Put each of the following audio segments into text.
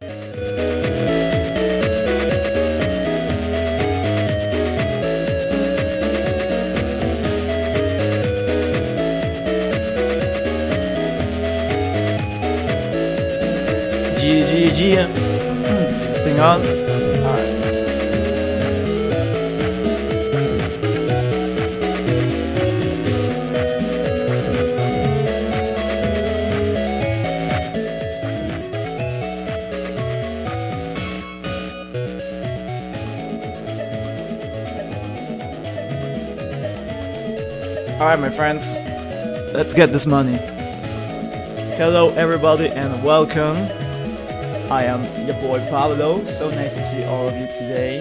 GG. Sing on. Alright. Alright, my friends, let's get this money. Hello everybody and welcome. I am your boy Pablo, so nice to see all of you today.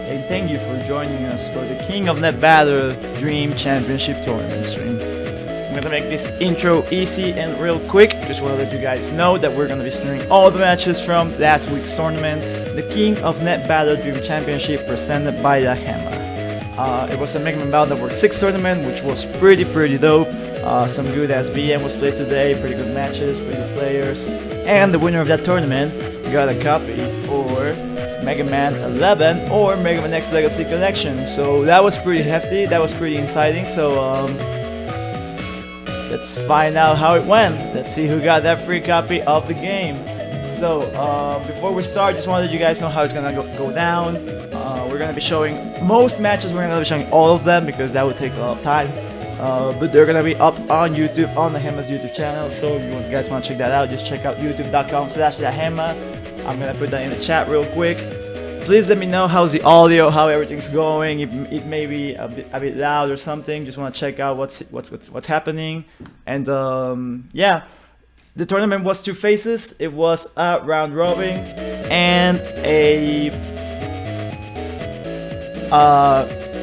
And thank you for joining us for the King of NetBattler Dream Championship Tournament stream. I'm gonna make this intro easy and real quick. Just wanna let you guys know that we're gonna be streaming all the matches from last week's tournament, the King of NetBattler Dream Championship presented by the Hammer. It was a Mega Man Battle Network 6 tournament, which was pretty dope. Some good ass BM was played today, pretty good matches, pretty good players. And the winner of that tournament got a copy for Mega Man 11 or Mega Man X Legacy Collection. So that was pretty hefty, that was pretty exciting. So let's find out how it went. Let's see who got that free copy of the game. So before we start, just wanted you guys to know how it's gonna go down. We're gonna be showing most matches. We're gonna be showing all of them because that would take a lot of time. But they're gonna be up on YouTube, on the Hammer's YouTube channel. So if you guys want to check that out, just check out youtube.com/thehammer. I'm gonna put that in the chat real quick. Please let me know how's the audio, how everything's going. It may be a bit loud or something. Just want to check out what's happening. And yeah, the tournament was 2 phases. It was a round robin and a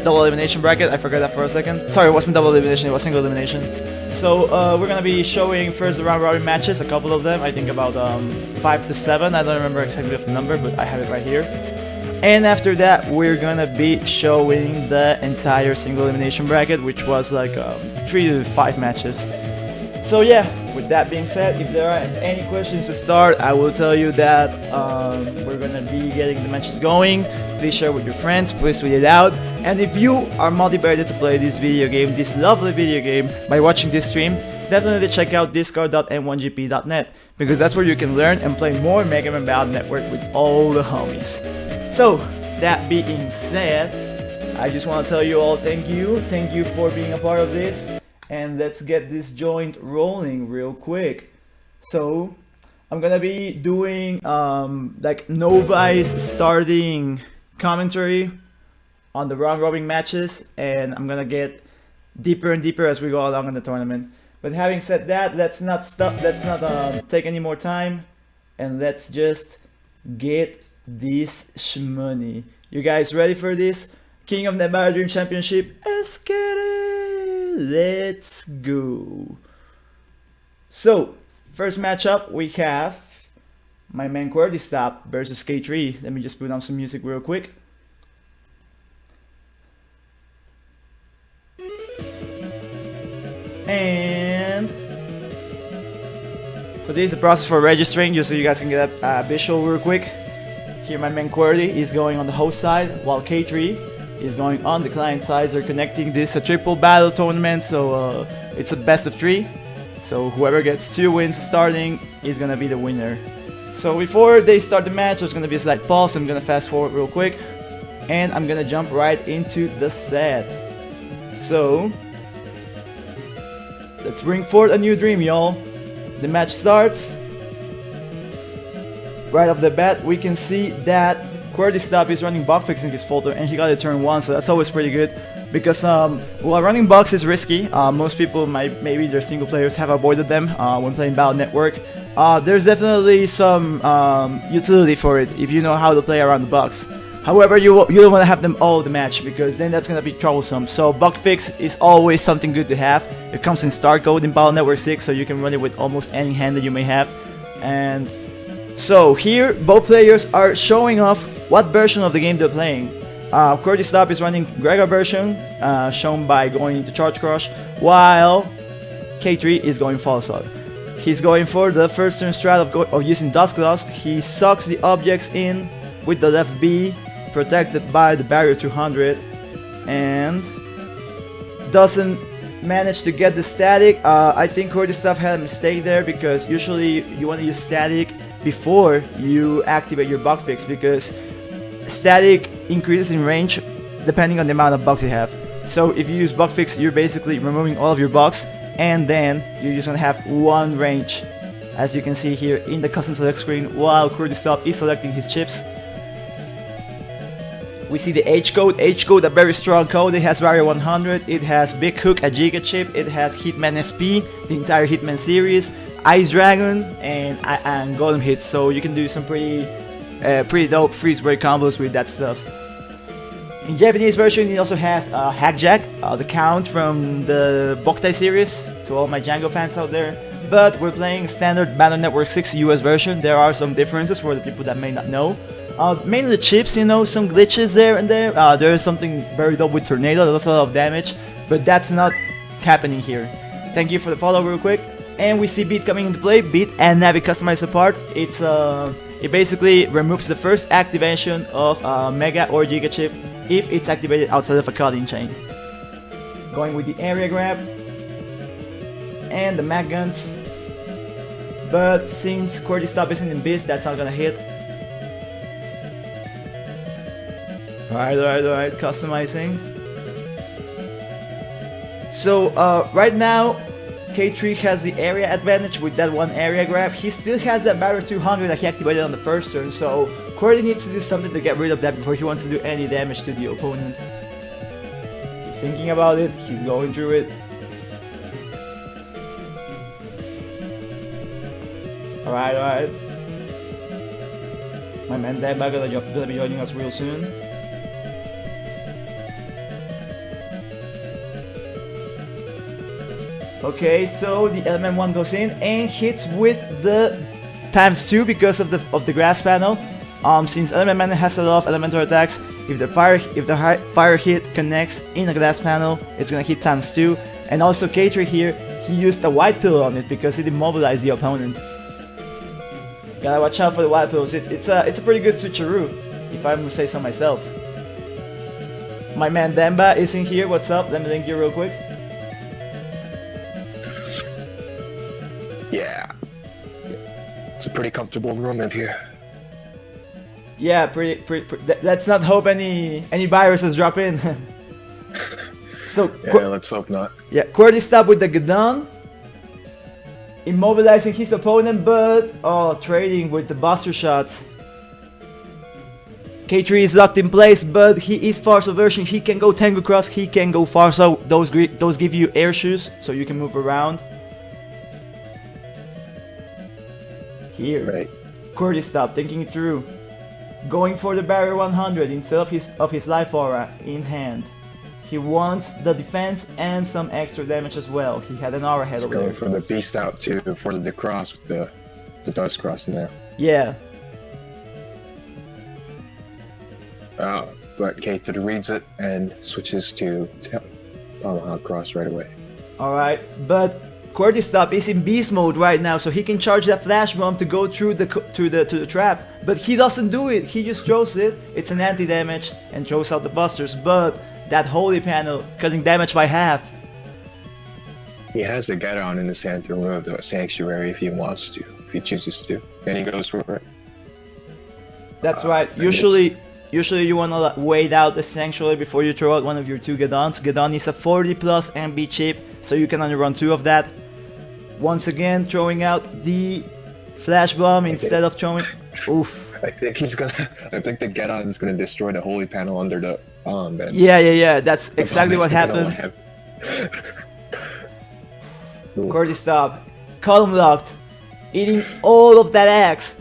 double elimination bracket. I forgot that for a second. Sorry, it wasn't double elimination, it was single elimination. So we're gonna be showing first the round robin matches, a couple of them, I think about 5 to 7. I don't remember exactly the number, but I have it right here. And after that, we're gonna be showing the entire single elimination bracket, which was like 3 to 5 matches. So yeah, with that being said, if there are any questions to start, I will tell you that we're gonna be getting the matches going. Please share with your friends, please tweet it out. And if you are motivated to play this video game, this lovely video game, by watching this stream, definitely check out discord.n1gp.net, because that's where you can learn and play more Mega Man Battle Network with all the homies. So, that being said, I just want to tell you all thank you for being a part of this, and let's get this joint rolling real quick. So, I'm gonna be doing like nobody's starting commentary on the round robin matches, and I'm gonna get deeper and deeper as we go along in the tournament. But having said that, let's not take any more time, and let's just get this shmoney. You guys ready for this? King of NetBattler Dream Championship, let's get it! Let's go! So, first matchup we have my man Stop versus Katri. Let me just put on some music real quick. And so this is the process for registering, just so you guys can get a visual real quick. Here my man is going on the host side, while Katri is going on the client side. They're connecting. This a triple battle tournament, so it's a best of 3. So whoever gets 2 wins starting is gonna be the winner. So before they start the match, there's gonna be a slight pause. So I'm gonna fast forward real quick, and I'm gonna jump right into the set. So let's bring forth a new dream, y'all. The match starts. Right off the bat, we can see that Stop is running bug fixing his folder, and he got a turn 1, so that's always pretty good. Because while running bugs is risky, most people maybe their single players have avoided them when playing Battle Network. There's definitely some utility for it if you know how to play around the bugs. However, you don't want to have them all the match, because then that's gonna be troublesome. So bug fix is always something good to have. It comes in star code in Battle Network 6, so you can run it with almost any hand that you may have. And so here, both players are showing off what version of the game they're playing. Stop is running Gregor version, shown by going into Charge Crush, while K3 is going Fall Assault. He's going for the first turn strat of using Dust Claws. He sucks the objects in with the left B, protected by the barrier 200, and doesn't manage to get the static. I think Cordystaff had a mistake there, because usually you want to use static before you activate your bug fix, because static increases in range depending on the amount of bugs you have. So if you use bug fix, you're basically removing all of your bugs, and then you're just gonna have one range, as you can see here in the custom select screen, while Cordystaff is selecting his chips. We see the H code, a very strong code. It has barrier 100, it has Big Hook, a Giga chip, it has Hitman SP, the entire Hitman series, Ice Dragon, and Golem hits. So you can do some pretty dope freeze break combos with that stuff. In Japanese version, it also has Hackjack, the count from the Boktai series, to all my Django fans out there. But we're playing standard Battle Network 6 US version. There are some differences for the people that may not know. Mainly the chips, you know, some glitches there and there. There is something very dope with Tornado that does a lot of damage, but that's not happening here. Thank you for the follow real quick. And we see Beat coming into play. Beat and Navi customize apart. It basically removes the first activation of Mega or Giga chip if it's activated outside of a cutting chain. Going with the area grab and the mag guns. But since Cordystaff isn't in Beast, that's not gonna hit. Alright, customizing. So right now, Katri has the area advantage with that one area grab. He still has that barrier 200 that he activated on the first turn, so Cordy needs to do something to get rid of that before he wants to do any damage to the opponent. He's thinking about it, he's going through it. Alright. My man Demba gonna be joining us real soon. Okay, so the element 1 goes in and hits with the ×2 because of the grass panel. Since element man has a lot of elemental attacks, if the fire hit connects in a glass panel, it's gonna hit ×2. And also Katri here, he used a white pill on it because it immobilized the opponent. Gotta watch out for the white pills. It's a pretty good switcheroo, if I must say so myself. My man Demba is in here. What's up? Let me link you real quick. Yeah, it's a pretty comfortable room in here. Yeah, pretty. Let's not hope any viruses drop in. So yeah, let's hope not. Yeah, Cordystaff with the Gadon, immobilizing his opponent, but trading with the buster shots. Katri is locked in place, but he is Farso version. He can go Tango Cross, he can go Farso. Those give you air shoes, so you can move around. Here, right. Cordystaff thinking it through, going for the barrier 100 instead of his life aura in hand. He wants the defense and some extra damage as well. He had an aura head over there. Going for the beast out too, for the cross with the dust cross in there. Yeah. But Katri reads it and switches to Tomahawk cross right away. Alright, but Cordystaff is in beast mode right now, so he can charge that flash bomb to go through to the trap, but he doesn't do it. He just throws it. It's an anti-damage and throws out the busters, but that holy panel cutting damage by half. He has a get on in his hand to remove the sanctuary if he wants to, if he chooses to, and he goes for it. That's right. Usually you wanna wait out the sanctuary before you throw out one of your two Gadons. Gadon is a 40 plus MB chip, so you can only run 2 of that. Once again, throwing out the flash bomb instead of throwing. Oof. I think the get on is gonna destroy the holy panel under the bomb. Yeah. That's exactly what happened. Cordystaff, column locked, eating all of that axe.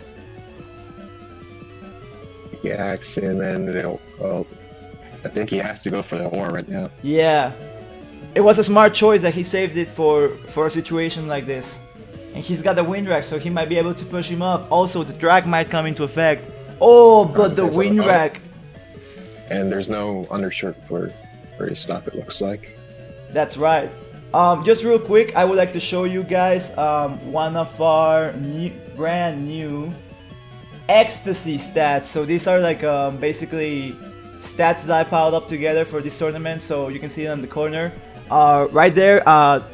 The axe, and then I think he has to go for the ore right now. Yeah. It was a smart choice that he saved it for a situation like this. And he's got the wind rack, so he might be able to push him up. Also, the drag might come into effect. Oh, but the wind rack. And there's no undershirt for where you stop, it looks like. That's right. Just real quick, I would like to show you guys one of our brand new ecstasy stats. So these are like basically stats that I piled up together for this tournament. So you can see it on the corner. Right there,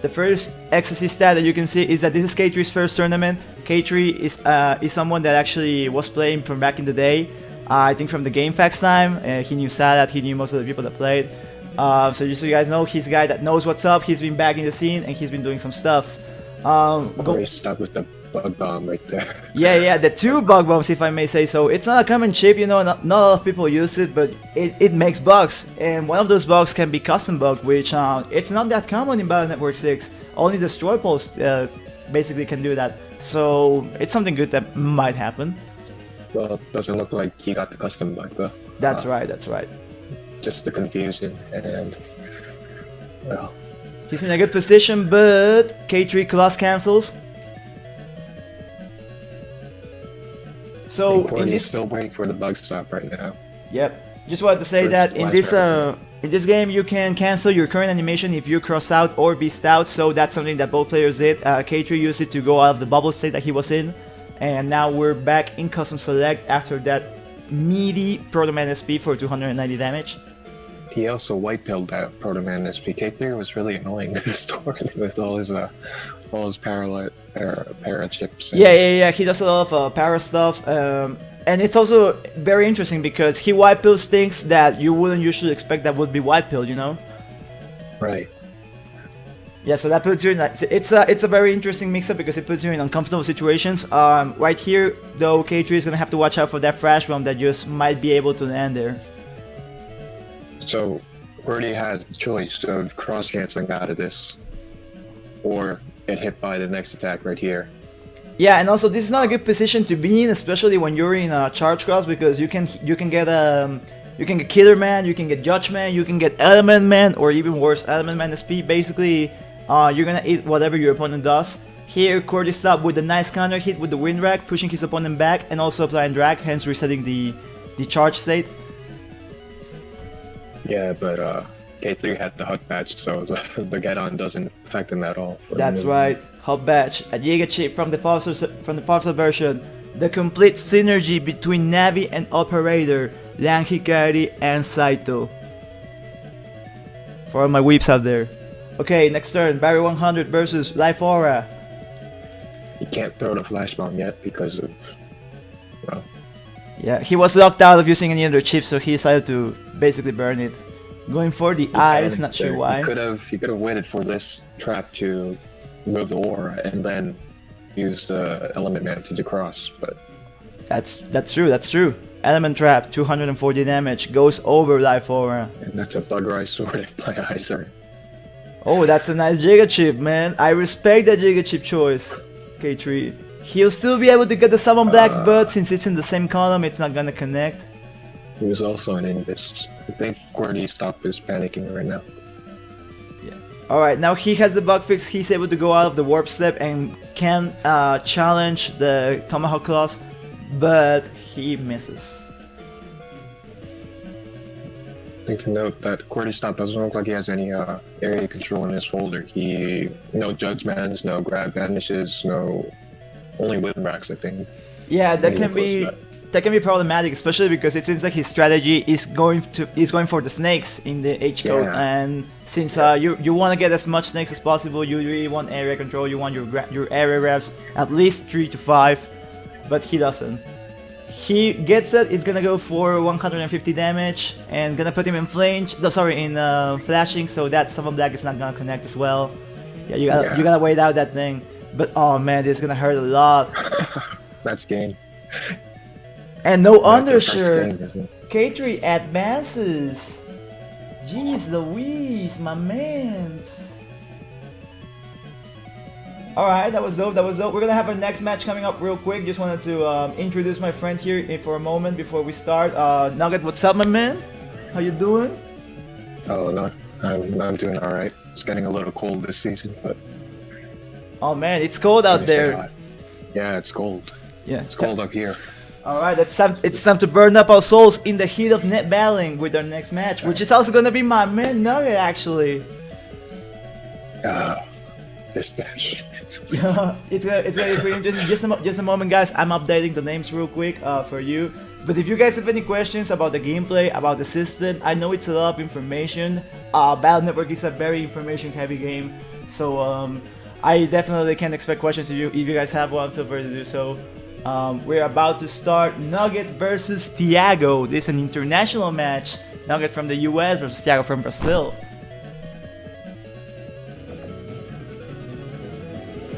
the first ecstasy stat that you can see is that this is Katri's first tournament. Katri is someone that actually was playing from back in the day. I think from the GameFAQs time. He knew Sadat, he knew most of the people that played. So just so you guys know, he's a guy that knows what's up. He's been back in the scene and he's been doing some stuff. Already stuck with the bug bomb right there. Yeah, the 2 bug bombs, if I may say so. It's not a common chip, you know, not a lot of people use it, but it makes bugs. And one of those bugs can be custom bug, which it's not that common in Battle Network 6. Only Destroy Pulse basically can do that. So it's something good that might happen. Well, it doesn't look like he got the custom bug though. That's right, that's right. Just the confusion and, well, he's in a good position, but Katri class cancels. So in this, still waiting for the bug stop right now. Yep. Just wanted to say that in this game you can cancel your current animation if you cross out or beast out. So that's something that both players did. Katri used it to go out of the bubble state that he was in, and now we're back in custom select after that meaty Proto Man SP for 290 damage. He also white pilled that Proto Man SP. K3 was really annoying this tournament with all his para chips. Yeah. He does a lot of para stuff, and it's also very interesting because he white pills things that you wouldn't usually expect that would be white pilled, you know? Right. Yeah, so that puts you in that. It's a very interesting mix-up because it puts you in uncomfortable situations. Right here, though, K3 is gonna have to watch out for that flash bomb that just might be able to land there. So, already had the choice of cross-canceling out of this, or get hit by the next attack right here. Yeah, and also this is not a good position to be in, especially when you're in a charge cross, because you can get Killer Man, you can get Judge Man, you can get Element Man, or even worse, Element Man SP. Basically, you're gonna eat whatever your opponent does. Here, Cordy stopped with a nice counter hit with the Wind Rack, pushing his opponent back, and also applying drag, hence resetting the charge state. Yeah, but K3 had the Hut Batch, so the get-on doesn't affect him at all. That's right, Hut Batch, a Giga Chip from the Foster version. The complete synergy between Navi and Operator, Lang Hikari and Saito. For all my weeps out there. Okay, next turn, Barry 100 versus Life Aura. He can't throw the Flash Bomb yet because of, well... Yeah, he was locked out of using any other chip, so he decided to basically burn it. Going for the eyes, not sure why. He could have waited for this trap to remove the aura and then use the Element Man to decross, but... That's true. Element Trap, 240 damage, goes over Life Aura. And that's a Bug Rise Sword by Iser. Oh, that's a nice Giga Chip, man. I respect that Giga Chip choice, K3. He'll still be able to get the Summon Black, but since it's in the same column, it's not gonna connect. He was also an Invis. I think Gordy stopped his panicking right now. Yeah. Alright, now he has the bug fix. He's able to go out of the warp step and can challenge the Tomahawk Claws, but he misses. I think to note that Gordy Stop doesn't look like he has any area control in his folder. No Judgments, no Grab Vanishes, no... only Wind Racks, I think. Yeah, that can be problematic, especially because it seems like his strategy is going for the snakes in the H code, and since you want to get as much snakes as possible, you really want area control. You want your area grabs at least 3 to 5, but he doesn't. He gets it. It's gonna go for 150 damage and gonna put him in flashing. So that Summon Black is not gonna connect as well. Yeah, you gotta wait out that thing. But oh man, this is gonna hurt a lot. That's game. And no undershirt. Katri advances. Jeez Louise, my mans. Alright, that was dope, We're gonna have our next match coming up real quick. Just wanted to introduce my friend here for a moment before we start. Nugget, what's up, my man? How you doing? Oh, no, I'm doing alright. It's getting a little cold this season, but... Oh man, it's cold out there. Yeah, it's cold. Yeah, it's cold up here. Alright, it's time to burn up our souls in the heat of net battling with our next match, which is also gonna be my man Nugget, actually. This match. Yeah, it's gonna be pretty interesting. Just a moment, guys. I'm updating the names real quick for you. But if you guys have any questions about the gameplay, about the system, I know it's a lot of information. Battle Network is a very information-heavy game, so I definitely can expect questions if you guys have one. Feel free to do so. We're about to start Nugget versus Thiago. This is an international match. Nugget from the US versus Thiago from Brazil.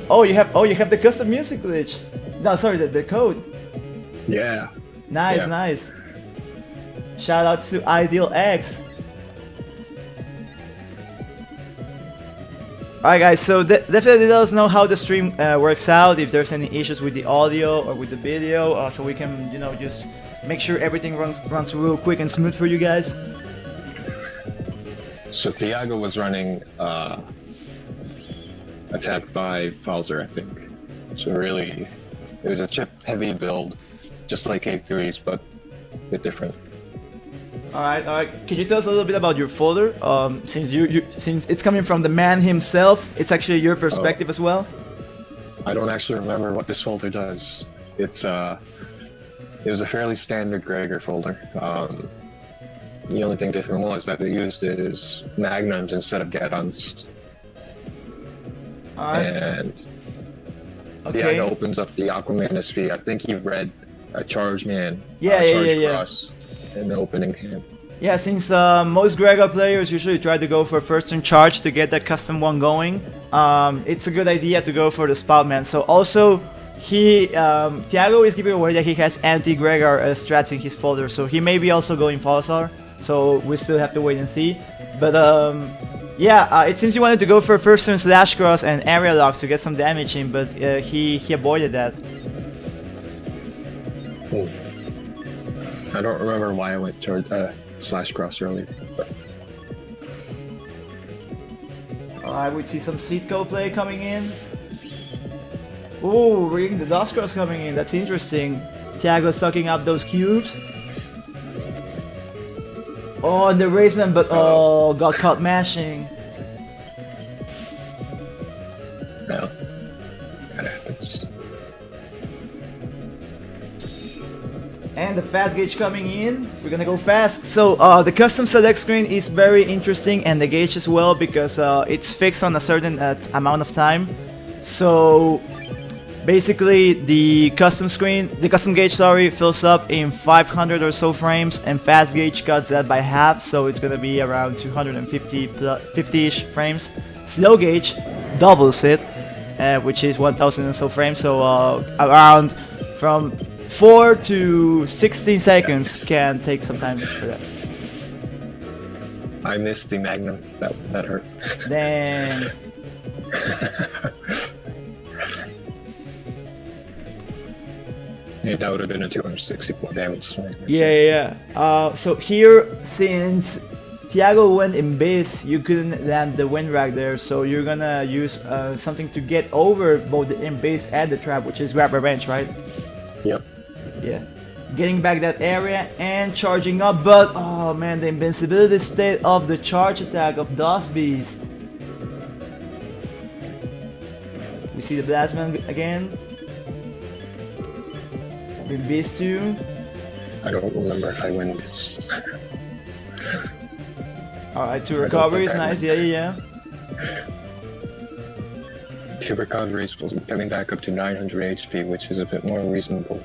Oh, you have the custom music glitch. No, sorry, the code. Yeah. Nice, Yeah. nice. Shout out to Ideal X. Alright guys, so definitely let us know how the stream works out, if there's any issues with the audio or with the video, so we can, you know, just make sure everything runs real quick and smooth for you guys. So Thiago was running attack 5 Falzer, I think. So really, it was a chip-heavy build, just like K3's, but a bit different. Alright. Can you tell us a little bit about your folder? Since since it's coming from the man himself, it's actually your perspective as well. I don't actually remember what this folder does. It was a fairly standard Gregor folder. The only thing different was that they used is magnums instead of Gattons. And Thiago opens up the Aquaman SP. I think he read a Charge Man, Charge Cross in the opening hand. Yeah, since most Gregor players usually try to go for first turn charge to get that custom one going, it's a good idea to go for the Spoutman. So also, Thiago is giving away that he has anti-Gregor strats in his folder, so he may be also going Falzar, so we still have to wait and see. But yeah, it seems he wanted to go for first turn slash cross and area locks to get some damage in, but he avoided that. I don't remember why I went slash cross earlier. But... Alright, we see some Seedco play coming in. Ooh, we're getting the Dust Cross coming in, that's interesting. Thiago sucking up those cubes. Oh, and the Raceman, but got caught mashing. No, that happens. And the fast gauge coming in. We're gonna go fast. So the custom select screen is very interesting, and the gauge as well, because it's fixed on a certain amount of time. So basically, the custom gauge, fills up in 500 or so frames, and fast gauge cuts that by half, so it's gonna be around 250-ish frames. Slow gauge doubles it, which is 1000 and so frames, so around from 4 to 16 seconds can take some time for that. I missed the Magnum. That hurt. Dang. Yeah, that would have been a 264 damage swing. Yeah. So here, since Thiago went in base, you couldn't land the wind rack there, so you're gonna use something to get over both the in base and the trap, which is Grab Revenge, right? Yep. Yeah. Getting back that area and charging up, but oh man, the invincibility state of the charge attack of Dust Beast. We see the Blastman again. Beast 2. I don't remember if I win this. Alright, 2 recoveries, nice, yeah. 2 recoveries will be coming back up to 900 HP, which is a bit more reasonable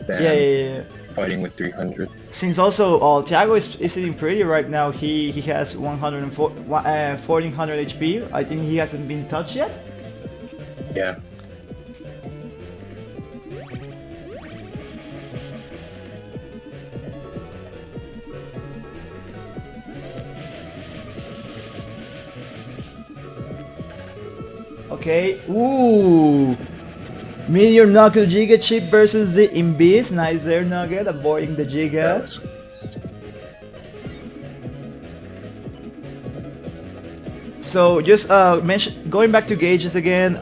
than fighting with 300. Since also Thiago is sitting pretty right now, he has 1400 HP. I think he hasn't been touched yet. Yeah. Okay, ooh! Meteor Knuckle Giga chip versus the Imbeast. Nice there, Nugget, avoiding the Giga. So just going back to gauges again,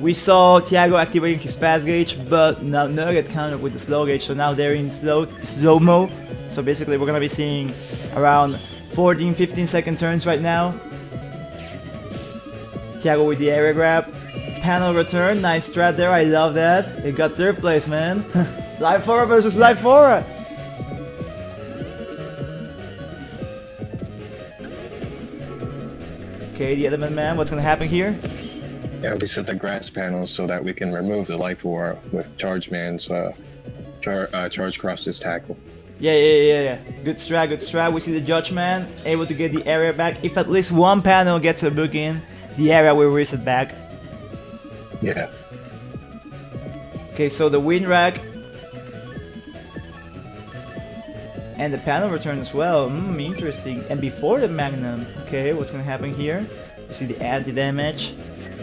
we saw Thiago activating his fast gauge, but now Nugget countered with the slow gauge, so now they're in slow-mo. So basically we're gonna be seeing around 14-15 second turns right now. Thiago with the area grab. Panel return, nice strat there, I love that. It got third place, man. Live Fora versus Live Fora. Okay, the Element Man, what's gonna happen here? Yeah, we set the grass panels so that we can remove the life aura with Charge Man's charge cross his tackle. Yeah. Good strat, good strat. We see the Judge Man able to get the area back. If at least one panel gets a book in, the area will reset back. Yeah. Okay, so the wind rack and the panel return as well. Interesting. And before the Magnum, okay, what's gonna happen here? You see the anti-damage.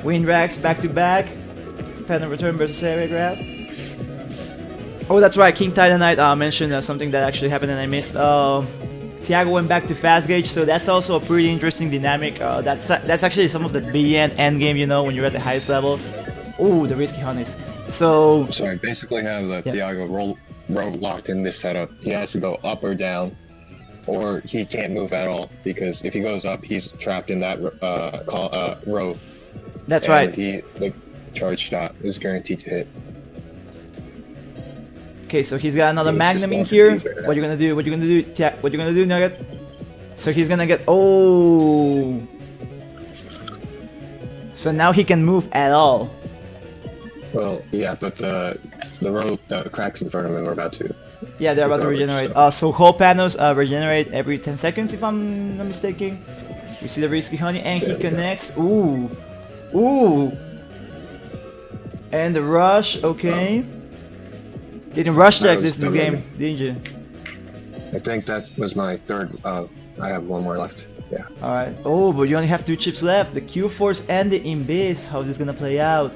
Wind racks back to back. Panel return versus area grab. Oh, that's right. King Titanite mentioned something that actually happened and I missed. Thiago went back to fast gauge, so that's also a pretty interesting dynamic. That's actually some of the BN end game, you know, when you're at the highest level. Ooh, the risky honeys. So I basically have Thiago roll locked in this setup. He has to go up or down, or he can't move at all because if he goes up, he's trapped in that row. That's and right. The charge shot is guaranteed to hit. Okay, so he's got another He's Magnum in just here. walking through What you gonna do? What you gonna do? What you gonna do, Nugget? So he's gonna get. Oh. So now he can move at all. Well, yeah, but the row, the cracks in front of him are about to. Yeah, they're about to regenerate. So whole panels regenerate every 10 seconds, if I'm not mistaken. You see the risky honey, and he connects. Ooh. And the rush, okay. Didn't rush check this game, didn't you? I think that was my third. I have one more left. Yeah. Alright. Oh, but you only have 2 chips left. The Q-Force and the Imbiss. How's this gonna play out?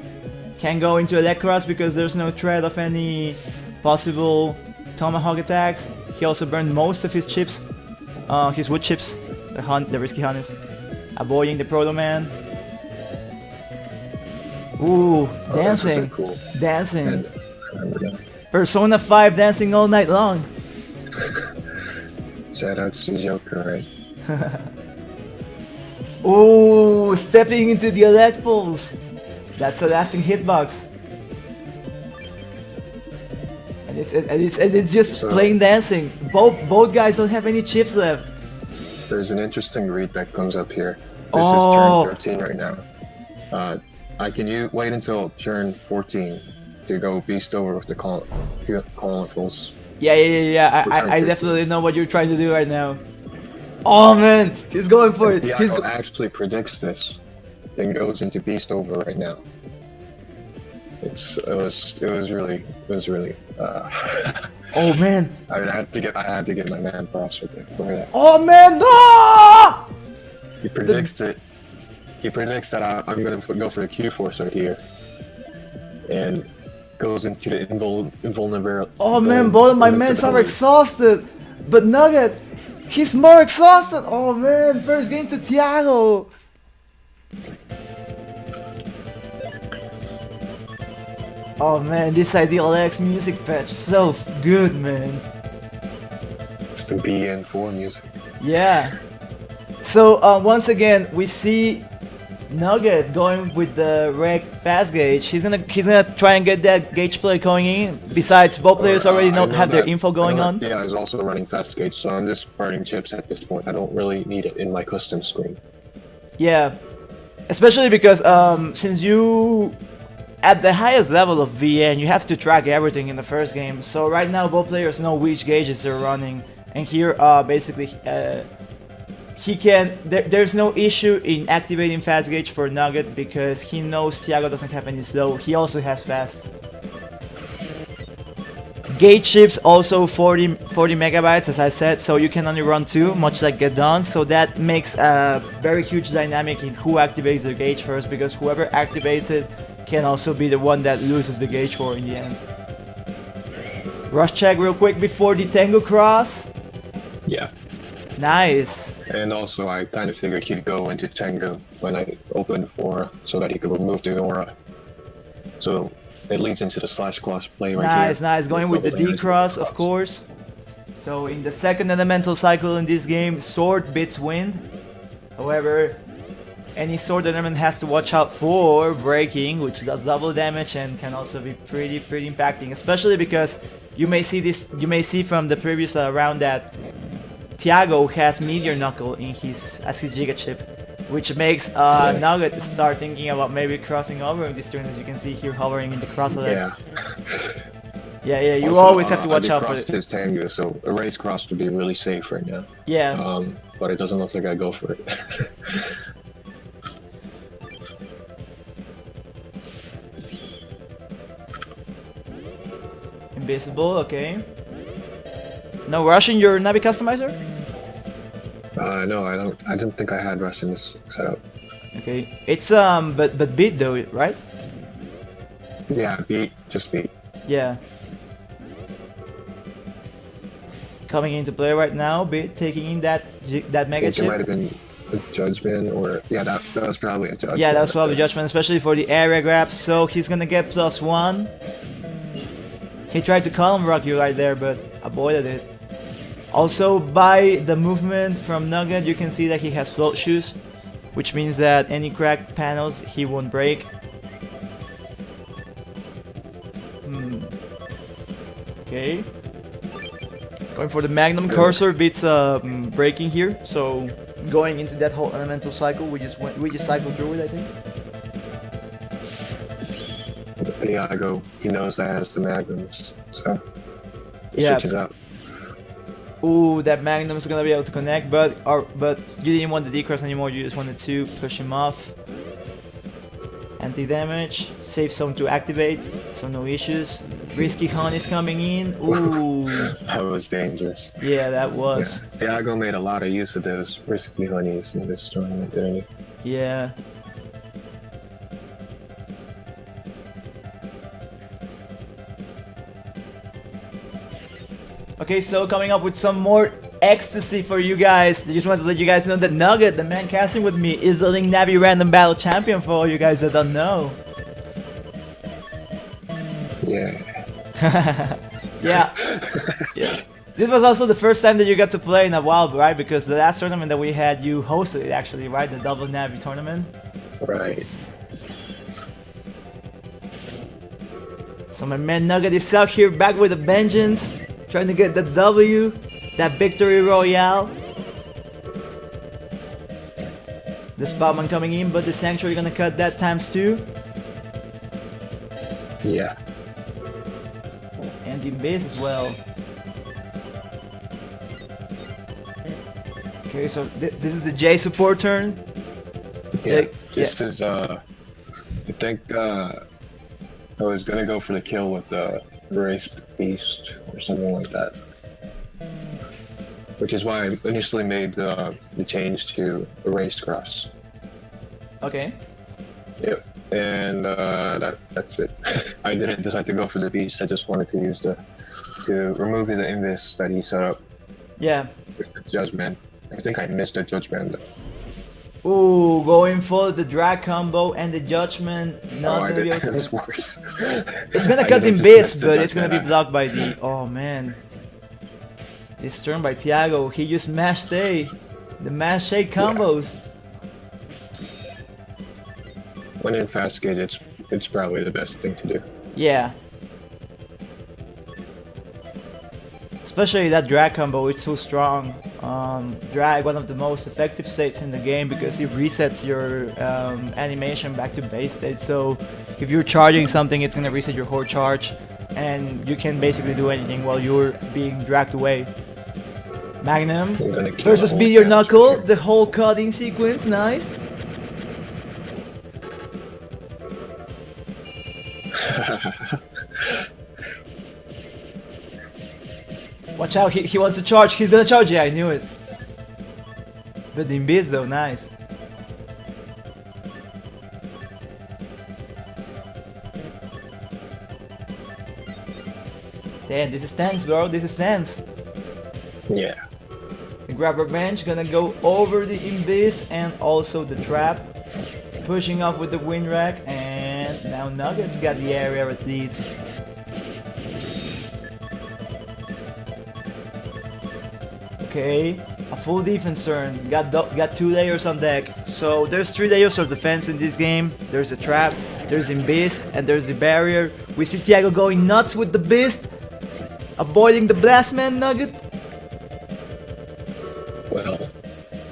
Can't go into Electros because there's no threat of any possible Tomahawk attacks. He also burned most of his chips. His wood chips. The risky honeys. Avoiding the Proto Man. Ooh, dancing. So cool. Dancing. And I remember that. Persona 5 dancing all night long. Shout out to Joker, right? Ooh, stepping into the elect pulse. That's a lasting hitbox. And it's just plain dancing. Both guys don't have any chips left. There's an interesting read that comes up here. This Oh. is turn 13 right now. I can wait until turn 14 to go beast over with the colorfuls. Yeah. I definitely know what you're trying to do right now. Oh man, he's going for it. Thiago actually predicts this, and goes into beast over right now. It was really. Oh man. I had to get my man props for that. Oh man, no! He predicts it. He predicts that I'm gonna go for the Q-Force right here, and goes into the invulnerable. Oh man, both of my men are exhausted, but Nugget, he's more exhausted. Oh man, first game to Thiago. Oh man, this Ideal X music patch, so good, man. It's the BN4 music. Yeah. So once again, we see Nugget going with the reg fast gauge. He's gonna try and get that gauge play going in. Besides, both players already have their info going on. Yeah, I was also running fast gauge, so I'm just burning chips at this point. I don't really need it in my custom screen. Yeah, especially because since you at the highest level of VN, you have to track everything in the first game. So right now, both players know which gauges they're running, and here basically. There's no issue in activating fast gauge for Nugget because he knows Thiago doesn't have any slow. He also has fast. Gauge chips also 40 megabytes, as I said, so you can only run 2, much like Get Done. So that makes a very huge dynamic in who activates the gauge first, because whoever activates it can also be the one that loses the gauge war in the end. Rush check real quick before the Tango cross. Yeah. Nice. And also, I kind of figured he'd go into Tango when I opened for so that he could remove the aura. So it leads into the slash cross play right here. Nice. Going with the D cross, of course. So in the second elemental cycle in this game, sword beats wind. However, any sword element has to watch out for breaking, which does double damage and can also be pretty impacting, especially because you may see from the previous round that Thiago has Meteor Knuckle in as his Giga Chip, which makes Nugget start thinking about maybe crossing over in this turn, as you can see here hovering in the cross alert. Yeah. Yeah, you Also, always have to watch out for it. it. His Tango, so a race cross would be really safe right now. Yeah. But it doesn't look like I go for it. Invisible, okay. No rushing your Navi customizer? No, I didn't think I had rush in this setup. Okay. It's but beat though, right? Yeah, just beat. Yeah. Coming into play right now, beat taking in that mega chip. It might have been a judgment, or that was probably a judgment. Yeah, that was probably judgment, especially for the area grab. So he's gonna get +1. He tried to column rock you right there, but avoided it. Also, by the movement from Nugget, you can see that he has float shoes, which means that any cracked panels he won't break. Okay. Going for the Magnum Cursor beats breaking here, so going into that whole elemental cycle, we just cycled through it, I think. Thiago, he knows that has the Magnums, so he Yeah. switches out. Ooh, that Magnum is gonna be able to connect, but you didn't want the D-Cross anymore, you just wanted to push him off. Anti-damage, safe zone to activate, so no issues. Risky Hunt is coming in, ooh. That was dangerous. Yeah, that was. Yeah. Thiago made a lot of use of those risky honeys in this tournament, didn't he? Yeah. Okay, so coming up with some more ecstasy for you guys. I just wanted to let you guys know that Nugget, the man casting with me, is the Link Navi Random Battle Champion for all you guys that don't know. Yeah. Yeah. Yeah. This was also the first time that you got to play in a while, right? Because the last tournament that we had, you hosted it actually, right? The Double Navi tournament. Right. So my man Nugget is out here back with a vengeance, trying to get the W, that victory royale. The Spotman coming in, but the Sanctuary gonna cut that ×2. Yeah. And the base as well. Okay, so this is the J support turn. Yeah. This is I think I was gonna go for the kill with the Race Beast or something like that. Which is why I initially made the change to a Race Cross. Okay. Yep. And that's it. I didn't decide to go for the Beast, I just wanted to use to remove the Invis that he set up. Yeah. With the Judgment. I think I missed the Judgment. Ooh, going for the drag combo and the Judgment. Not gonna be able to. It's worse. It's gonna cut in base, but it's gonna be blocked by the. Oh man. This turn by Thiago, he used Mash Day. The Mash Shake combos. When in fast gate, it's probably the best thing to do. Yeah. Especially that drag combo, it's so strong. Drag, one of the most effective states in the game because it resets your animation back to base state. So if you're charging something, it's gonna reset your whole charge, and you can basically do anything while you're being dragged away. Magnum versus Meteor Knuckle, the whole cutting sequence, nice. Watch out, he wants to charge, he's gonna charge, yeah, I knew it. But the Invis though, nice. Damn, this is tense, bro, this is tense. Yeah. The grabber bench gonna go over the Invis and also the trap. Pushing off with the wind rack, and now Nugget's got the area at lead. Okay, A full defense turn. Got 2 layers on deck. So there's 3 layers of defense in this game. There's a trap, there's a beast, and there's the barrier. We see Thiago going nuts with the beast, avoiding the blast man Nugget. Well,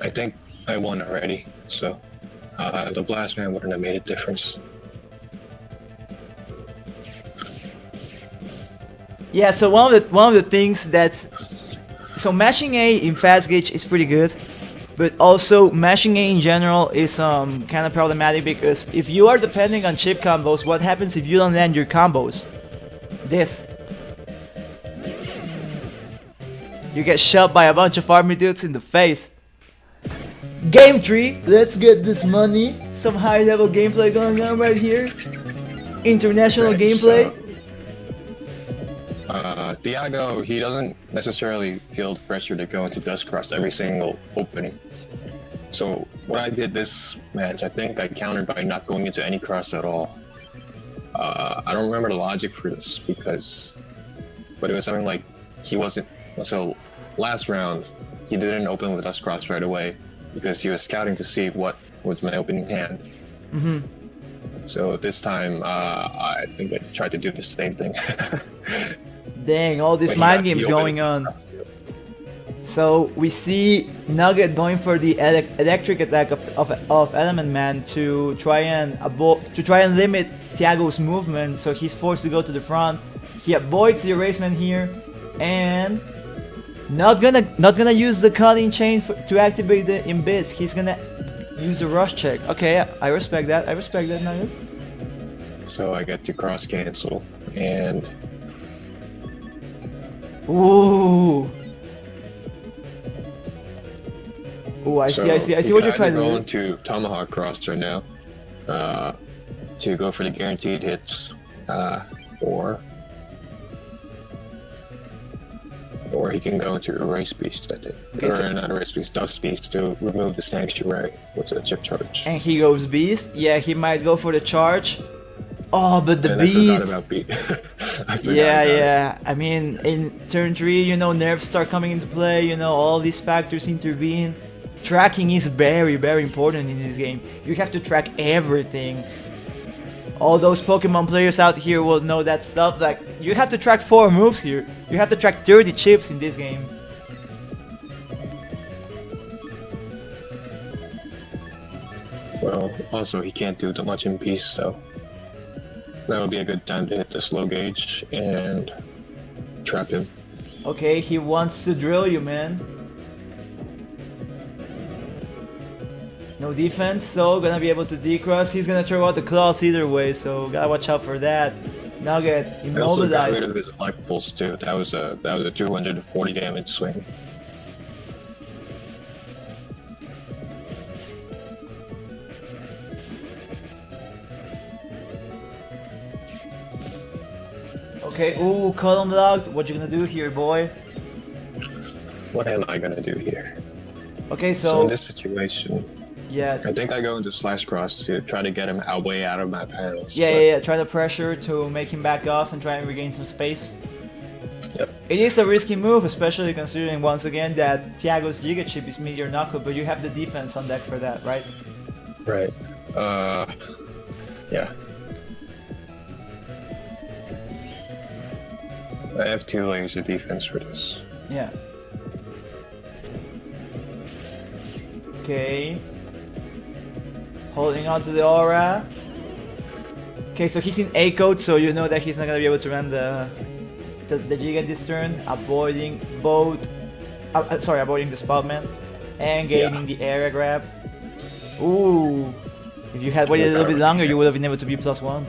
I think I won already, so the blast man wouldn't have made a difference. Yeah, so one of the things that's so mashing A in fast gauge is pretty good, but also mashing A in general is kind of problematic because if you are depending on chip combos, what happens if you don't land your combos? This. You get shot by a bunch of army dudes in the face. Game 3, let's get this money. Some high level gameplay going on right here. International gameplay. Thiago, he doesn't necessarily feel the pressure to go into Dust Cross every single opening. So what I did this match, I think I countered by not going into any cross at all. I don't remember the logic for this but it was something like he wasn't. So last round, he didn't open with Dust Cross right away because he was scouting to see what was my opening hand. So this time, I think I tried to do the same thing. Dang, all these mind games going on. So we see Nugget going for the electric attack of Element Man to try and limit Thiago's movement, so he's forced to go to the front. He avoids the erasement here, and not gonna use the cutting chain to activate the Imbiz. He's gonna use the rush check. Okay, I respect that. I respect that, Nugget. So I get to cross cancel and. Ooh. Ooh, I see what you're trying to do. Go into Tomahawk Cross right now, to go for the guaranteed hits, or he can go into Erase Beast, I think. Okay, or not Erase Beast, Dust Beast to remove the Sanctuary with a chip charge. And he goes Beast. Yeah, he might go for the charge. Oh, but the and beat. I forgot about beat. Yeah. I mean, in turn 3, you know, nerfs start coming into play. You know, all these factors intervene. Tracking is very, very important in this game. You have to track everything. All those Pokemon players out here will know that stuff. Like, you have to track 4 moves here. You have to track 30 chips in this game. Well, also he can't do too much in peace, so that would be a good time to hit the slow gauge and trap him. Okay, he wants to drill you, man. No defense, so gonna be able to decross. He's gonna throw out the claws either way, so gotta watch out for that. Nugget I also got rid immobilized. of his electables too. That was a 240 damage swing. Okay, ooh, column locked. What you gonna do here, boy? What am I gonna do here? Okay, So so in this situation, yeah, I think I go into Slash Cross to try to get him way out of my panels. yeah. Try the pressure to make him back off and try and regain some space. Yep. It is a risky move, especially considering once again that Thiago's Giga Chip is Meteor Knuckle, but you have the defense on deck for that, right? Right. Yeah. I have 2 layers of defense for this. Yeah. Okay. Holding on to the aura. Okay, so he's in A code, so you know that he's not gonna be able to run the Giga this turn. Avoiding both. Avoiding the Spotman. And gaining the area grab. Ooh. If you had waited a little bit longer, you would have been able to be +1.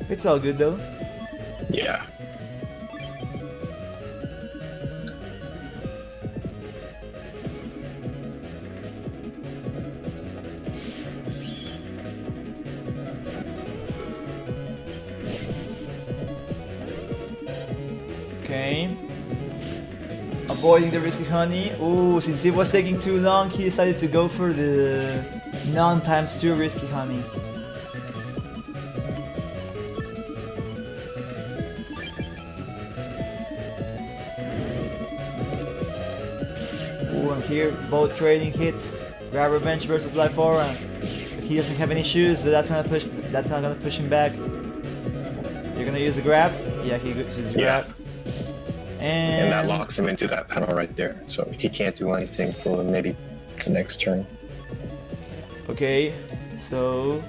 It's all good though. Yeah. Okay. Avoiding the risky honey. Ooh, since it was taking too long, he decided to go for the non-times 2 risky honey. Ooh, and here both trading hits. Grab Revenge versus Life Aura. He doesn't have any shoes, so that's not gonna push him back. You're gonna use the grab? Yeah, he uses grab. And that locks him into that panel right there, so he can't do anything for maybe the next turn. Okay, so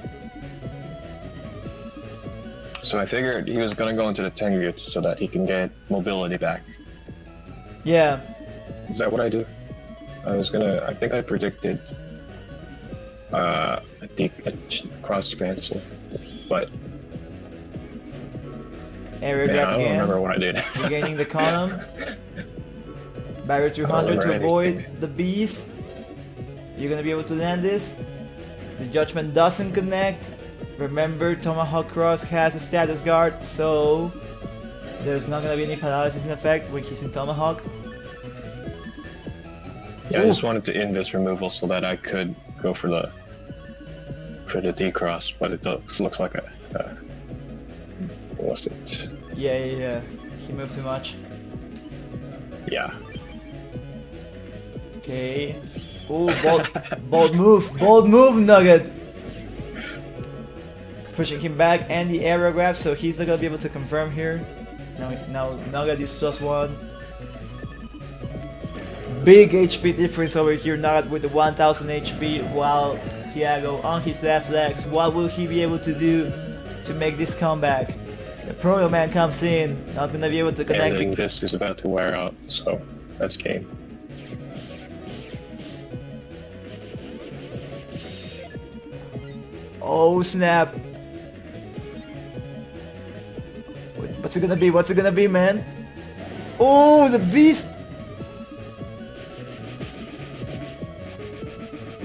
I figured he was gonna go into the Tenryut so that he can get mobility back. yeah. Is that what I do? I think I predicted a cross cancel, but Area man, grab I don't again. remember what I did. Regaining the column. Barrier 200 to avoid the beast. You're gonna be able to land this. The judgment doesn't connect. Remember, Tomahawk Cross has a status guard, so there's not gonna be any paralysis in effect when he's in Tomahawk. Yeah, I just wanted to end this removal so that I could go for the D-cross, but it looks like a what was it? Yeah. He moved too much. Yeah. Okay. Ooh, bold move, Nugget. Pushing him back and the aerial grab, so he's not gonna be able to confirm here. Now Nugget is +1. Big HP difference over here, Nugget with the 1000 HP, while Thiago on his last legs. What will he be able to do to make this comeback? The Proto Man comes in, not gonna be able to connect. And this is about to wear out, so that's game. Oh snap! What's it gonna be? What's it gonna be, man? Oh, the beast!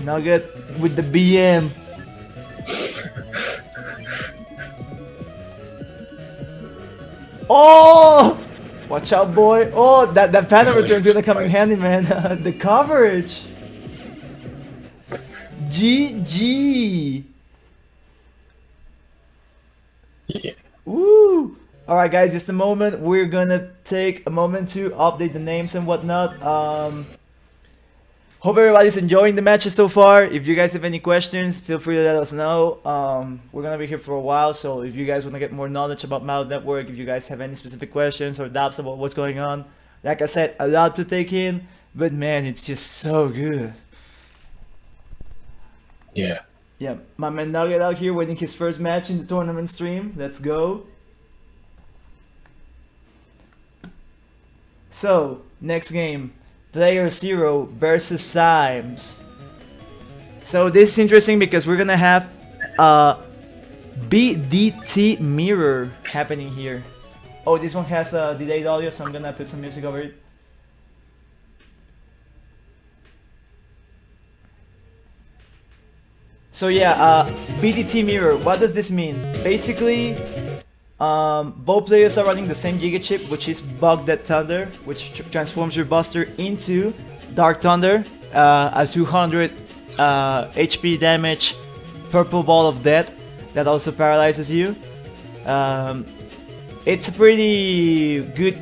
Nugget with the BM. Oh! Watch out, boy! Oh, that phantom return's gonna come in handy, man. The coverage. GG. Yeah. Woo! Alright guys, just a moment. We're gonna take a moment to update the names and whatnot. Hope everybody's enjoying the matches so far. If you guys have any questions, feel free to let us know. We're gonna be here for a while, so if you guys want to get more knowledge about Mallet Network, if you guys have any specific questions or doubts about what's going on, like I said, a lot to take in, but man, it's just so good. Yeah. Yeah, my man Nugget out here winning his first match in the tournament stream. Let's go. So, next game, Player 0 versus Symes. So this is interesting because we're gonna have a BDT mirror happening here. Oh, this one has a delayed audio, so I'm gonna put some music over it. So yeah, BDT mirror, what does this mean? Basically, both players are running the same Giga chip, which is Bug That Thunder, which transforms your Buster into Dark Thunder, a 200 HP damage purple ball of death that also paralyzes you. It's a pretty good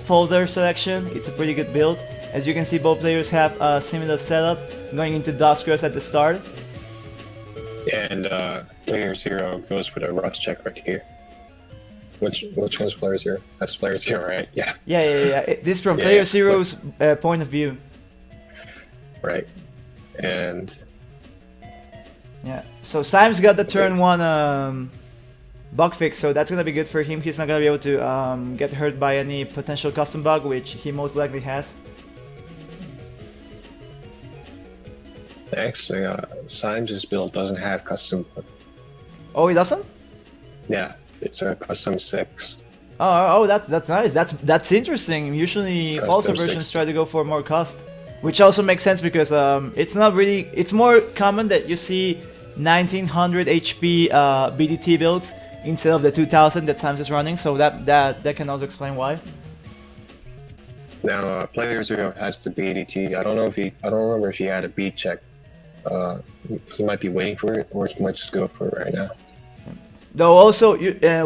folder selection, it's a pretty good build. As you can see, both players have a similar setup, going into Duskers at the start. And player 0 goes for the rust check right here. Which one's player 0? That's player 0, right? Yeah. Yeah. This is from player 0's point of view. Right. And yeah. So Symes got the turn 1 bug fix, so that's gonna be good for him. He's not gonna be able to get hurt by any potential custom bug, which he most likely has. actually, Symes' build doesn't have custom. Oh, he doesn't? Yeah, it's a custom 6. Oh, that's nice. That's interesting. Usually, Custom falser versions 6. try to go for more cost, which also makes sense because it's not really. It's more common that you see 1900 HP BDT builds instead of the 2000 that Symes is running. So that can also explain why. Now, player 0 has the BDT. I don't remember if he had a beat check. He might be waiting for it, or he might just go for it right now. Though also,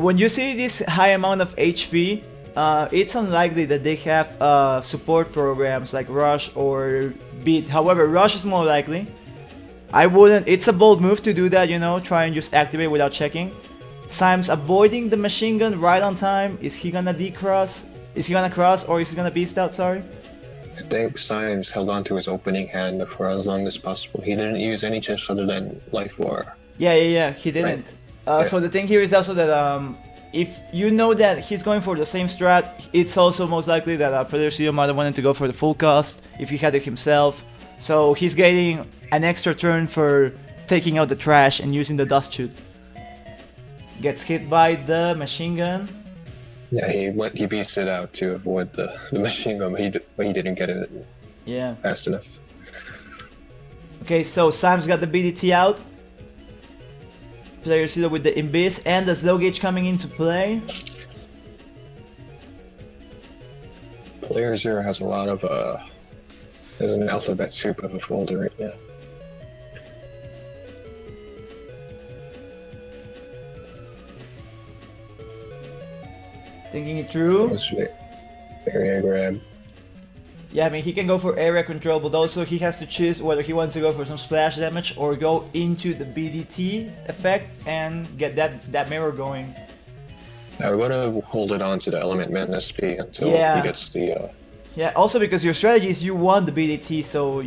when you see this high amount of HP, it's unlikely that they have support programs like Rush or Beat. However, Rush is more likely. I wouldn't. It's a bold move to do that, you know, try and just activate without checking. Symes avoiding the machine gun right on time. Is he gonna decross? Is he gonna cross or is he gonna beast out? Sorry. I think Symes held on to his opening hand for as long as possible. He didn't use any chips other than Life War. Yeah, he didn't. Right. So the thing here is also that if you know that he's going for the same strat, it's also most likely that Predator Studio might have wanted to go for the full cost if he had it himself. So he's getting an extra turn for taking out the trash and using the dust chute. Gets hit by the machine gun. Yeah, he beats it out to avoid the machine gun, but he didn't get it fast enough. Okay, so Symes got the BDT out. Player Zero with the Imbiss and the Zell Gauge coming into play. Player Zero has a lot of there's an alphabet soup of a folder right now. Thinking it through. Area grab. Yeah, I mean, he can go for area control, but also he has to choose whether he wants to go for some splash damage or go into the BDT effect and get that mirror going. I would have hold it on to the Element Man SP until he gets the... Yeah, also because your strategy is you want the BDT, so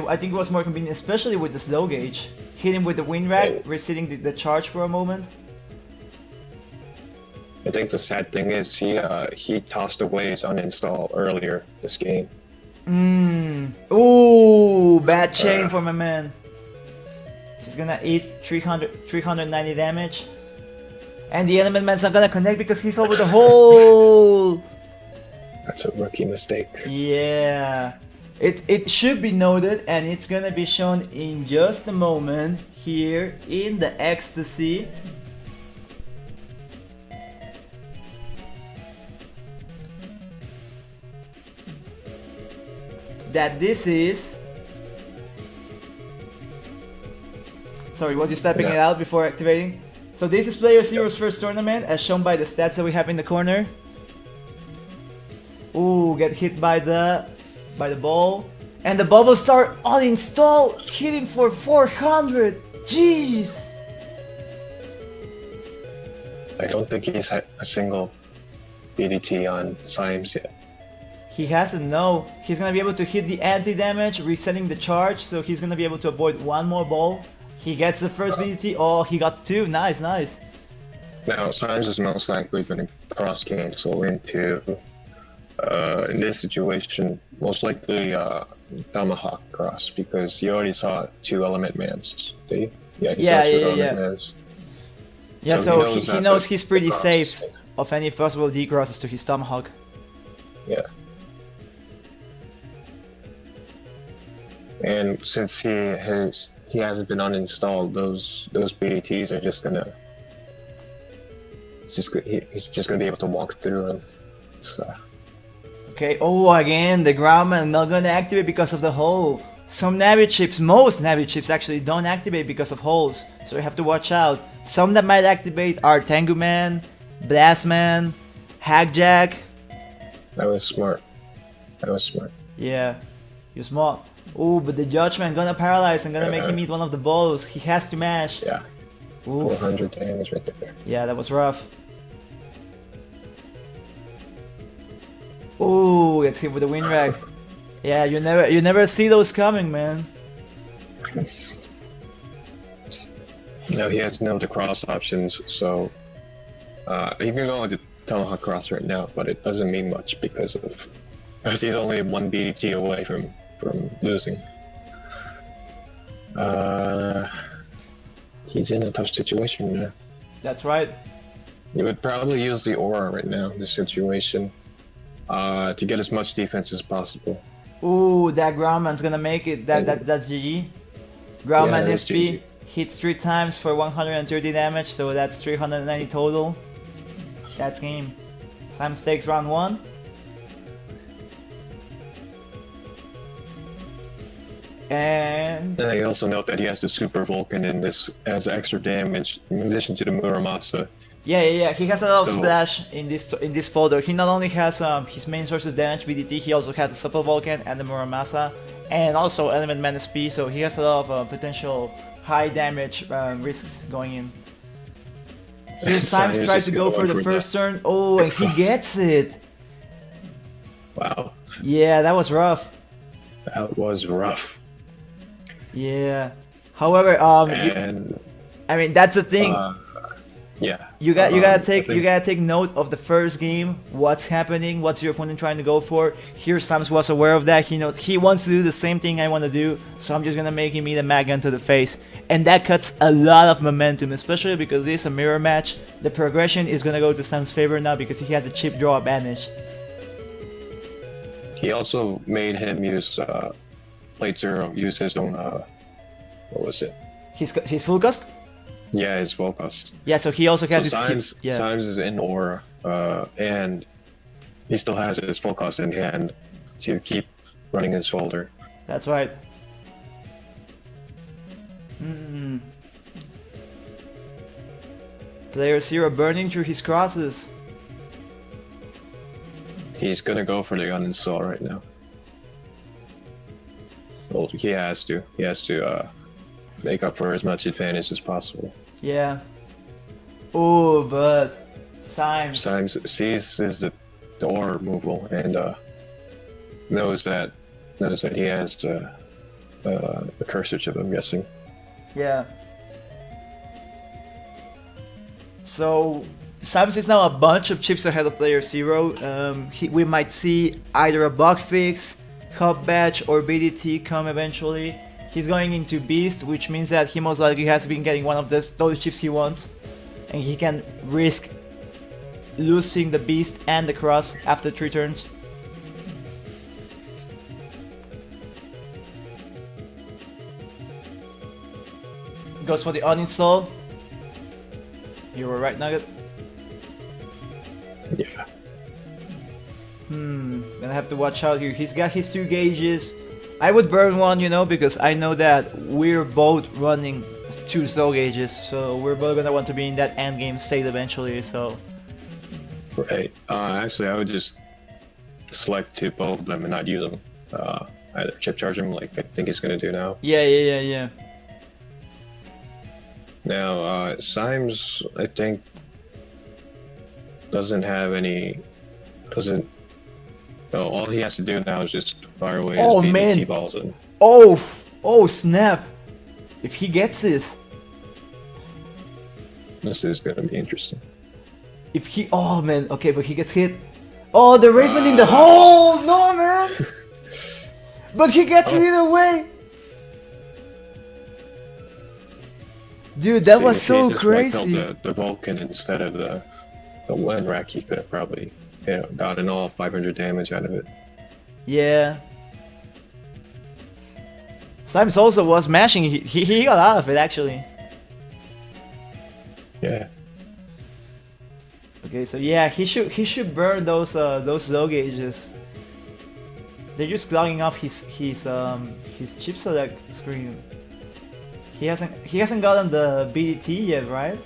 I think it was more convenient, especially with the slow gauge. Hit him with the wind rag, resetting the charge for a moment. I think the sad thing is he tossed away his uninstall earlier this game. Ooh, bad chain for my man. He's gonna eat 390 damage. And the Element Man's not gonna connect because he's over the hole. That's a rookie mistake. Yeah. It should be noted, and it's gonna be shown in just a moment here in the ecstasy. That this is... Sorry, was you stepping it out before activating? So this is Player Zero's first tournament, as shown by the stats that we have in the corner. Ooh, get hit by the ball. And the bubble star uninstall, hitting for 400. Jeez! I don't think he's had a single BDT on Symes yet. He hasn't, no. He's gonna be able to hit the anti-damage, resetting the charge, so he's gonna be able to avoid one more ball. He gets the first BDT. Oh, he got two. Nice. Now, Symes is most likely going to cross-cancel into, in this situation, most likely Tomahawk cross, because he already saw two Element Mans, did he? Yeah, he saw two Element Mans. Yeah, so he knows he's pretty safe of any possible decrosses to his Tomahawk. Yeah. And since he hasn't been uninstalled, those BDTs are just gonna... He's just gonna be able to walk through them. So. Okay, oh, again, the Groundman not gonna activate because of the hole. Some Navi chips, most Navi chips actually don't activate because of holes, so you have to watch out. Some that might activate are Tengu Man, Blast Man, Hackjack. That was smart. Yeah, you're smart. Ooh, but the Judgment gonna paralyze and gonna make him eat one of the balls. He has to mash. Yeah. Oof. 400 damage right there. Yeah, that was rough. Ooh, gets hit with the wind rag. Yeah, you never see those coming, man. No, he has no cross options, so he can go into Tomahawk cross right now, but it doesn't mean much because he's only one BDT away from losing. He's in a tough situation now. That's right. He would probably use the aura right now in this situation to get as much defense as possible. Ooh, that Groundman's gonna make it. That's GG. Groundman SP hits 3 times for 130 damage, so that's 390 total. That's game. Symes takes round 1. And I also note that he has the Super Vulcan in this as extra damage in addition to the Muramasa. Yeah. He has a lot of So- splash in this folder. He not only has his main source of damage BDT, he also has a Super Vulcan and the Muramasa, and also Element Man SP. So he has a lot of potential high damage risks going in. Here Symes Symes tried just to go for the that. first turn. Oh, and he cross. gets it. Wow, Yeah, that was rough. that was rough. Yeah. However, And I mean that's the thing. yeah, You gotta I think- take note of the first game. What's happening? What's your opponent trying to go for? Here, Symes was aware of that. He wants to do the same thing I want to do. So I'm just gonna make him eat a mag gun to the face, and that cuts a lot of momentum, especially because this is a mirror match. The progression is gonna go to Symes' favor now because he has a chip draw advantage. He also made him use Plate Zero, use his own what was it? His full cost. Yeah, his focus. Yeah, so he also has So his yeah. Symes is in aura, and he still has his full cost in hand to keep running his folder. That's right. Player Zero burning through his crosses. He's gonna go for the uninstall right now. Well, he has to. He has to make up for as much advantage as possible. Yeah. Oh, but Symes. Symes sees the aura removal and knows that he has a cursor chip, I'm guessing. Yeah. So Symes is now a bunch of chips ahead of player Zero. We might see either a bug fix, hub batch, or BDT come eventually. He's going into Beast, which means that he most likely has been getting one of those chips he wants, and he can risk losing the Beast and the Cross after 3 turns. Goes for the uninstall. You were right, Nugget. Yeah. Gonna have to watch out here. He's got his 2 gauges. I would burn one, because I know that we're both running 2 slow gauges, so we're both gonna want to be in that end game state eventually. So Right. Actually, I would just select to both of them and not use them. Either chip charge him, like I think he's gonna do now. yeah. Now, Symes, I think, doesn't have any. No, all he has to do now is just fire away Oh, his man. BDT balls and Oh snap! If he gets this, this is gonna be interesting. oh man, okay, but he gets hit. Oh, the raisement in the hole! No, man! But he gets it either way! Dude, that See, was if he so just wiped out crazy. The Vulcan instead of the one rack, he could have probably gotten all 500 damage out of it. Yeah. Symes also was mashing. He got out of it actually. Yeah. Okay, so yeah, he should burn those low gauges. They're just clogging off his chip select screen. He hasn't gotten the BDT yet, right?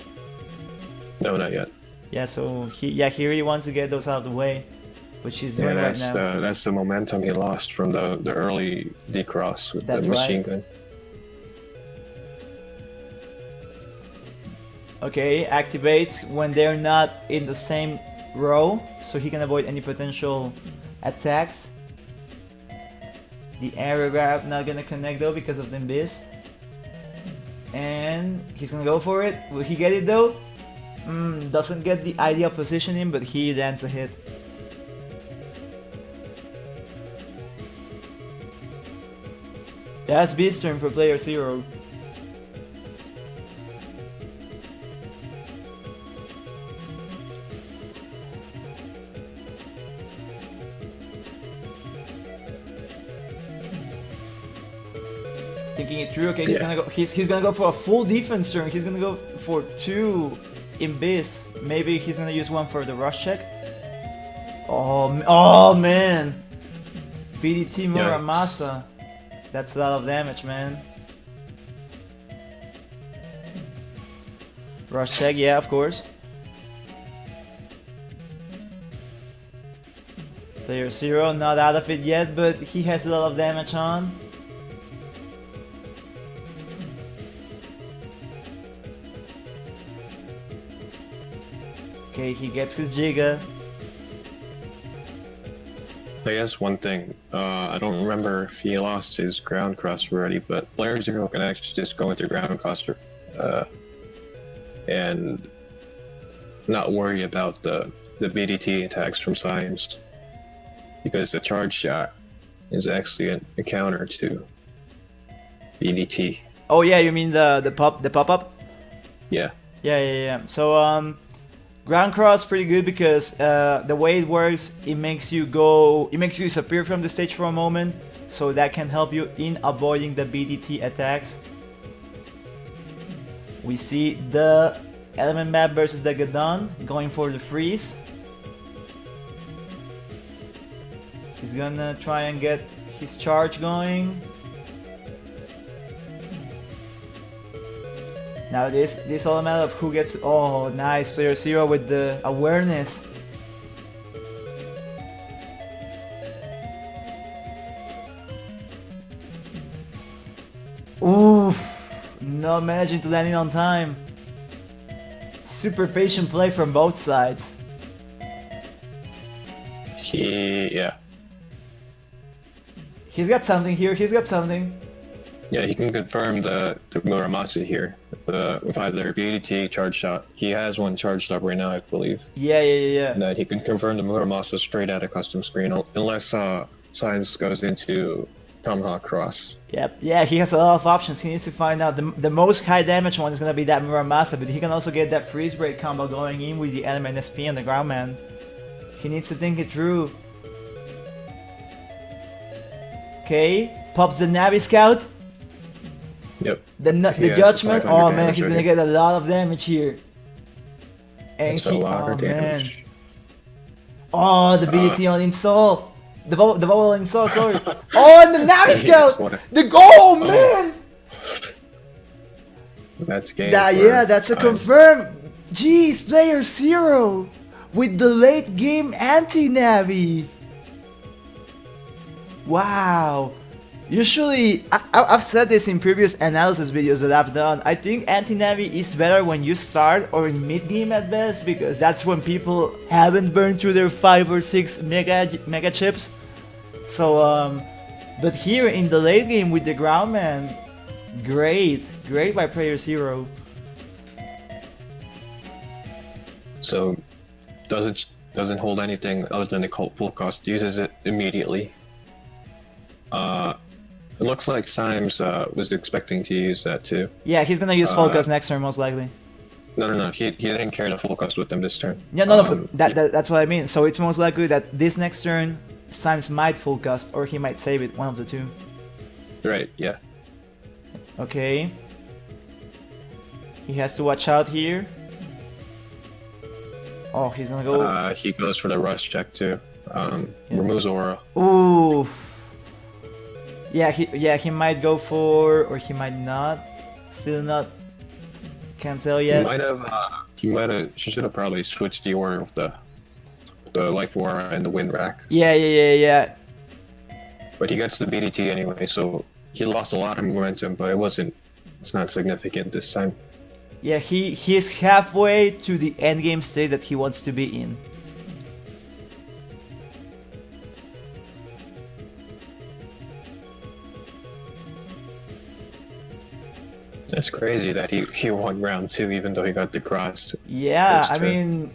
No, not yet. Yeah, so he really wants to get those out of the way, which he's Yeah, doing right now. that's the momentum he lost from the early decross with That's the machine right. gun. Okay, activates when they're not in the same row, so he can avoid any potential attacks. The air grab not gonna connect though because of the Abyss. And he's gonna go for it. Will he get it though? Doesn't get the ideal positioning, but he lands a hit. That's Beast turn for player 0. Thinking it through. Okay, he's gonna go for a full defense turn. He's gonna go for 2 Abyss. Maybe he's gonna use 1 for the rush check. Oh man, BDT Muramasa. That's a lot of damage, man. Rush check, yeah, of course. Player 0 not out of it yet, but he has a lot of damage on. Okay, he gets his Giga. I guess one thing, I don't remember if he lost his ground cross already, but player 0 can actually just go into ground cross and not worry about the BDT attacks from Symes, because the charge shot is actually a counter to BDT. Oh yeah, you mean the pop up? Yeah. Yeah. So ground cross pretty good because the way it works, it makes you disappear from the stage for a moment, so that can help you in avoiding the BDT attacks. We see the element map versus the Gadon going for the freeze. He's gonna try and get his charge going. Now this all a matter of who gets. Oh, nice, player 0 with the awareness. Ooh, not managing to land it on time. Super patient play from both sides. Yeah. He's got something here. He's got something. Yeah, he can confirm the Muramasa here with either BDT charge shot. He has one charged up right now, I believe. Yeah. And that he can confirm the Muramasa straight out of custom screen, unless Symes goes into Tomahawk Cross. Yep. Yeah, he has a lot of options. He needs to find out the most high damage one is gonna be that Muramasa, but he can also get that freeze break combo going in with the element SP and the ground man. He needs to think it through. Okay, pops the Navi Scout. Yep. The judgment. Oh man, he's gonna get a lot of damage here. And that's a lot of damage. Man. Oh, the BT on install. The bubble on install. Sorry. Oh, and the Navi Scout. The goal, man. That's game. Yeah, that's a confirm. Jeez, player 0 with the late game anti-Navi. Wow. Usually, I've said this in previous analysis videos that I've done. I think anti-Navi is better when you start or in mid-game at best, because that's when people haven't burned through their 5 or 6 mega chips. So, but here in the late game with the ground man, great by player 0. So, doesn't hold anything other than the full cost. Uses it immediately. It looks like Symes was expecting to use that too. Yeah, he's gonna use focus next turn most likely. No. He didn't carry the full cost with him this turn. Yeah, no. That's what I mean. So it's most likely that this next turn, Symes might full cast or he might save it. One of the two. Right. Yeah. Okay. He has to watch out here. Oh, he's gonna go. He goes for the rush check too. Removes aura. Ooh. Yeah, he might go for, or he might not. Still not. Can't tell yet. She should have probably switched the order of the life aura and the wind rack. Yeah. But he gets the BDT anyway, so he lost a lot of momentum, but it's not significant this time. Yeah, he's halfway to the endgame state that he wants to be in. That's crazy that he won round 2 even though he got decrossed. Yeah, I mean,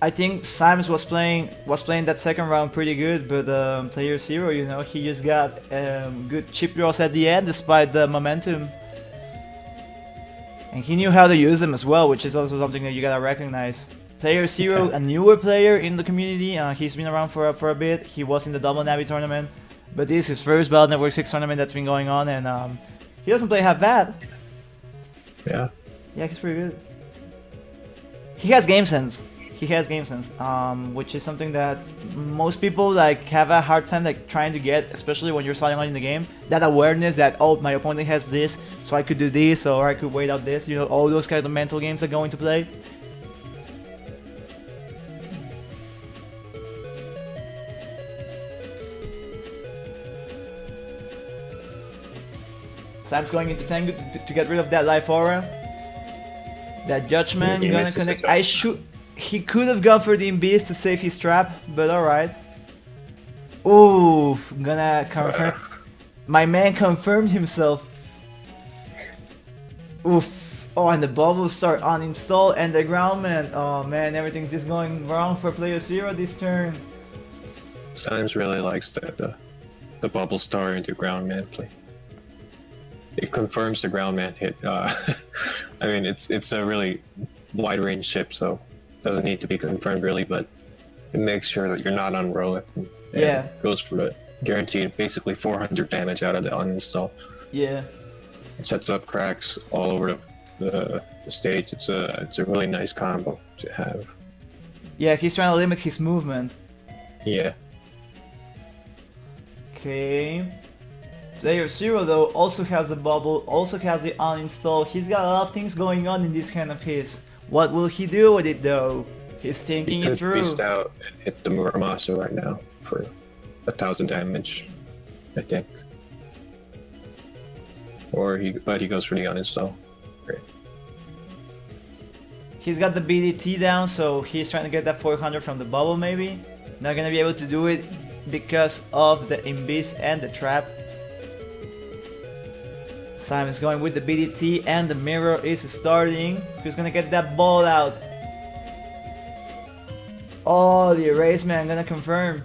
I think Symes was playing that second round pretty good, but player 0, you know, he just got good chip draws at the end despite the momentum. And he knew how to use them as well, which is also something that you gotta recognize. Player 0, a newer player in the community, he's been around for a bit. He was in the Double Navi tournament, but this is his first Battle Network 6 tournament that's been going on, and he doesn't play half bad. Yeah, he's pretty good. He has game sense. Which is something that most people like have a hard time like trying to get, especially when you're starting on in the game. That awareness that, oh, my opponent has this, so I could do this, or I could wait out this. You know, all those kind of mental games that go into play. Sam's going into Tengu to get rid of that life aura. That judgment gonna connect. He could have gone for the Beast to save his trap, but alright. Ooh, gonna confirm. My man confirmed himself. Oof. Oh, and the bubbles start uninstall and the groundman. Oh man, everything's just going wrong for player 0 this turn. Symes really likes the bubble star into groundman play. It confirms the groundman hit. I mean, it's a really wide range ship, so it doesn't need to be confirmed really, but it makes sure that you're not on row. And yeah. Goes for the guaranteed basically 400 damage out of the uninstall. Yeah. It sets up cracks all over the stage. It's a really nice combo to have. Yeah, he's trying to limit his movement. Yeah. Okay. Player 0 though also has the bubble, also has the uninstall. He's got a lot of things going on in this kind of his. What will he do with it though? He's thinking it through. He could beast out and hit the Muramasa right now for 1,000 damage, I think. But he goes for the uninstall. Great. He's got the BDT down, so he's trying to get that 400 from the bubble maybe. Not gonna be able to do it because of the Imbeast and the trap. Simon's going with the BDT and the mirror is starting. Who's gonna get that ball out? Oh, the erase man gonna confirm.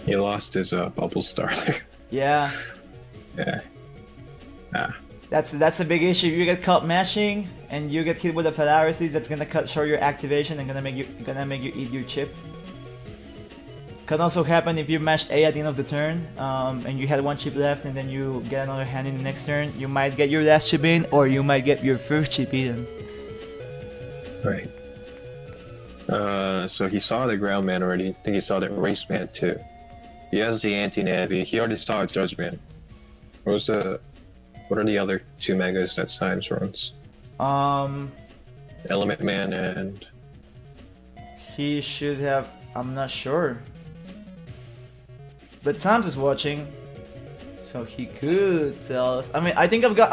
He lost his bubble starter. Yeah. Yeah. Ah. That's a big issue. If you get caught mashing and you get hit with the polarities, that's gonna cut short your activation and gonna make you eat your chip. Can also happen if you mash A at the end of the turn, and you had one chip left, and then you get another hand in the next turn. You might get your last chip in, or you might get your first chip in. Right. So he saw the ground man already. I think he saw the race man too. He has the anti-navi. He already saw judgment. What are the other 2 megas that Symes runs? Element Man and... He should have... I'm not sure. But Symes is watching. So he could tell us. I mean, I think I've got...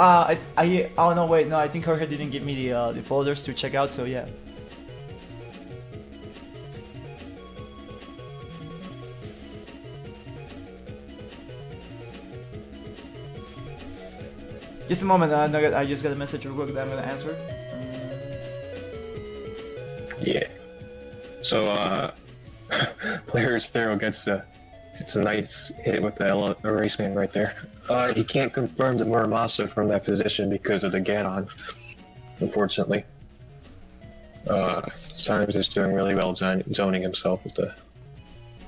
oh no, wait, no, I think Jorge didn't give me the folders to check out, so yeah. Just a moment, Nugget, I just got a message real quick that I'm gonna answer. Yeah. So, player 0 gets a nice hit with the erase man right there. He can't confirm the Muramasa from that position because of the Ganon, unfortunately. Symes is doing really well zoning himself with the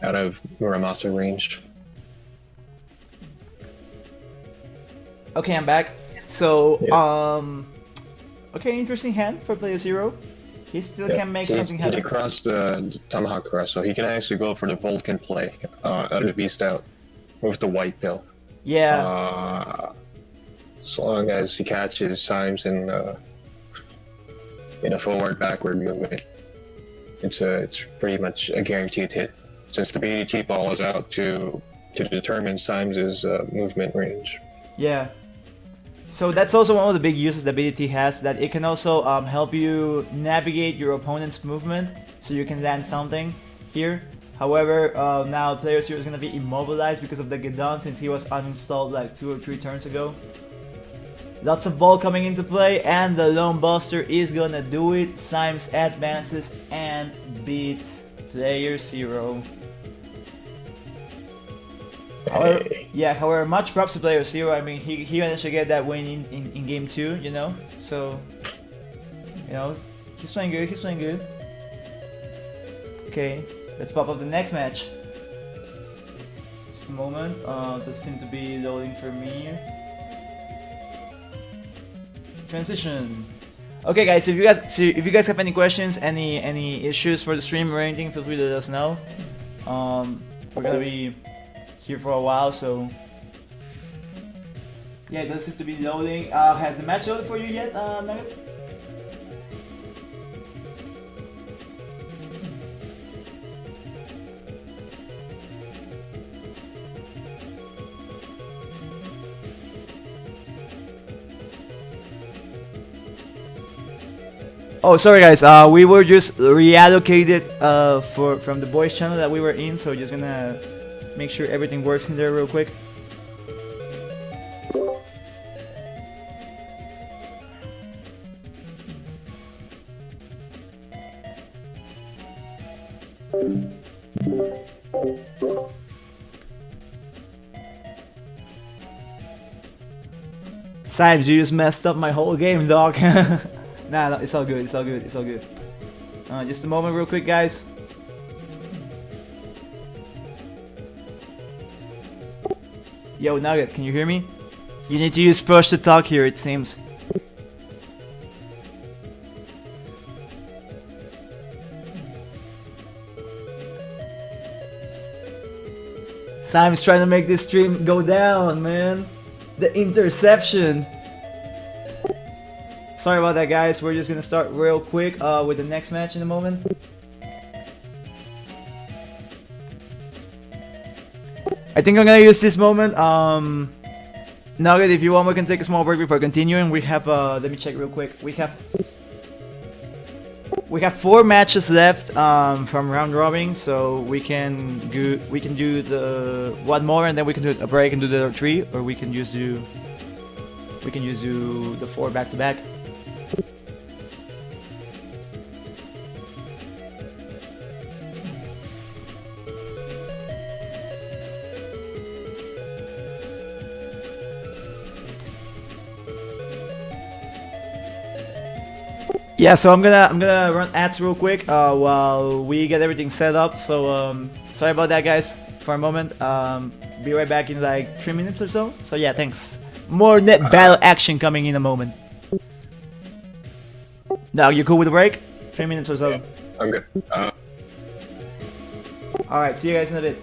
out of Muramasa range. Okay, I'm back. So, yeah. Okay, interesting hand for player 0. He still can make something happen. He crossed the Tomahawk Cross, so he can actually go for the Vulcan play out of the Beast out with the white pill. Yeah. As long as he catches Symes in a forward-backward movement, it's pretty much a guaranteed hit, since the BDT ball is out to determine Symes' movement range. Yeah. So that's also one of the big uses that BDT has, that it can also help you navigate your opponent's movement, so you can land something here. However, now player 0 is going to be immobilized because of the Gedon, since he was uninstalled like 2 or 3 turns ago. Lots of ball coming into play, and the Lone Buster is going to do it. Symes advances and beats player 0. However, much props to player 0. I mean, he managed to get that win in game 2, you know? So, you know, he's playing good, Okay, let's pop up the next match. Just a moment, doesn't seem to be loading for me. Transition. Okay guys, if you guys have any questions, any issues for the stream or anything, feel free to let us know. We're gonna be here for a while, so yeah, it does seem to be loading. Has the match loaded for you yet, Nugget? Oh, sorry guys. We were just reallocated from the boys channel that we were in, so just gonna make sure everything works in there real quick. Symes, you just messed up my whole game, dog. Nah, no, it's all good, it's all good, it's all good. Just a moment real quick, guys. Yo, Nugget, can you hear me? You need to use push to talk here, it seems. Symes trying to make this stream go down, man. The interception. Sorry about that, guys. We're just gonna start real quick with the next match in a moment. I think I'm gonna use this moment. Nugget, if you want, we can take a small break before continuing. We have let me check real quick. We have 4 matches left from round robin, so we can do the one more and then we can do a break and do the 3, or we can just do the 4 back to back. Yeah, so I'm gonna run ads real quick while we get everything set up. So sorry about that, guys, for a moment. Be right back in like 3 minutes or so. So yeah, thanks. More NetBattler action coming in a moment. Now you cool with the break? 3 minutes or so. Yeah, I'm good. All right, see you guys in a bit.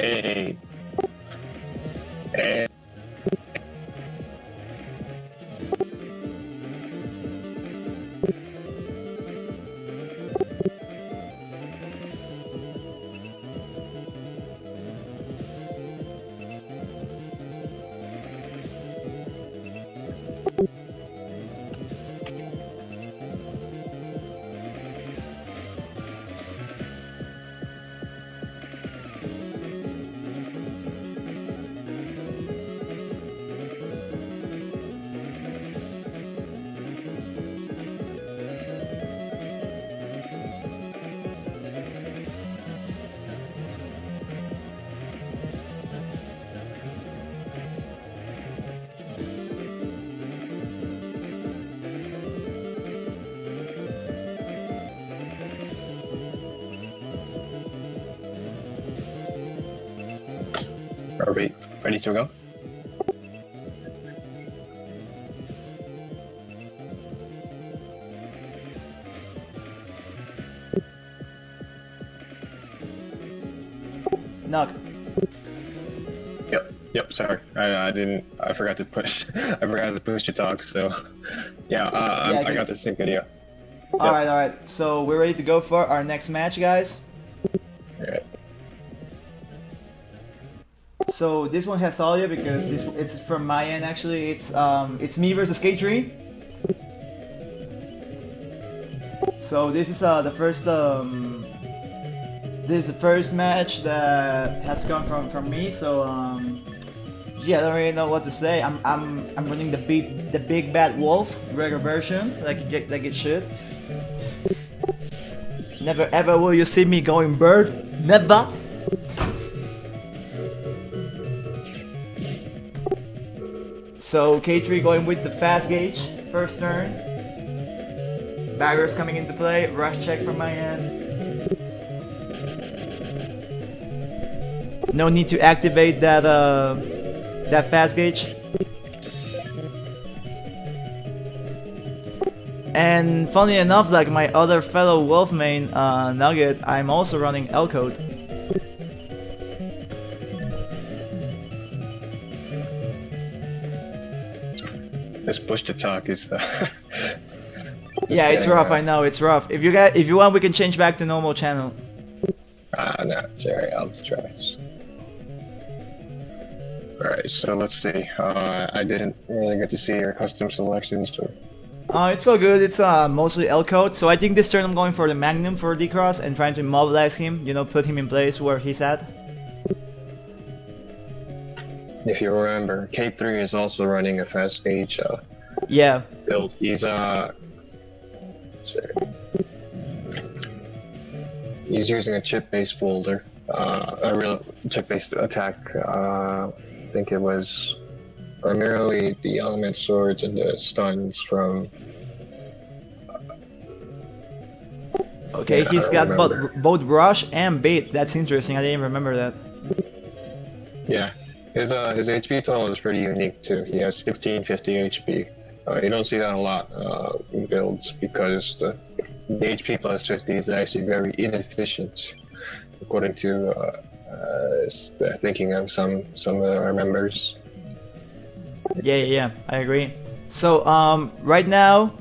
Hey. Hey. Are we ready to go? Nug. Yep, sorry. I forgot to push. I forgot to push to talk, so. Yeah, I got the sync video. Alright. So we're ready to go for our next match, guys. Alright. So this one has audio because it's from my end actually. It's me versus Katri. So this is the first match that has come from me. So yeah, I don't really know what to say. I'm running the big bad wolf regular version like it should. Never ever will you see me going bird. Never. So Katri going with the fast gauge, first turn. Barriers coming into play, rush check from my end. No need to activate that fast gauge. And funny enough, like my other fellow wolf main, Nugget, I'm also running L code. This push to talk is. Yeah, it's rough. I know it's rough. If you want, we can change back to normal channel. No, sorry, I'll try. Alright, so let's see. I didn't really get to see your custom selections. So. It's so good. It's mostly L code. So I think this turn I'm going for the Magnum for D-Cross and trying to immobilize him. You know, put him in place where he's at. If you remember, K3 is also running a fast gauge yeah. build. He's using a chip-based folder, a real chip-based attack. I think it was primarily the element swords and the stuns from. Okay, he's got both rush and bait. That's interesting. I didn't remember that. Yeah. His HP total is pretty unique too. He has 1650 HP. You don't see that a lot in builds because the HP plus 50 is actually very inefficient, according to the thinking of some of our members. Yeah, I agree. So right now,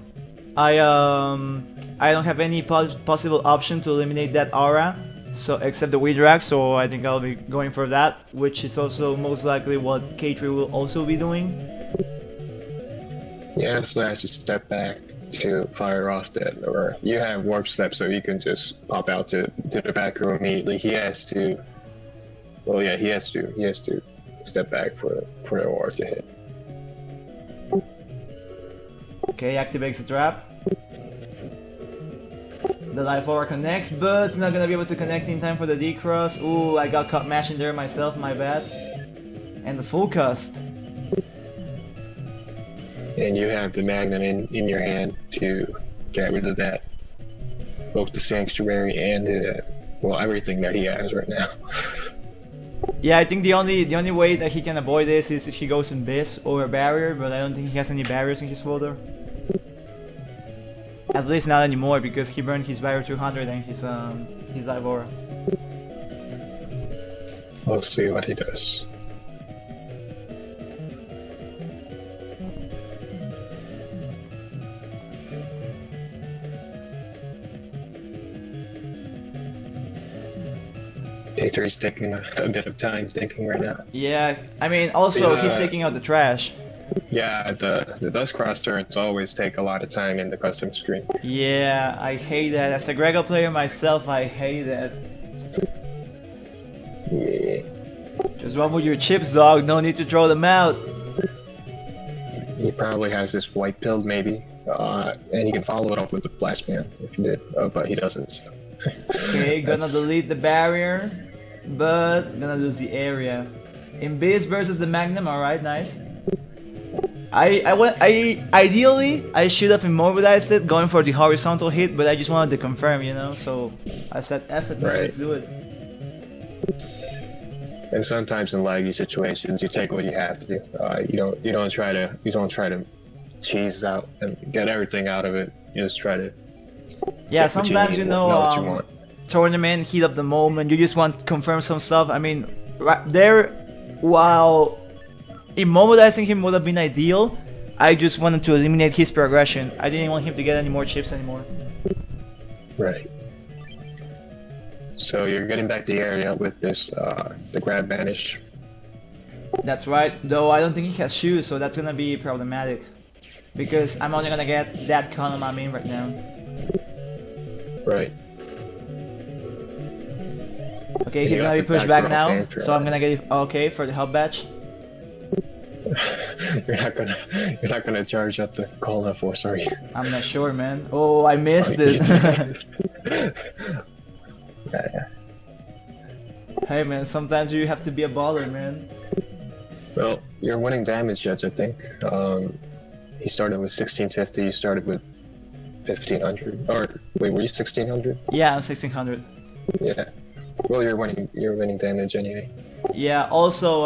I don't have any possible option to eliminate that aura. So except the Weedrag, so I think I'll be going for that, which is also most likely what Katri will also be doing. Yeah, so has to step back to fire off that, or you have warp step, so you can just pop out to the back row immediately. He has to. Well, yeah, he has to step back for the war to hit. Okay, activates the trap. The life aura connects, but it's not gonna be able to connect in time for the D-Cross. Ooh, I got caught mashing there myself, my bad. And the full cast. And you have the Magnum in your hand to get rid of that. Both the Sanctuary and everything that he has right now. Yeah, I think the only way that he can avoid this is if he goes in Abyss or a barrier, but I don't think he has any barriers in his folder. At least not anymore, because he burned his barrier 200 and his live aura. We'll see what he does. Katri's taking a bit of time thinking right now. Yeah, I mean, also he's He's, taking out the trash. Yeah, the dust cross turns always take a lot of time in the custom screen. Yeah, I hate that. As a Gregor player myself, I hate that. Yeah. Just run with your chips, dog. No need to throw them out. He probably has this white pill, maybe, and he can follow it up with the blast man if he did, but he doesn't. So. Okay, gonna delete the barrier, but gonna lose the area. In Biz versus the Magnum, alright, nice. Ideally, I should have immobilized it, going for the horizontal hit, but I just wanted to confirm, you know, so I said F it, Right. let's do it. And sometimes in laggy situations, you take what you have to do. You don't try to cheese out and get everything out of it. You just try to. Yeah, get what sometimes need, you know, what you want. tournament, heat of the moment, you just want to confirm some stuff. I mean, right there, while immobilizing him would have been ideal, I just wanted to eliminate his progression. I didn't want him to get any more chips anymore. Right. So you're getting back the area with this the grab banish. That's right, though I don't think he has shoes, so that's gonna be problematic. Because I'm only gonna get that column I'm in right now. Right. Okay, And he's you gonna be got the pushed back back row now, dancer. so I'm gonna get it okay for the help batch. you're not gonna charge up the call up force, are you? I'm not sure, man. Oh, I missed it. Yeah. Hey man, sometimes you have to be a baller, man. Well, you're winning damage judge, I think. He started with 1650. You started with 1500. Or wait, were you 1600? Yeah, I'm 1600. Yeah. Well, you're winning damage anyway. Yeah, also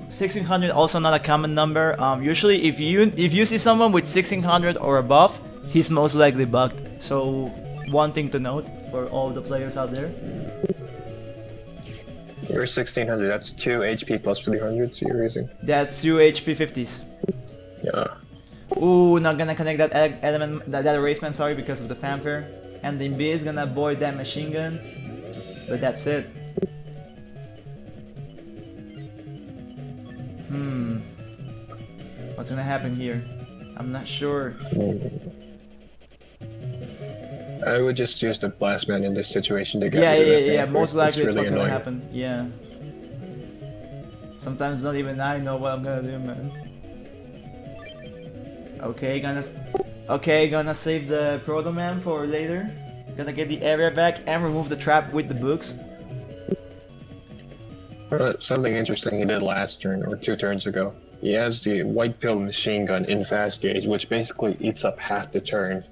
1600 also not a common number. Usually if you see someone with 1600 or above, he's most likely bugged. So one thing to note for all the players out there. You're 1600. That's 2 HP plus 300. So you're using. That's 2 HP 50s. Yeah. Ooh, not gonna connect that element, that erasement, sorry, because of the fanfare. And the B is gonna avoid that machine gun. But that's it. What's gonna happen here? I'm not sure. I would just use the blast man in this situation to get Yeah, rid of that yeah. fanfare. Most likely it's really what's gonna annoying. happen. Yeah. Sometimes not even I know what I'm gonna do, man. Okay, gonna save the Proto Man for later. Gonna get the area back and remove the trap with the books. Something interesting he did last turn, or 2 turns ago. He has the white pill machine gun in fast gauge, which basically eats up half the turn.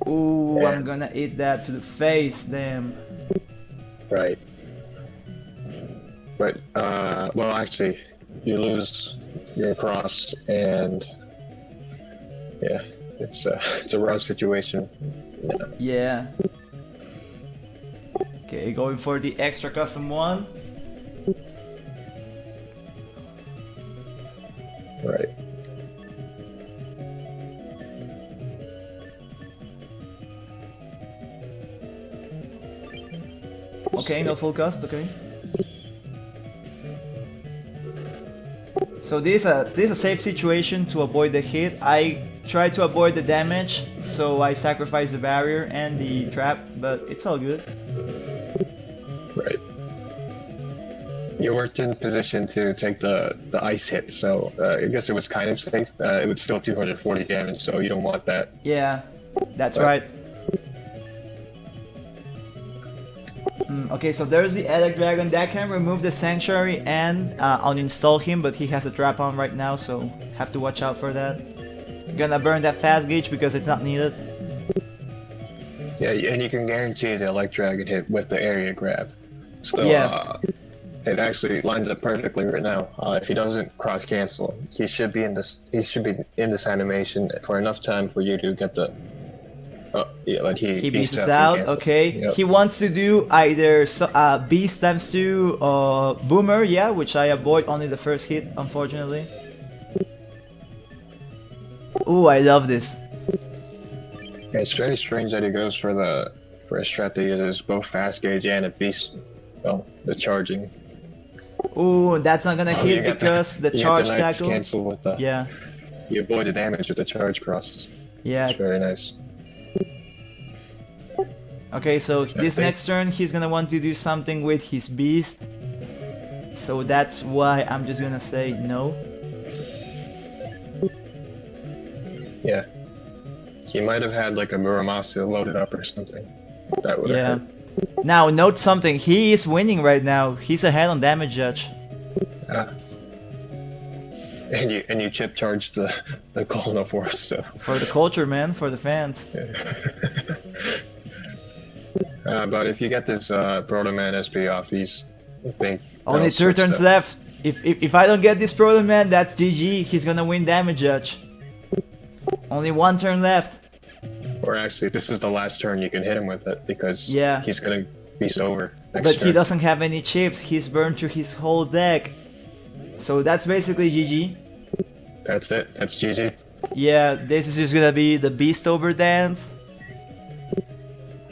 Ooh, Yeah. I'm gonna eat that to the face, damn. Right. But, well, actually, you lose your cross, and yeah, it's a rough situation. Yeah. Okay, going for the extra custom one. Right. Okay, no full cost, okay. So this is a safe situation to avoid the hit. I try to avoid the damage, so I sacrifice the barrier and the trap, but it's all good. Right. You weren't in position to take the ice hit, so I guess it was kind of safe. It was still 240 damage, so you don't want that. Yeah, that's right. Okay, so there's the Elec Dragon that can remove the Sanctuary and uninstall him, but he has a trap on right now, so have to watch out for that. Gonna burn that fast gauge because it's not needed. Yeah, and you can guarantee the Elect Dragon hit with the area grab. So Yeah. it actually lines up perfectly right now. If he doesn't cross cancel, he should be in this. He should be in this animation for enough time for you to get the Oh, yeah, but He beasts beasts out. cancels. Okay. Yep. He wants to do either beast times 2 or boomer, yeah, which I avoid only the first hit, unfortunately. Ooh, I love this. Yeah, it's very strange that he goes for a strat that uses both fast gauge and a beast. Well, the charging. Ooh, that's not gonna Oh, you hit got because the charge the knights tackle. cancel with the. Yeah, You avoid the damage with the charge crosses. yeah. It's very nice. Okay, so this next turn he's gonna want to do something with his beast. So that's why I'm just gonna say no. Yeah. He might have had like a Muramasa loaded up or something. That would have Yeah. hurt. Now note something. He is winning right now. He's ahead on damage judge. Ah. And you chip charge the Golden Force, so. For the culture, man. For the fans. But if you get this Proto Man SP off, he's big. Only 2 turns left. If I don't get this Proto Man, that's GG. He's gonna win damage judge. Only 1 turn left. Or actually, this is the last turn you can hit him with it because Yeah. he's gonna beast over next But turn. he doesn't have any chips. He's burned through his whole deck. So that's basically GG. That's it. That's GG. Yeah, this is just gonna be the beast over dance.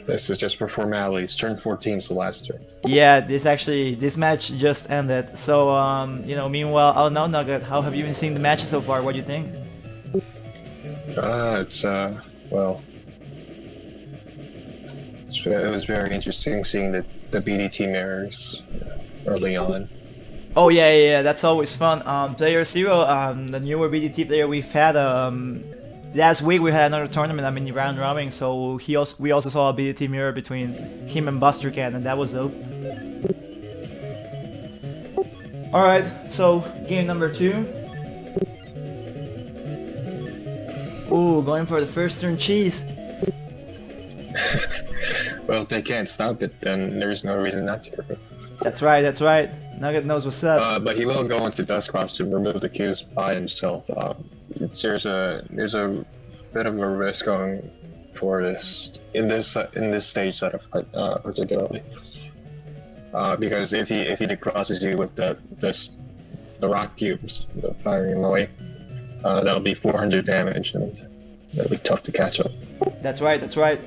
This is just for formalities. Turn 14 is the last turn. Yeah, this match just ended. So, you know, meanwhile, oh no, Nugget, how have you been seeing the matches so far? What do you think? It's well, it was very interesting seeing the BDT mirrors early on. Oh yeah, that's always fun. Player Zero, the newer BDT player we've had. Last week we had another tournament. I mean, round robin. So we also saw a BDT mirror between him and Buster Cat, and that was dope. All right, so game number 2. Ooh, going for the first turn cheese. Well, if they can't stop it, then there's no reason not to. That's right. Nugget knows what's up. But he will go into Dustcross to remove the cubes by himself. There's a bit of a risk going for this in this stage setup, particularly. Because if he decrosses you with the rock cubes, firing them away, that'll be 400 damage, and that'll be tough to catch up. That's right.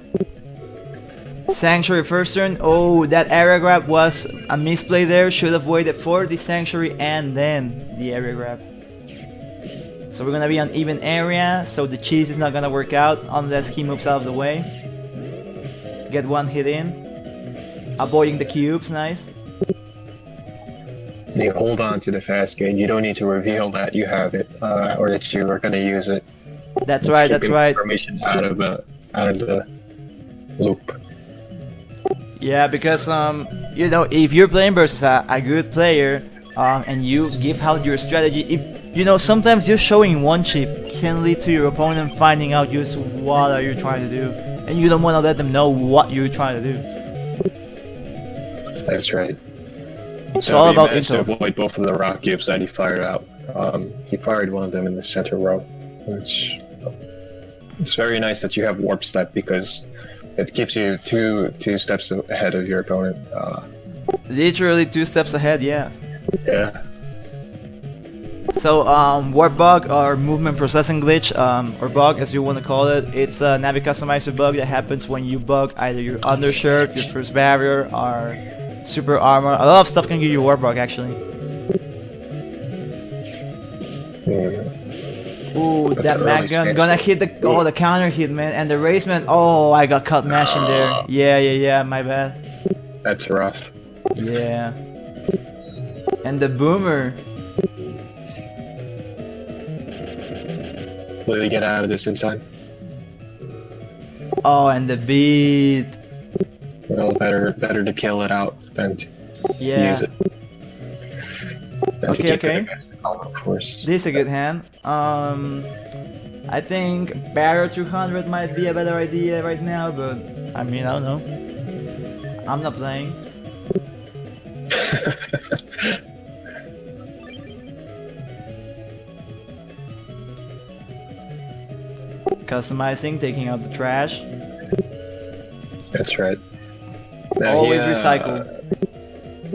Sanctuary first turn. Oh, that area grab was a misplay there. Should have waited for the Sanctuary and then the area grab. So we're gonna be on even area, so the cheese is not gonna work out unless he moves out of the way. Get 1 hit in. Avoiding the cubes, nice. And you hold on to the fast gauge. You don't need to reveal that you have it, or that you are going to use it. That's right. Information out of the loop. Yeah, because you know, if you're playing versus a good player, and you give out your strategy, if you know, sometimes just showing 1 chip can lead to your opponent finding out just what are you trying to do, and you don't want to let them know what you're trying to do. That's right. It's So all he about managed to intel. avoid both of the rock cubes that he fired out. He fired one of them in the center row, which it's very nice that you have warp step because it keeps you two steps ahead of your opponent. Literally 2 steps ahead, yeah. Yeah. So, warp bug or movement processing glitch, or bug as you want to call it, it's a Navi customizer bug that happens when you bug either your undershirt, your first barrier, or super armor. A lot of stuff can give you warp bug actually. Ooh, that mag gun gonna hit the the counter hit, man, and the race man. Oh, I got cut mashing there. Yeah, my bad. That's rough. Yeah. And the boomer. Will he get out of this in time? Oh, and the beat. Well, better to kill it out than to Yeah. use it. Than to Okay, keep okay. it against the Golden Force. This is a good hand. I think Barrier 200 might be a better idea right now, but I mean, I don't know. I'm not playing. Customizing, taking out the trash. That's right. Now, Always recycle.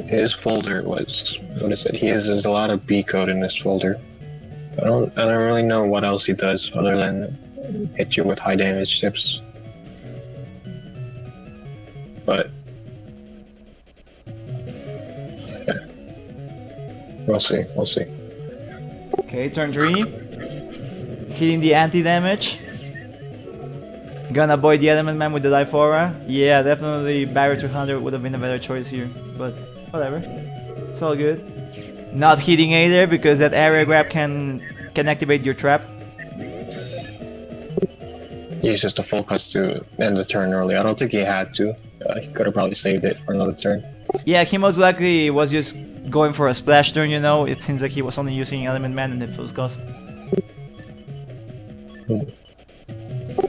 His folder was, what is it? He uses a lot of B code in this folder. I don't really know what else he does other than hit you with high damage tips. But yeah. We'll see. Okay, turn 3. Hitting the anti-damage. Gonna avoid the Element Man with the Life Aura. Yeah, definitely Barrier 200 would have been a better choice here, but whatever. It's all good. Not hitting either because that area grab can activate your trap. He used just a full cuts to end the turn early. I don't think he had to. He could have probably saved it for another turn. Yeah, he most likely was just going for a splash turn, you know. It seems like he was only using Element Man and the full cost.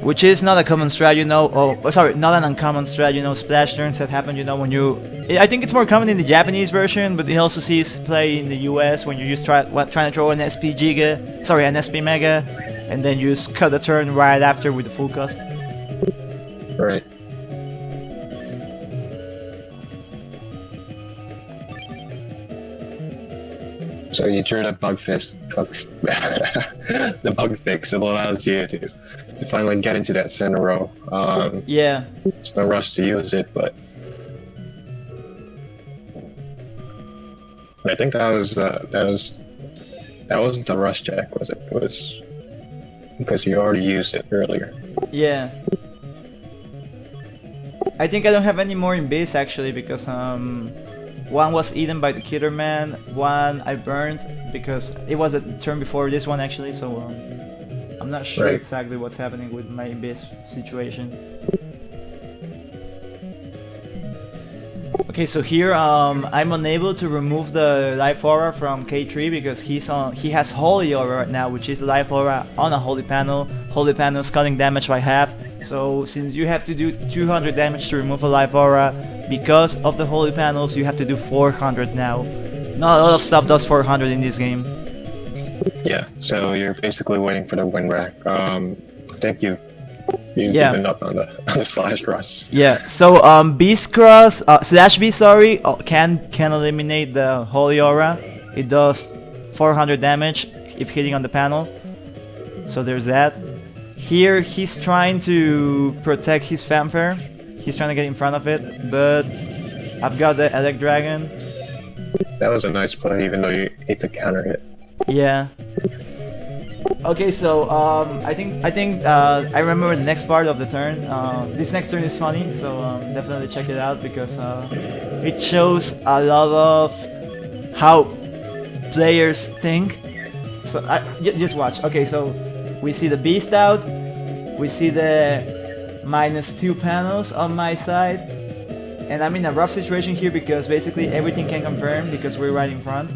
Which is not a common strat, you know. Oh, sorry, not an uncommon strat, you know. Splash turns that happen, you know, when you... I think it's more common in the Japanese version, but it also sees play in the US when you just trying to throw an SP Giga, sorry, an SP Mega, and then you just cut the turn right after with the full cost. Right. So you drew the bug fix. The bug fix. It allows you to finally get into that center row. Yeah. There's no rush to use it, but I think that wasn't a rush check, was it? It was because you already used it earlier. Yeah. I think I don't have any more in base actually because one was eaten by the Killer Man, one I burned because it was a turn before this one actually, so I'm not sure exactly what's happening with my base situation. Okay, so here I'm unable to remove the Life Aura from Katri because he has Holy Aura right now, which is a Life Aura on a Holy Panel. Holy Panel is cutting damage by half. So since you have to do 200 damage to remove a Life Aura, because of the Holy Panels you have to do 400 now. Not a lot of stuff does 400 in this game. Yeah, so you're basically waiting for the win rack. I think you've given up on the slash cross. Yeah, so Beast Cross, slash B, sorry, can eliminate the Holy Aura. It does 400 damage if hitting on the panel. So there's that. Here he's trying to protect his fanfare. He's trying to get in front of it, but I've got the Elect Dragon. That was a nice play, even though you ate the counter hit. Yeah. Okay, so I think I remember the next part of the turn. This next turn is funny, so definitely check it out because it shows a lot of how players think. So just watch. Okay, so we see the Beast out. We see the -2 panels on my side, and I'm in a rough situation here because basically everything can confirm because we're right in front.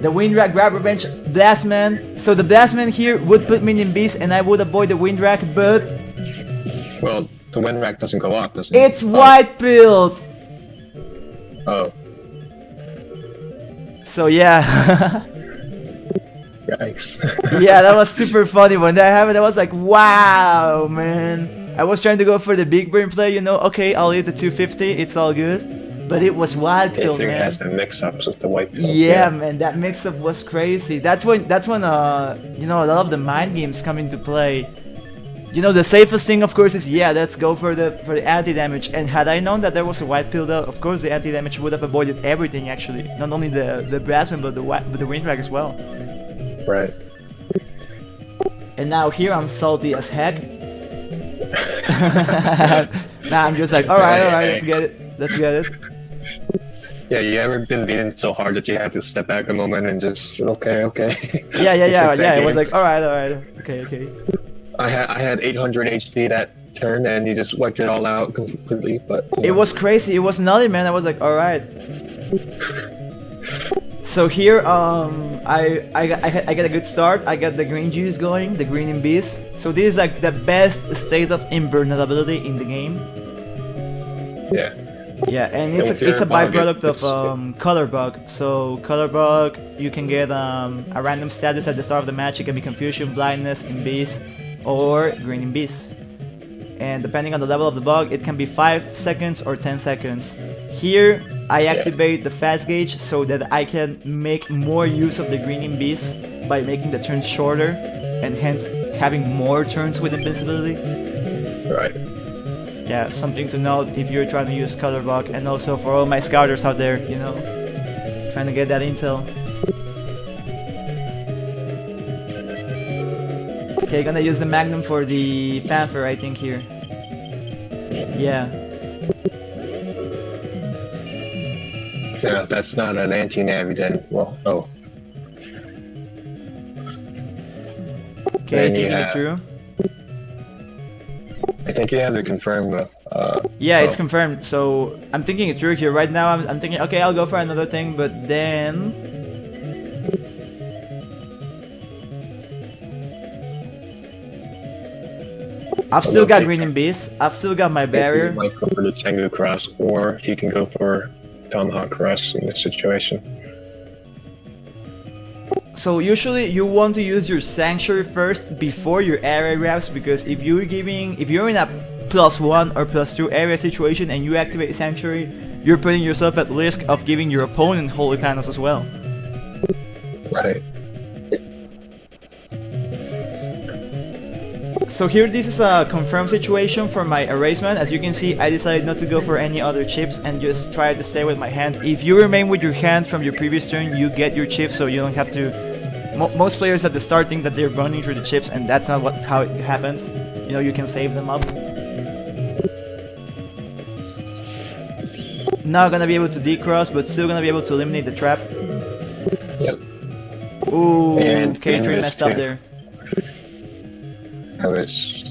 The Wind Rack, Grab Revenge, Blast Man. So the Blast Man here would put me in Beast and I would avoid the Wind Rack, but... Well, the Wind Rack doesn't go off, doesn't it? It's white pilled! Oh. So yeah. Yikes. Yeah, that was super funny. When that happened, I was like, wow, man. I was trying to go for the big brain play, you know, okay, I'll hit the 250, it's all good. But it was wild pilled, man. It has the mix-ups with the white pills. Yeah, man, that mix-up was crazy. That's when you know, a lot of the mind games come into play. You know, the safest thing, of course, is let's go for the anti-damage. And had I known that there was a white pill, though, of course, the anti-damage would have avoided everything. Actually, not only the Brassman, but the Wind Rack as well. Right. And now here I'm salty as heck. Now I'm just like, all right, let's get it. Yeah, you ever been beaten so hard that you had to step back a moment and just okay. Yeah. It was like, all right, okay. I had 800 HP that turn, and he just wiped it all out completely. But it was crazy. It was nutty, man. I was like, all right. So here, I get a good start. I got the green juice going, the green in beast. So this is like the best state of invulnerability in the game. Yeah. Yeah, and it's a byproduct of color bug. So color bug, you can get a random status at the start of the match. It can be confusion, blindness in beast, or green in beast. and depending on the level of the bug, it can be 5 seconds or 10 seconds. Here, I activate the fast gauge so that I can make more use of the green beast by making the turns shorter, and hence having more turns with invincibility. Right. Yeah, something to note if you're trying to use color block, and also for all my scouters out there, you know, trying to get that intel. Okay, gonna use the Magnum for the Panther, I think, here. Yeah. Yeah, that's not an anti-navi then. Well, oh. Okay, Then you thinking it have- through. I think you have to confirm the. Yeah, it's confirmed. So I'm thinking it through here right now. I'm thinking, okay, I'll go for another thing, but then I've still got green and beast. I've still got my barrier. You might go for the Tengu Cross, or you can go for Tomahawk Cross in this situation. So usually you want to use your sanctuary first before your area grabs, because if you're in a +1 or +2 area situation and you activate sanctuary, you're putting yourself at risk of giving your opponent holy panels as well. Right. So here this is a confirmed situation for my erasement. As you can see, I decided not to go for any other chips and just try to stay with my hand. If you remain with your hand from your previous turn, you get your chips, so you don't have to. Most players at the start think that they're running through the chips, and that's not how it happens. You know, you can save them up. Not gonna be able to decross, but still gonna be able to eliminate the trap. Yep. Ooh, And Katri messed up there. I was.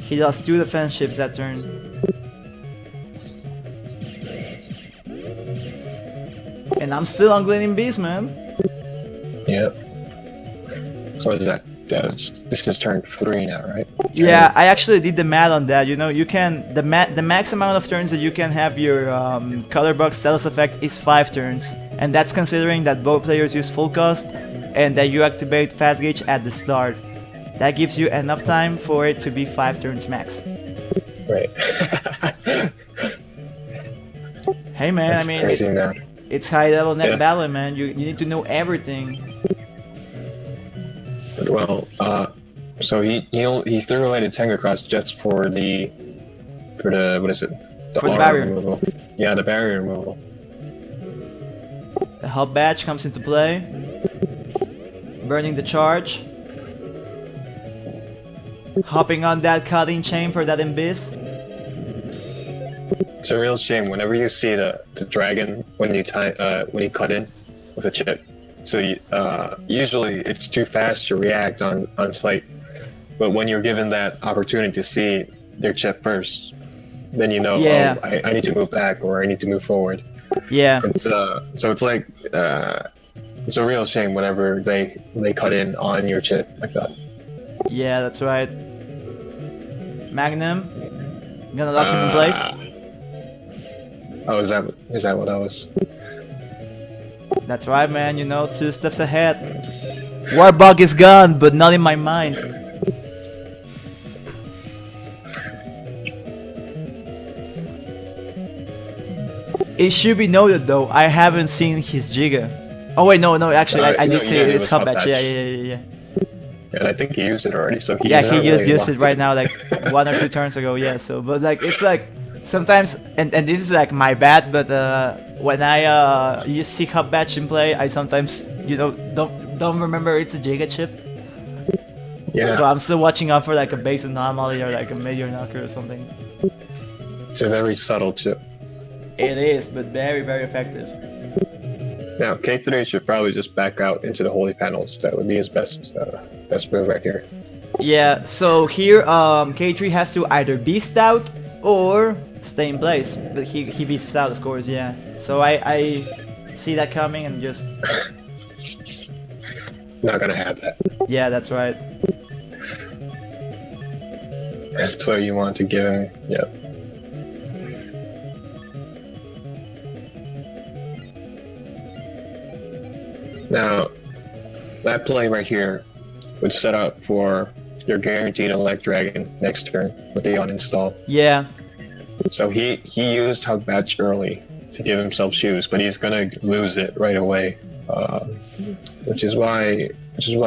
He lost 2 defense chips that turn. And I'm still on Gleaming Beast, man. Yep. What is that? This is turn 3 now, right? Yeah, I actually did the math on that. You know, you can the max amount of turns that you can have your color box status effect is 5 turns, and that's considering that both players use full cost and that you activate fast gauge at the start. That gives you enough time for it to be 5 turns max. Right. Hey man, That's I mean, crazy now. it's high level net Yeah. battle, man. You need to know everything. Well, so he threw away the Tengu Cross just for the what is it? For the armor barrier. removal. Yeah, the barrier removal. The hub badge comes into play. Burning the charge. Hopping on that cutting chain for that Abyss. It's a real shame whenever you see the dragon when you cut in with a chip. So usually it's too fast to react on sight, but when you're given that opportunity to see their chip first, then you know, Yeah. oh, I need to move back or I need to move forward. Yeah. So it's like it's a real shame whenever they cut in on your chip like that. Yeah, that's right. Magnum. Gonna lock him in place. Oh, is that what that was? That's right, man. You know, 2 steps ahead. Warbug is gone, but not in my mind. It should be noted though, I haven't seen his Giga. Oh wait, no, actually, I did see it. It's hub batch. Yeah. And I think he used it already. So he Yeah, he used it right now, like 1 or 2 turns ago. Yeah, so but like it's like sometimes, and this is like my bad, but when I use see hub batch in play, I sometimes don't remember it's a Giga chip. Yeah. So I'm still watching out for like a base anomaly or like a meteor knocker or something. It's a very subtle chip. It is, but very, very effective. Now, K3 should probably just back out into the holy panels. That would be his best move right here. Yeah, so here K3 has to either beast out or stay in place. But he beasts out, of course, yeah. So I see that coming and just... Not gonna have that. Yeah, that's right. So you want to give him... Yep. Now, that play right here would set up for you're guaranteed Elect Dragon next turn with the uninstall. Yeah. So he used Hug Batch early to give himself shoes, but he's gonna lose it right away. Which is why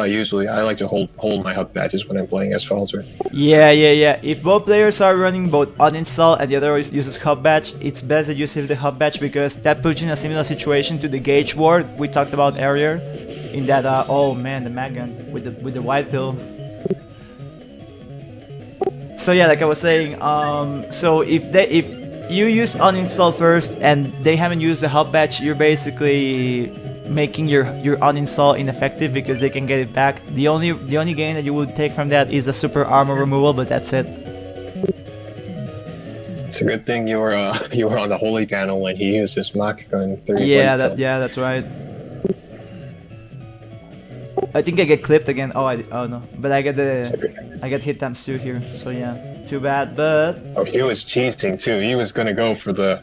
usually I like to hold my Hug Batches when I'm playing as Falter. Yeah. If both players are running both uninstall and the other uses hub batch, it's best that you save the hub batch because that puts you in a similar situation to the gauge ward we talked about earlier. In that, oh man, the mag gun with the white pill. So yeah, like I was saying, so if you use uninstall first and they haven't used the hub batch, you're basically making your uninstall ineffective because they can get it back. The only gain that you would take from that is a super armor removal, but that's it. It's a good thing you were on the holy panel when he used his Mach gun 3. Yeah, that's right. I think I get clipped again. Oh no, but I get hit times 2 here. So yeah, too bad. But he was cheating too. He was gonna go for the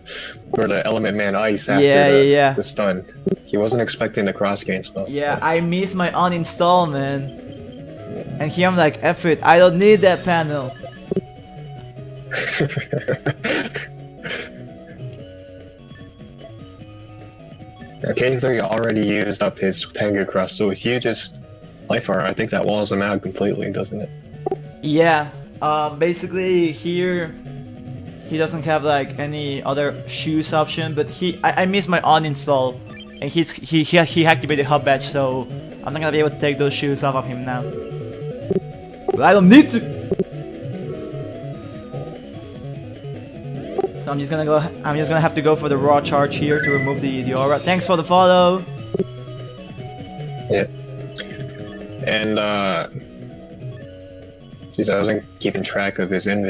Element Man Ice after the stun. He wasn't expecting the cross gain stuff. Yeah, I missed my uninstall, man. And here I'm like, F it, I don't need that panel. K3 already used up his Tengu Cross, so if you just Life Art, I think that walls him out completely, doesn't it? Yeah, basically here he doesn't have like any other shoes option, but I missed my uninstall, and he activated hub batch, so I'm not gonna be able to take those shoes off of him now. But I don't need to. So I'm just gonna have to go for the raw charge here to remove the aura. Thanks for the follow. Yeah. And geez, I wasn't keeping track of his and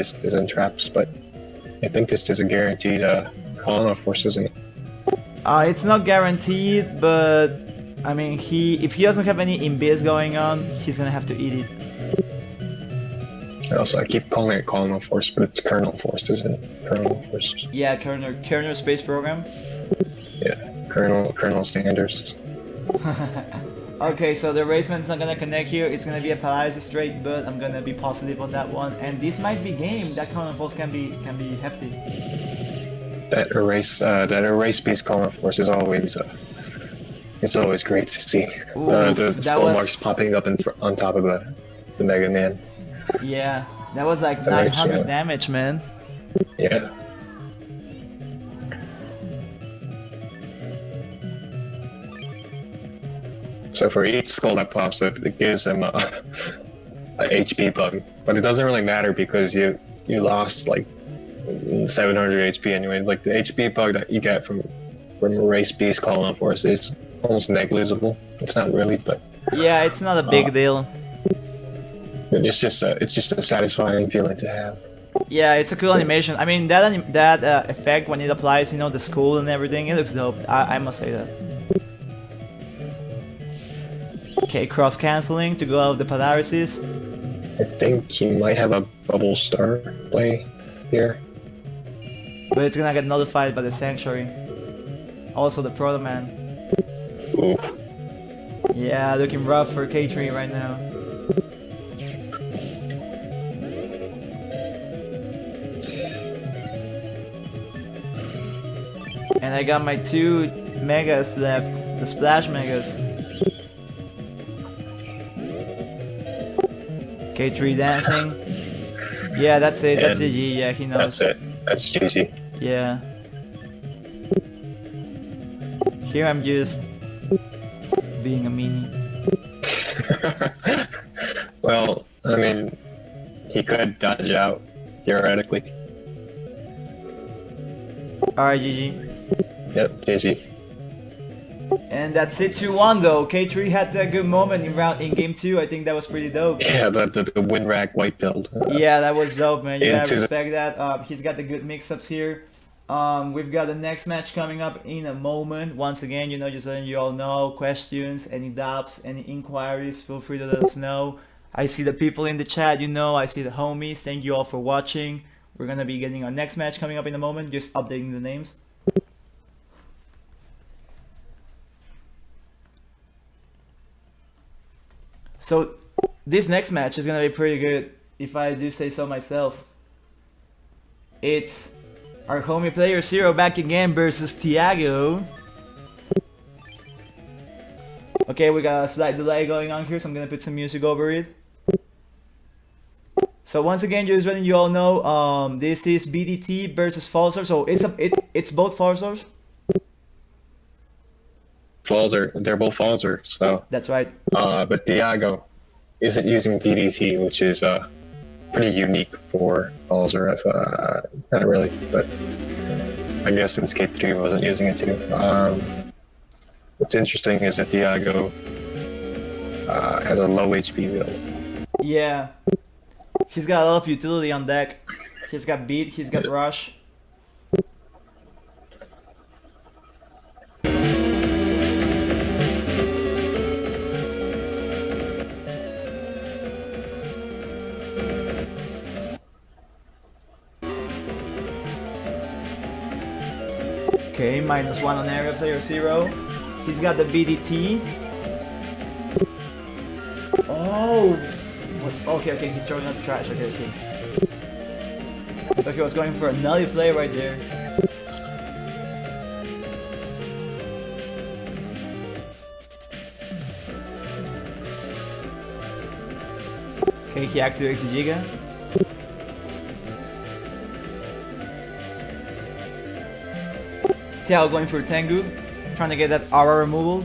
traps, but I think this is a guaranteed Colonel Force, isn't it? It's not guaranteed, but I mean, if he doesn't have any invis going on, he's gonna have to eat it. Also, I keep calling it Colonel Force, but it's Colonel Force, isn't it? Colonel Force. Yeah, Colonel Space Program. Yeah, Colonel Sanders. Okay, so the Raceman's not gonna connect here. It's gonna be a paralysis straight, but I'm gonna be positive on that one. And this might be game. That Colonel Force can be hefty. That erase piece Colonel Force is always it's always great to see. Ooh, the skull marks popping up on top of the Mega Man. Yeah, that was like It's 900 nice, damage, man. Yeah. So for each skull that pops up, it gives him a HP bug, but it doesn't really matter because you lost like 700 HP anyway. Like the HP bug that you get from Race Beast Colonel Force is almost negligible. It's not really, but yeah, it's not a big deal. It's just a satisfying feeling to have. Yeah, it's a cool animation. I mean, that effect when it applies, you know, the skull and everything, it looks dope. I must say that. Okay, cross canceling to go out of the paralysis. I think he might have a bubble star play here. But it's gonna get nullified by the Sanctuary. Also the Proto Man. Ooh. Yeah, looking rough for Katri right now. And I got my 2 Megas left, the Splash Megas. K3 dancing. Yeah, that's it, that's it, yeah, he knows. That's it, that's GG. Yeah. Here I'm just being a meanie. Well, I mean, he could dodge out, theoretically. Alright, GG. Yep, GG. And that's it, 2-1 though. K3 had a good moment in game 2. I think that was pretty dope. Yeah, the wind rack white build. Yeah, that was dope, man. You gotta respect that. He's got the good mix-ups here. We've got the next match coming up in a moment. Once again, you know, just letting you all know, questions, any doubts, any inquiries, feel free to let us know. I see the people in the chat, you know, I see the homies. Thank you all for watching. We're gonna be getting our next match coming up in a moment, just updating the names. So This next match is gonna be pretty good, if I do say so myself. It's our homie player Zero back again versus Thiago. Okay, we got a slight delay going on here, so I'm gonna put some music over it. So once again, just letting you all know, this is BDT versus Falsor. So it's both Falsors. They're both Falser, so. That's right. But Thiago isn't using BDT, which is pretty unique for Falser. Not really, but I guess since Katri wasn't using it too. What's interesting is that Thiago has a low HP build. Yeah. He's got a lot of utility on deck. He's got beat, he's got rush. Okay, -1 on area player 0. He's got the BDT. Oh! What? Okay, he's throwing out the trash. Okay. I thought he was going for a nully play right there. Okay, he activates the Giga. Thiago going for Tengu, trying to get that aura removal.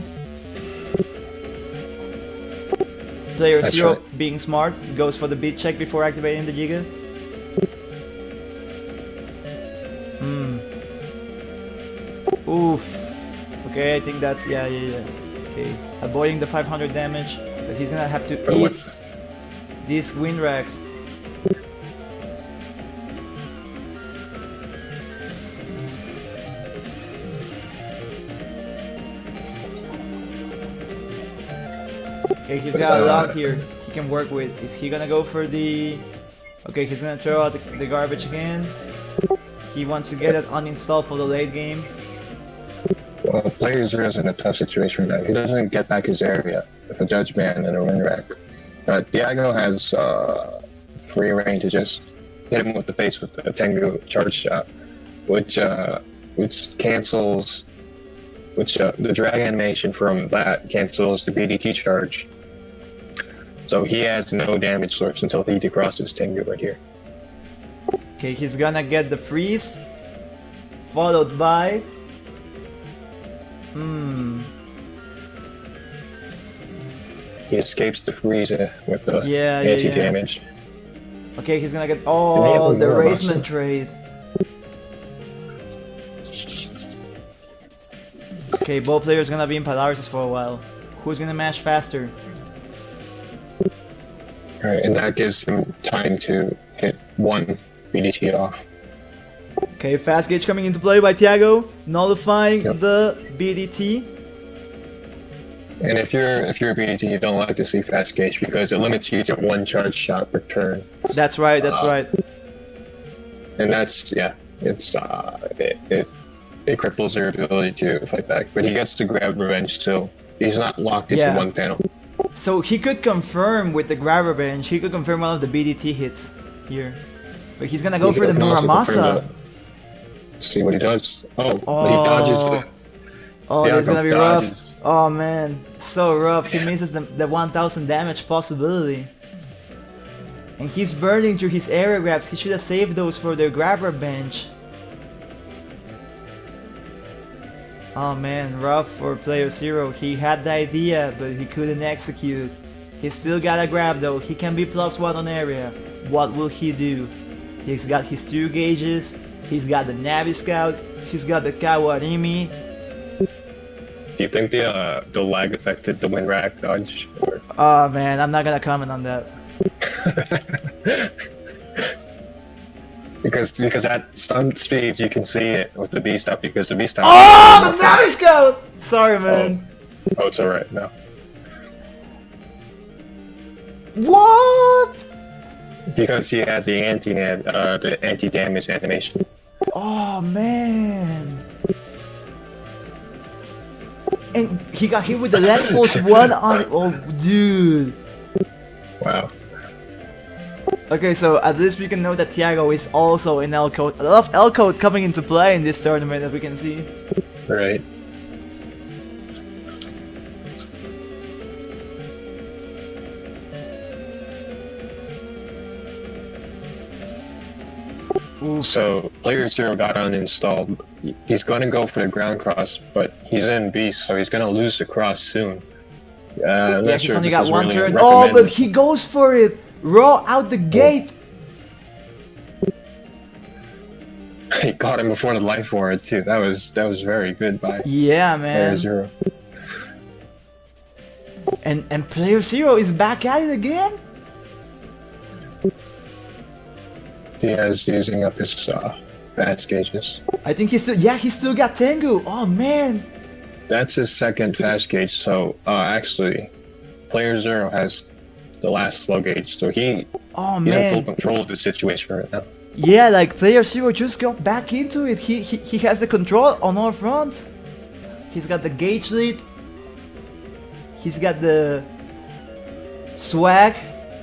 Player 0 being smart, goes for the beat check before activating the Giga. Oof. Okay, I think that's yeah. Okay, avoiding the 500 damage, but he's gonna have to eat these wind racks. Okay, he's got a lot here he can work with. Is he gonna go for the... Okay, he's gonna throw out the garbage again. He wants to get it uninstalled for the late game. Well, player 0 is in a tough situation now. He doesn't get back his area with a Judge Man and a wind rack. Thiago has free reign to just hit him with the face with the Tengu charge shot, which cancels... the drag animation from that cancels the BDT charge. So he has no damage source until he decrosses Tengu right here. Okay, he's gonna get the freeze, followed by... He escapes the freeze with the anti-damage. Okay, he's gonna get... Oh, the Raceman trade. Okay, both players gonna be in paralysis for a while. Who's gonna mash faster? Alright, and that gives him time to hit one BDT off. Okay, fast gauge coming into play by Thiago, nullifying the BDT. And if you're a BDT, you don't like to see fast gauge because it limits you to one charge shot per turn. That's right, that's right. And that's it cripples their ability to fight back. But he gets to grab revenge still. He's not locked into one panel. So he could confirm with the grab revenge, he could confirm one of the BDT hits here. But he's gonna go for the Muramasa. See what he does. Oh, but he dodges it. Oh, that's gonna be rough. Oh man, so rough. He misses the 1000 damage possibility. And he's burning through his area grabs. He should have saved those for their grab revenge. Oh man, rough for player 0. He had the idea, but he couldn't execute. He's still got a grab though. He can be +1 on area. What will he do? He's got his 2 gauges. He's got the Navi Scout. He's got the Kawarimi. Do you think the lag affected the wind rack dodge? Oh man, I'm not gonna comment on that. Because at some speeds you can see it with the beast up because the beast up. Oh, the Navi Scout! Sorry, man. Oh, it's alright now. What? Because he has the anti-damage animation. Oh man. And he got hit with the leftmost one on. Oh, dude. Wow. Okay, so at least we can know that Thiago is also in L code. A lot of L code coming into play in this tournament, as we can see. Right. Ooh. So player 0 got uninstalled. He's gonna go for the ground cross, but he's in beast, so he's gonna lose the cross soon. I'm Yeah, not he's sure only if got this is one really turn. Oh, but recommended. he goes for it! Raw out the gate! He caught him before the life ward too. That was very good by Yeah, player man. 0. And player 0 is back at it again? He is using up his fast gauges. I think he still got Tengu. Oh, man. That's his second fast gauge. So actually, player 0 has the last slow gauge. So he's Oh, in full man. control of the situation right now. Yeah, like player 0 just got back into it. He has the control on all fronts. He's got the gauge lead. He's got the swag.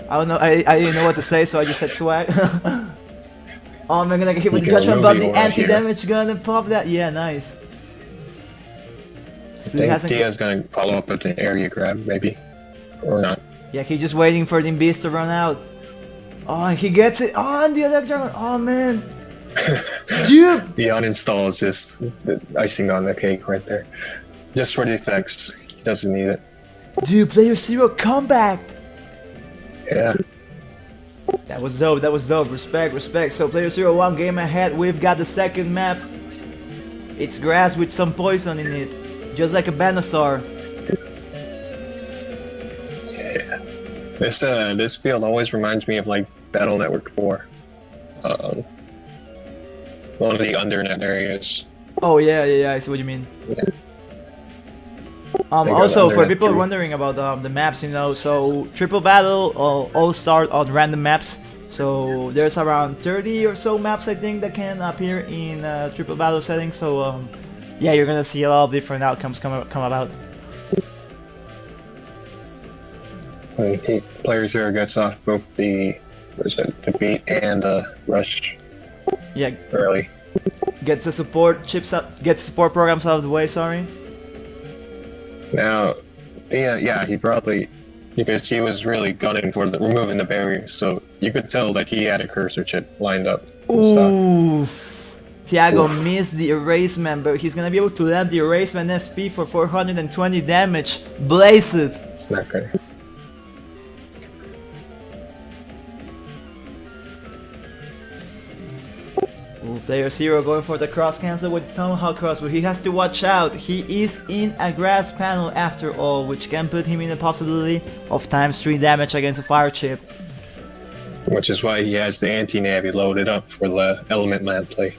I don't know. I didn't know what to say, so I just said swag. Oh, I'm gonna get hit with the You can judgment, remove but the the aura anti-damage gonna pop that. Yeah, nice. I Still think hasn't. Dia's gonna follow up with an area grab, maybe. Or not. Yeah, he's just waiting for the beast to run out. Oh, and he gets it. Oh, and the electron. Oh, man. Dude. The uninstall is just the icing on the cake right there. Just for the effects. He doesn't need it. Dude, player 0 comeback. Yeah. That was dope, that was dope. Respect, respect. So player 0 one game ahead. We've got the second map. It's grass with some poison in it. Just like a Banasar. Yeah. This field always reminds me of like Battle Network 4. One of the undernet areas. Oh yeah, I see what you mean. Yeah. They got Also, for undernet people too. wondering about the maps, you know, so Triple Battle all start on random maps. So there's around 30 or so maps I think that can appear in Triple Battle settings. So yeah, you're gonna see a lot of different outcomes come about. When player 0 gets off both the beat and rush Yeah, early. gets the support chips up, gets support programs out of the way. Sorry. Now, yeah, he probably, because he was really gunning for removing the barrier, so you could tell that he had a cursor chip lined up. And stuff. Ooh. Thiago missed the erasement, but he's gonna be able to land the erasement SP for 420 damage. Blaze it. It's not good. Ooh, player 0 going for the cross cancel with Tomahawk cross, but he has to watch out. He is in a grass panel after all, which can put him in a possibility of ×3 damage against a fire chip. Which is why he has the anti-navi loaded up for the element man play.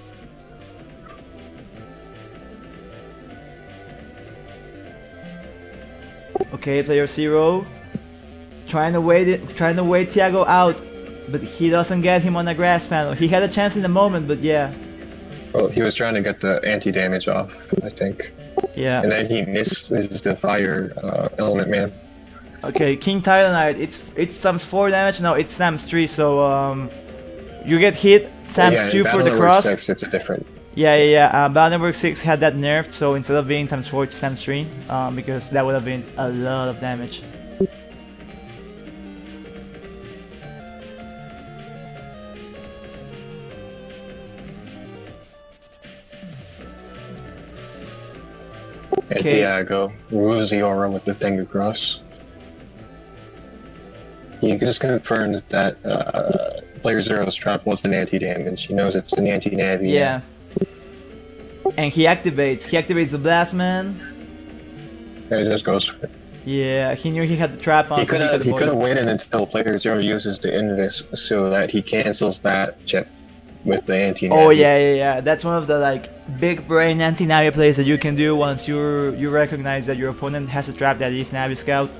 Okay, player 0 trying to wait Thiago out, but he doesn't get him on the grass panel. He had a chance in the moment, but yeah. Well, he was trying to get the anti-damage off, I think. Yeah. And then he misses the fire element man. Okay, King Titanite, it's Sam's 4 damage, no, it's Sam's 3, so you get hit, Sam's yeah, 2 for Battle the Network cross. 6, it's a different. Yeah. Battle Network 6 had that nerfed, so instead of being ×4, it's ×3, because that would have been a lot of damage. And Okay. Thiago removes the aura with the thing across. He just confirmed that player 0's trap was an anti-damage. He knows it's an anti-navi. Yeah. And he activates the Blast Man. And it just goes for it. Yeah, he knew he had the trap on. He so could have avoid it. waited until player 0 uses the Invis so that he cancels that chip with the anti-navi. Oh yeah. That's one of the like big brain anti-Navi plays that you can do once you recognize that your opponent has a trap that is Navi Scout.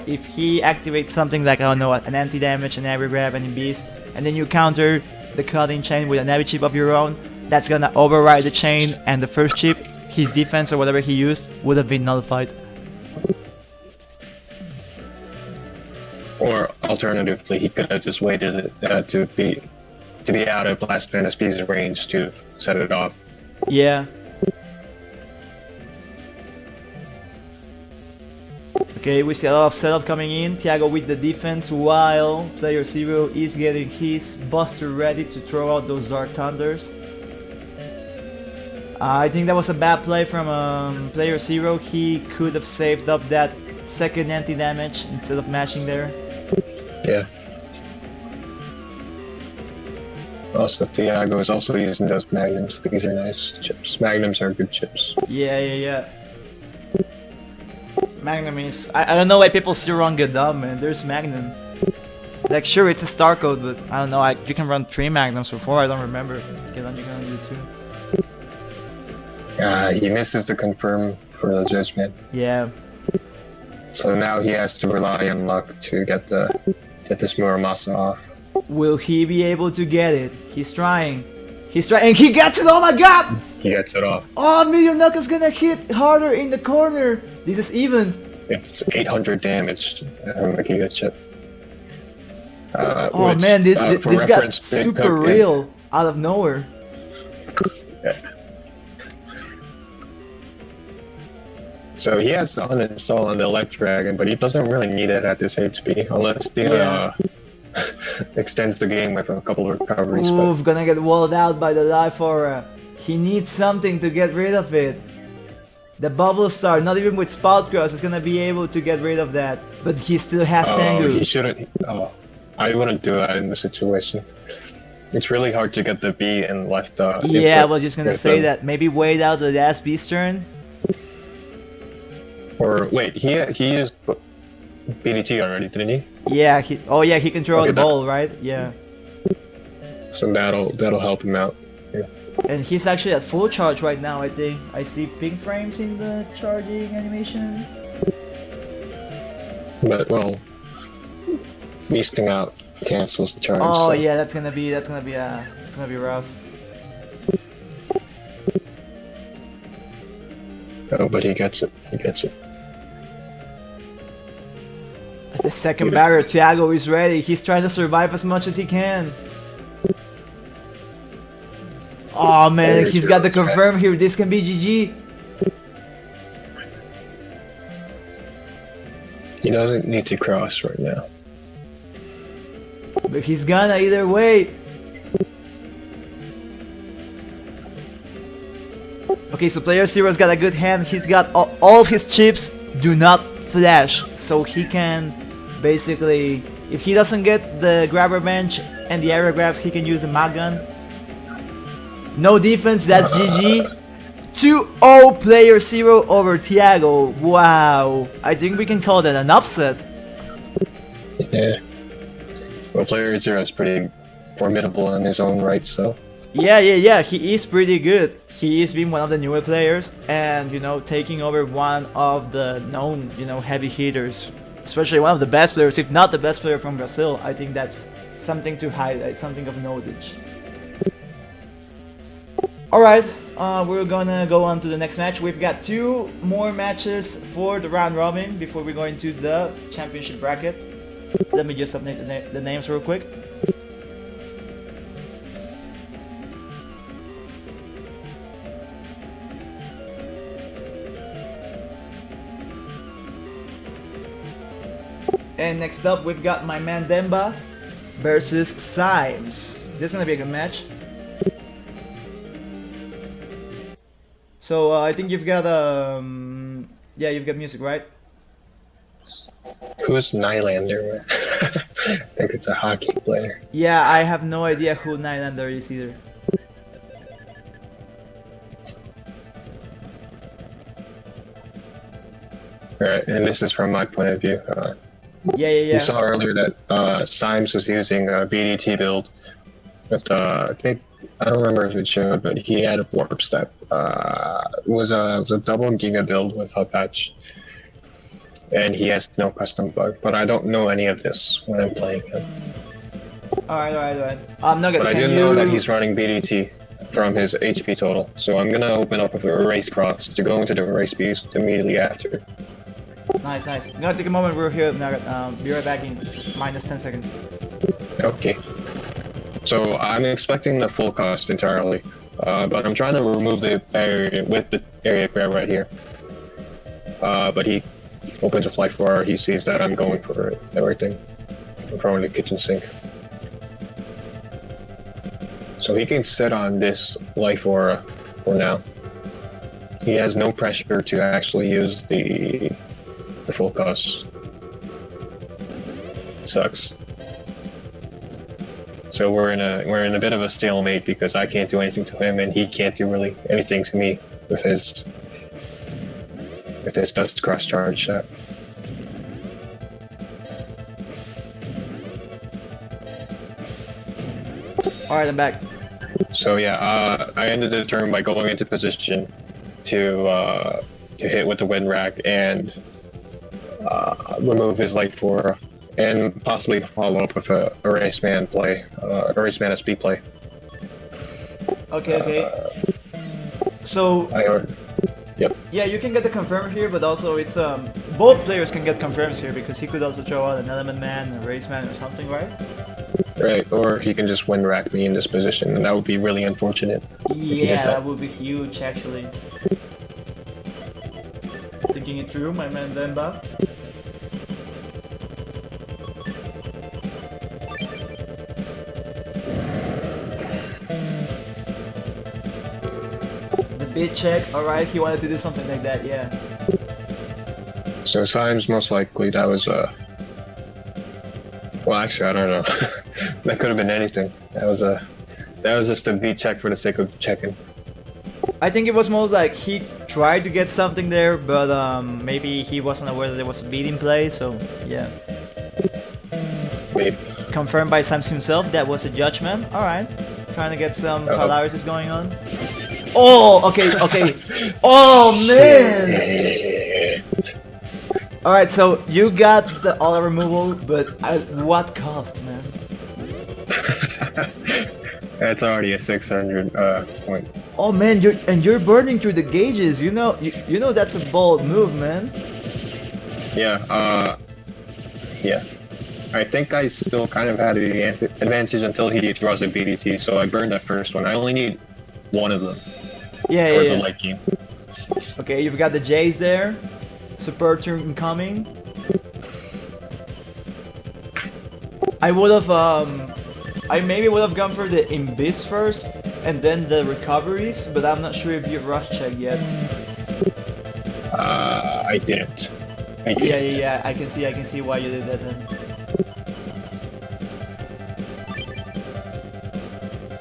If he activates something like, I don't know, an anti-damage, an Navi Grab, and a Beast, and then you counter the cutting chain with a Navi chip of your own, that's gonna override the chain, and the first chip, his defense or whatever he used, would have been nullified. Or alternatively, he could have just waited to be out of Blast B's range to set it off. Yeah. Okay, we see a lot of setup coming in. Thiago with the defense while player 0 is getting his Buster ready to throw out those Dark Thunders. I think that was a bad play from player 0. He could have saved up that second anti-damage instead of mashing there. Yeah. Also, Thiago is also using those magnums. These are nice chips. Magnums are good chips. Yeah. Magnum is... I don't know why people still run Gadam, man. There's Magnum. Like, sure, it's a star code, but I don't know. You can run 3 Magnums or 4, I don't remember. Gadam, you can only do 2. He misses the confirm for the judgment. Yeah. So now he has to rely on luck to get this Muramasa off. Will he be able to get it? He's trying. And he gets it! Oh my god! He gets it off. Oh, Meteor Knuckle's gonna hit harder in the corner! This is even. It's 800 damage from a Giga chip. Oh which, man, this got reference, super real out of nowhere. Yeah. So he has to uninstall on the Elect Dragon, but he doesn't really need it at this HP unless the extends the game with a couple of recoveries. Ooh, gonna get walled out by the Life Aura. He needs something to get rid of it. The Bubble Star, not even with Spout Cross, is gonna be able to get rid of that. But he still has Tengu. He shouldn't. Oh, I wouldn't do that in the situation. It's really hard to get the B and left. Yeah, I was just gonna say that. Maybe wait out the last Beast turn. Or wait, he used BDT already, didn't he? Yeah. He can throw the ball, right? Yeah. So that'll help him out. Yeah. And he's actually at full charge right now, I think. I see pink frames in the charging animation. But well, beasting out cancels the charge. Oh so. yeah, that's gonna be rough. Oh, but he gets it. The second barrier, Thiago is ready. He's trying to survive as much as he can. Oh man, he's got the confirm here. This can be GG. He doesn't need to cross right now. But he's gonna either way. Okay, so player 0's got a good hand. He's got all of his chips do not flash, so he can basically, if he doesn't get the grabber bench and the area grabs, he can use the mag gun. No defense, that's GG. 2-0 player 0 over Thiago. Wow, I think we can call that an upset. Yeah. Well, player 0 is pretty formidable in his own right, so. Yeah, he is pretty good. He is being one of the newer players and, you know, taking over one of the known, you know, heavy hitters. Especially one of the best players, if not the best player from Brazil. I think that's something to highlight, something of notage. Alright, we're gonna go on to the next match. We've got 2 more matches for the round robin before we go into the championship bracket. Let me just update the names real quick. And next up, we've got my man Demba versus Symes. This is gonna be a good match. So I think you've got yeah, you've got music, right? Who's Nylander? I think it's a hockey player. Yeah, I have no idea who Nylander is either. Alright, and this is from my point of view. Yeah. You saw earlier that Symes was using a BDT build, but I think, I don't remember if it showed, but he had a warp step. It was a double giga build with hub patch, and he has no custom bug. But I don't know any of this when I'm playing him. Alright. Nugget, but I do know that he's running BDT from his HP total, so I'm gonna open up with a Erase Cross to go into the Erase Beast immediately after. Nice, nice. I'm gonna take a moment. We're here. Nugget. Be right back in minus 10 seconds. Okay. So I'm expecting the full cost entirely, but I'm trying to remove the barrier with the area grab right here. But he opens a flight for. He sees that I'm going for everything. I'm throwing the kitchen sink. So he can sit on this life aura for now. He has no pressure to actually use the full cost. Sucks. So we're in a bit of a stalemate because I can't do anything to him and he can't do really anything to me with his dust cross charge shot. Alright, I'm back. So yeah, I ended the turn by going into position to hit with the wind rack and remove his light for and possibly follow up with a race man play, race man SP play. Okay, okay. So I heard. Yep. yeah, you can get the confirm here, but also it's both players can get confirms here because he could also throw out an element man, a race man, or something, right? Right, or he can just wind rack me in this position, and that would be really unfortunate. Yeah, that would be huge, actually. Thinking it through, my man Demba. The bid check, alright, he wanted to do something like that, yeah. So times most likely that was well, actually, I don't know. That could have been anything. That was just a beat check for the sake of checking. I think it was most like he tried to get something there, but maybe he wasn't aware that there was a beat in play, so yeah. Maybe. Confirmed by Sams himself, that was a judgment. Alright. Trying to get some polarities going on. Oh, okay, okay. Oh, man! Alright, so you got the auto removal, but at what cost, man? That's already a 600 point. Oh man, you're burning through the gauges. You know that's a bold move, man. Yeah, yeah. I think I still kind of had the advantage until he throws a BDT, so I burned that first one. I only need one of them Yeah, for yeah, the yeah. late game. Okay, you've got the Jays there. Support turn incoming. I would have I maybe would have gone for the Imbiss first and then the recoveries, but I'm not sure if you've rush checked yet. I didn't. Yeah, I can see why you did that then.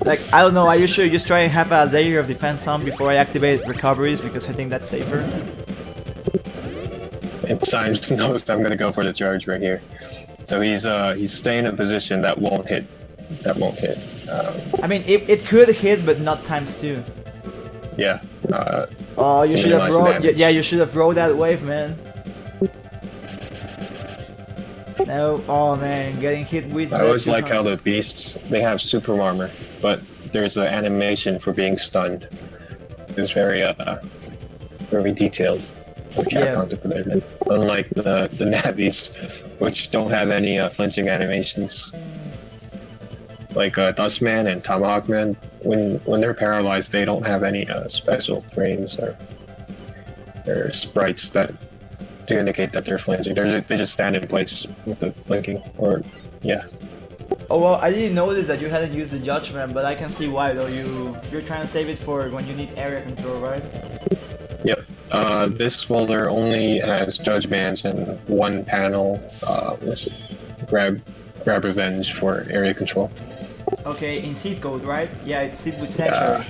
Like, I don't know, I usually just try and have a layer of defense on before I activate recoveries because I think that's safer. And Symes knows I'm gonna go for the charge right here. So he's staying in a position that won't hit. I mean, it could hit, but not times 2. Yeah. Oh, you to should have minimize the rolled. damage. Yeah, you should have rolled that wave, man. No, oh man, getting hit with. I always like how the beasts, they have super armor, but there's an animation for being stunned. It's very detailed, which I contemplated. Unlike the Navis, which don't have any flinching animations. Like Dustman and Tomahawkman, when they're paralyzed, they don't have any special frames or sprites that to indicate that they're flinching. They just stand in place with the blinking, or yeah. Oh well, I didn't notice that you hadn't used the judgment, but I can see why though. You're trying to save it for when you need area control, right? Yep. This folder only has judge bands and one panel. Grab revenge for area control. Okay, in seed code, right? Yeah, it's seed with sanctuary.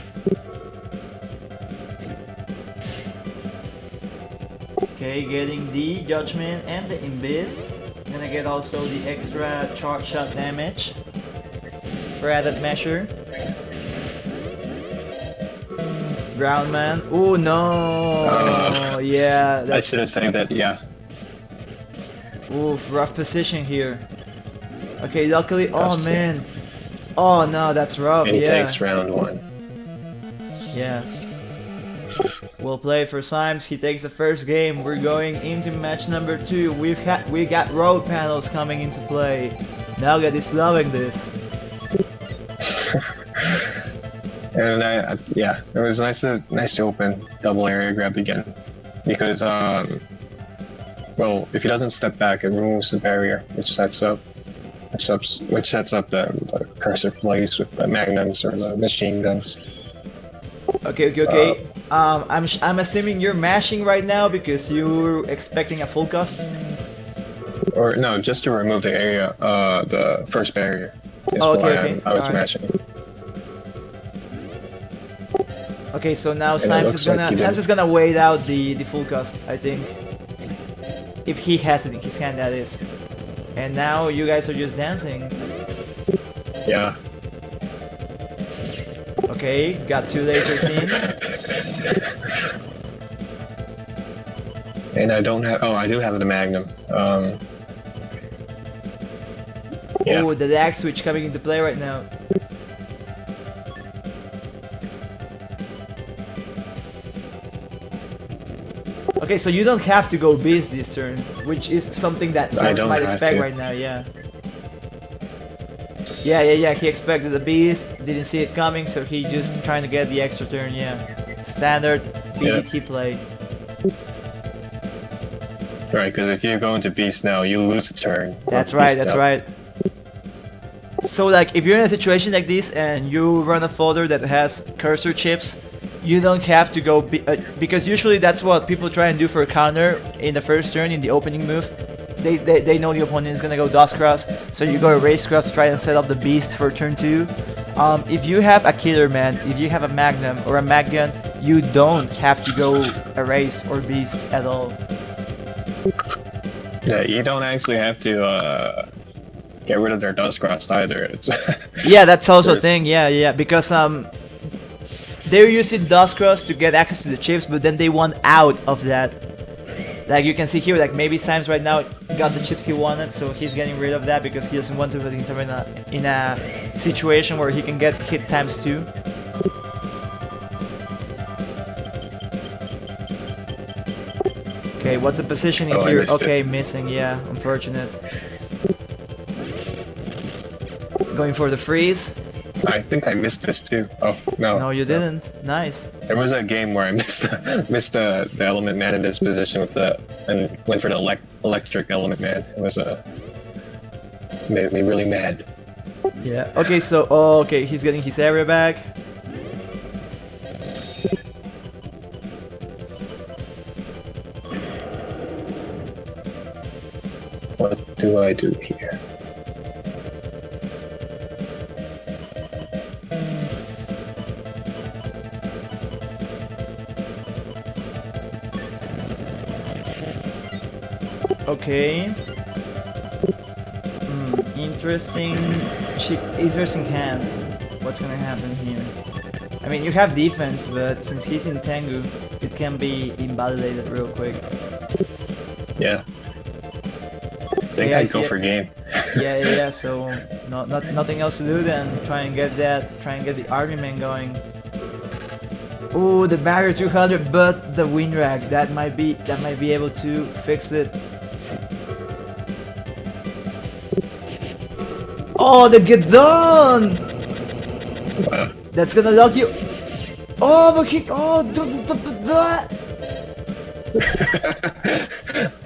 Okay, getting the judgment and the imbiss. Gonna get also the extra charge shot damage for added measure. Ground man. Oh no! Yeah, I should have saved that. Yeah. Oof, rough position here. Okay, luckily. Oh man. Oh no, that's rough. And he yeah. takes round 1. Yeah. We'll play for Symes. He takes the first game. We're going into match number 2. We got road panels coming into play. Nugget is loving this. And yeah, it was nice to open double area grab again, because well, if he doesn't step back, it removes the barrier, which sets up the cursor plays with the magnums or the machine guns. Okay. I'm assuming you're mashing right now because you're expecting a full cost. Or no, just to remove the area, the first barrier. Is okay. I was mashing. Okay, so now Symes is gonna wait out the full cost, I think. If he has it in his hand, that is. And now you guys are just dancing. Yeah. Okay, got 2 lasers in. And I don't have. Oh, I do have the magnum. Yeah. Oh, the lag switch coming into play right now. Okay, so you don't have to go beast this turn, which is something that Symes might expect right now, yeah. Yeah, he expected the beast, didn't see it coming, so he just trying to get the extra turn, yeah. Standard BDT play. Right, because if you go into beast now, you lose a turn. That's right. So like, if you're in a situation like this and you run a folder that has cursor chips, you don't have to go because usually that's what people try and do for a counter in the first turn in the opening move. They know the opponent is gonna go dust cross, so you go erase cross to try and set up the beast for turn 2. If you have a killer man, if you have a magnum or a mag gun, you don't have to go erase or beast at all. Yeah, you don't actually have to get rid of their dust cross either. Yeah, that's also a thing. Yeah, because they're using dust cross to get access to the chips, but then they want out of that. Like you can see here, like maybe Symes right now got the chips he wanted, so he's getting rid of that because he doesn't want to put himself in a situation where he can get hit ×2. Okay, what's the positioning here? Okay, missing, yeah, unfortunate. Going for the freeze. I think I missed this too. Oh, no. No, you didn't. Nice. There was a game where I missed the element man in this position and went for the electric element man. It was made me really mad. Yeah. Okay, so okay, he's getting his area back. What do I do here? Okay. Interesting hand. What's gonna happen here? I mean, you have defense, but since he's in Tengu, it can be invalidated real quick. Yeah. I think I'd go for game. Yeah. So nothing else to do then. Try and get the argument going. Ooh, the barrier 200, but the wind rag that might be able to fix it. Oh, the Gedon! Wow. That's gonna lock you. Oh, but he. Oh,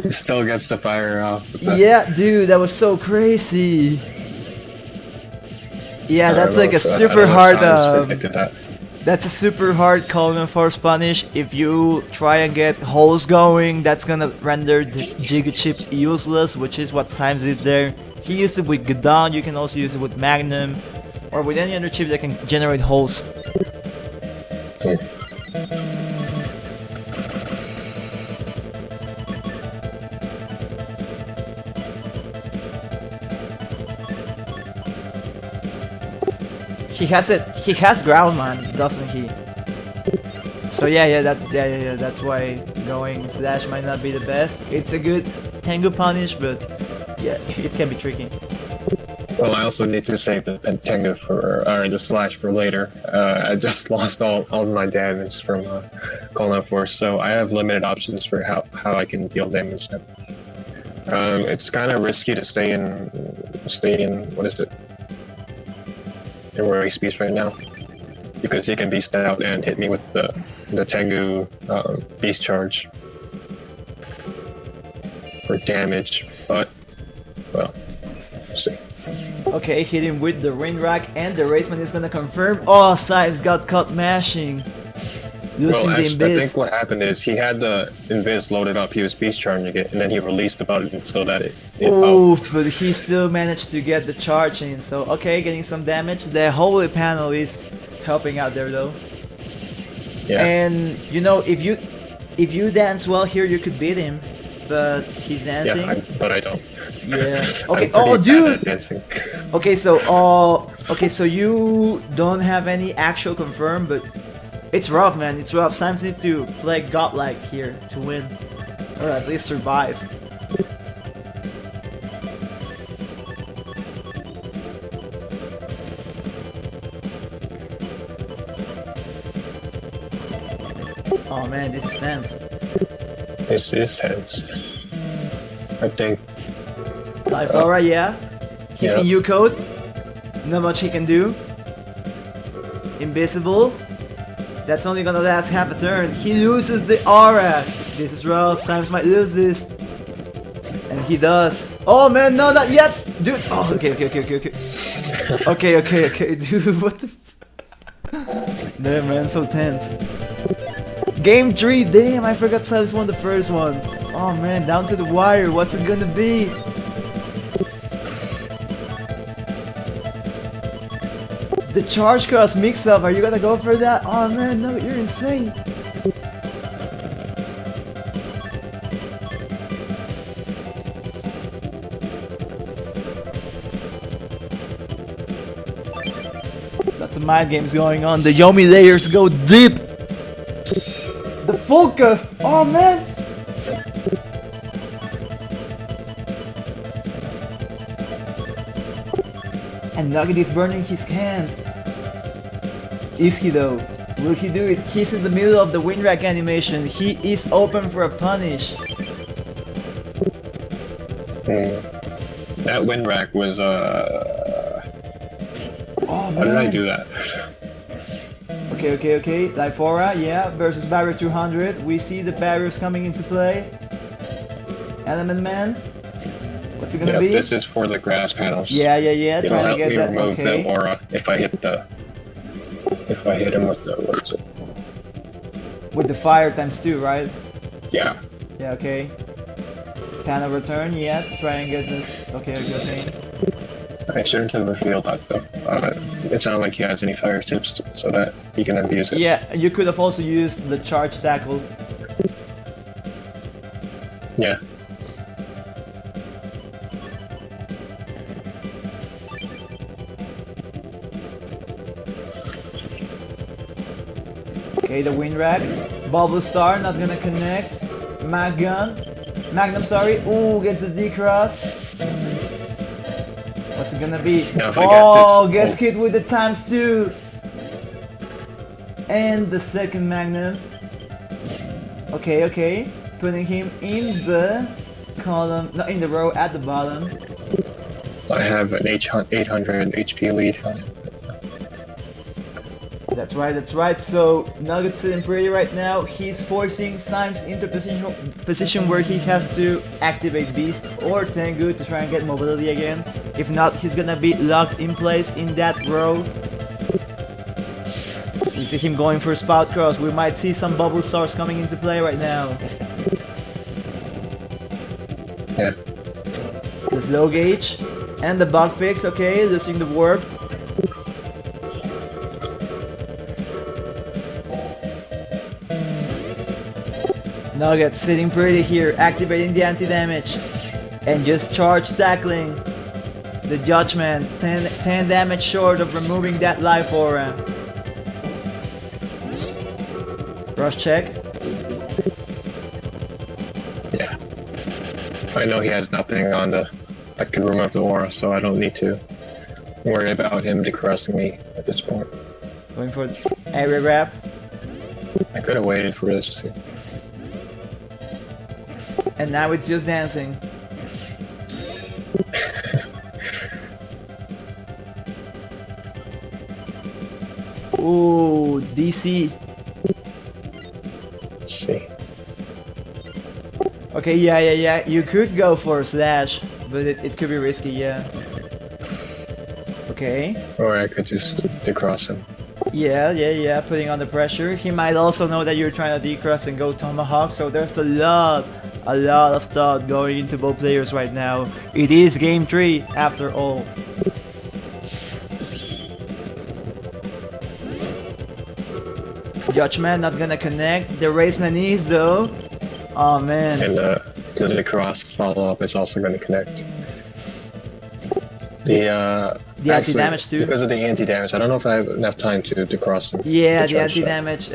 It still gets the fire off. Yeah, dude, that was so crazy. Yeah, that's like a super hard. That's a super hard Coleman Force punish. If you try and get holes going, that's gonna render the Giga Chip useless, which is what Symes did there. He used it with Gedon, you can also use it with Magnum, or with any other chip that can generate holes. Okay. He has ground man, doesn't he? So that's why going slash might not be the best. It's a good Tengu punish, but yeah, it can be tricky. Well, I also need to save the Pentenga for, or the slash for later. I just lost all of my damage from calling out force, so I have limited options for how I can deal damage now. It's kind of risky to stay in what is it? In race speed right now, because he can beast out and hit me with the Tengu beast charge for damage, but well, we'll see. Okay, hit him with the wind rack, and the raceman is gonna confirm. Oh, Symes got caught mashing. Losing Well, the actually, I invis. think what happened is he had the invis loaded up, he was beast charging it, and then he released the button so that it Oof, but he still managed to get the charge in. So, okay, getting some damage. The holy panel is helping out there though. yeah. And you know, if you dance well here, you could beat him. But he's dancing. Yeah, but I don't. Yeah. I'm Okay. pretty Oh, bad dude. at dancing. Okay, so so you don't have any actual confirm, but it's rough, man. It's rough. Symes need to play godlike here to win, or at least survive. Oh man, this is tense. This is tense. I think. Lyfora, yeah. He's in Yeah. U-code. Not much he can do. Invisible. That's only gonna last half a turn. He loses the aura. This is rough. Symes might lose this. And he does. Oh man, no, not yet! Dude! Oh, okay. Okay, dude, what the damn, man, so tense. Game 3, damn, I forgot Symes won the first one. Oh man, down to the wire, what's it gonna be? The charge cross mix-up, are you gonna go for that? Oh man, no, you're insane. Lots of mind games going on. The Yomi layers go deep. The focus, oh man. And Nugget is burning his hand. Is he though? Will he do it? He's in the middle of the wind rack animation. He is open for a punish. That wind rack was Oh how did I man. do that? Okay. Lyfora, yeah, versus barrier 200. We see the barriers coming into play. Element Man. What's it gonna Yeah, be? this is for the grass panels. Yeah. It'll Trying to help get me that. remove Okay. the aura if I hit him with the what is it? With the fire times 2, right? Yeah. Yeah, okay. Panel return, yeah. Try and get this. Okay. I shouldn't have revealed that though. It's not like he has any fire tips so that he can abuse it. Yeah, you could have also used the charge tackle. Yeah. Okay, the wind rack. Bubble Star, not gonna connect. Magnum, sorry. Ooh, gets a D-cross. What's it gonna be? Now if I Oh, get gets this, hit with the ×2. And the second Magnum. Okay. Putting him in the column, no, in the row at the bottom. I have an 800 HP lead on him. That's right. So Nugget's sitting pretty right now. He's forcing Symes into position where he has to activate Beast or Tengu to try and get mobility again. If not, he's gonna be locked in place in that row. You see him going for Spout Cross. We might see some Bubble Stars coming into play right now. Yeah. The slow gauge and the bug fix. Okay, losing the warp. Nugget sitting pretty here, activating the anti-damage. And just charge tackling the Judgment. 10 damage short of removing that life aura. Rush check. Yeah. I know he has nothing on the that can remove the aura, so I don't need to. worry about him decrossing me at this point. Going for area grab. I could have waited for this. And now it's just dancing. Ooh, DC. Let's see. Okay, yeah. You could go for slash, but it could be risky, yeah. Okay. Or I could just decross him. Yeah, putting on the pressure. He might also know that you're trying to decross and go tomahawk, so there's a lot of thought going into both players right now. It is game 3 after all. Judgment not gonna connect. The raceman is though. Oh man. And the cross follow up is also going to connect. The anti-damage too. Because of the anti-damage, I don't know if I have enough time to cross him. Yeah, the anti-damage.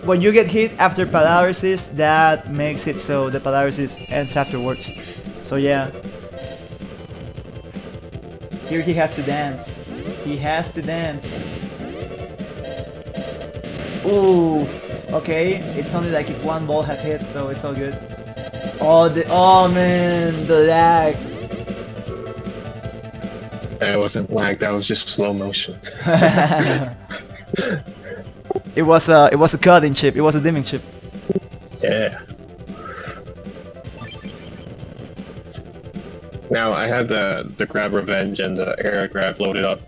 When you get hit after paralysis, that makes it so the paralysis ends afterwards. So yeah. Here he has to dance. He has to dance. Ooh. Okay, it's only like if one ball had hit, so it's all good. Oh man, the lag. That wasn't lag, that was just slow motion. It was a cutting chip. It was a dimming chip. Yeah. Now I had the grab revenge and the air grab loaded up.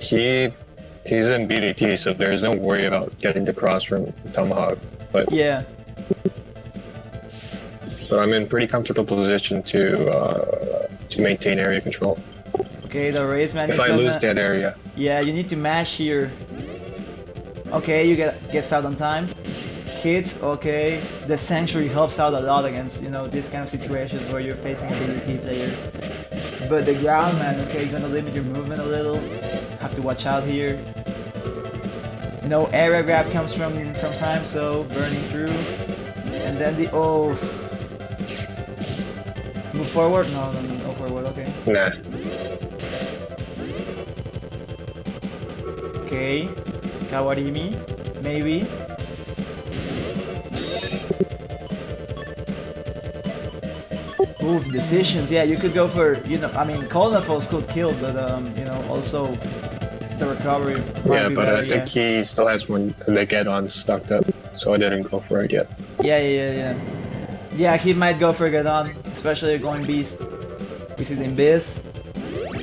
He's in BDT, so there's no worry about getting the cross from tomahawk. But yeah. But I'm in pretty comfortable position to maintain area control. Okay, the raceman. If I lose that area. Yeah, you need to mash here. Okay, you gets out on time. Hits. Okay, the sanctuary helps out a lot against these kind of situations where you're facing a BDT player. But the ground man, okay, you're gonna limit your movement a little. Have to watch out here. No area grab comes from time, so burning through. And then the move forward? No forward, okay. Nah. Okay. Kawarimi, maybe. Ooh, decisions. Yeah, you could go for, I mean, Kolnafos could kill, but also the recovery. Yeah, but I think he still has one get on stuck up, so I didn't go for it yet. Yeah. Yeah, he might go for get on, especially going beast. We see the Abyss.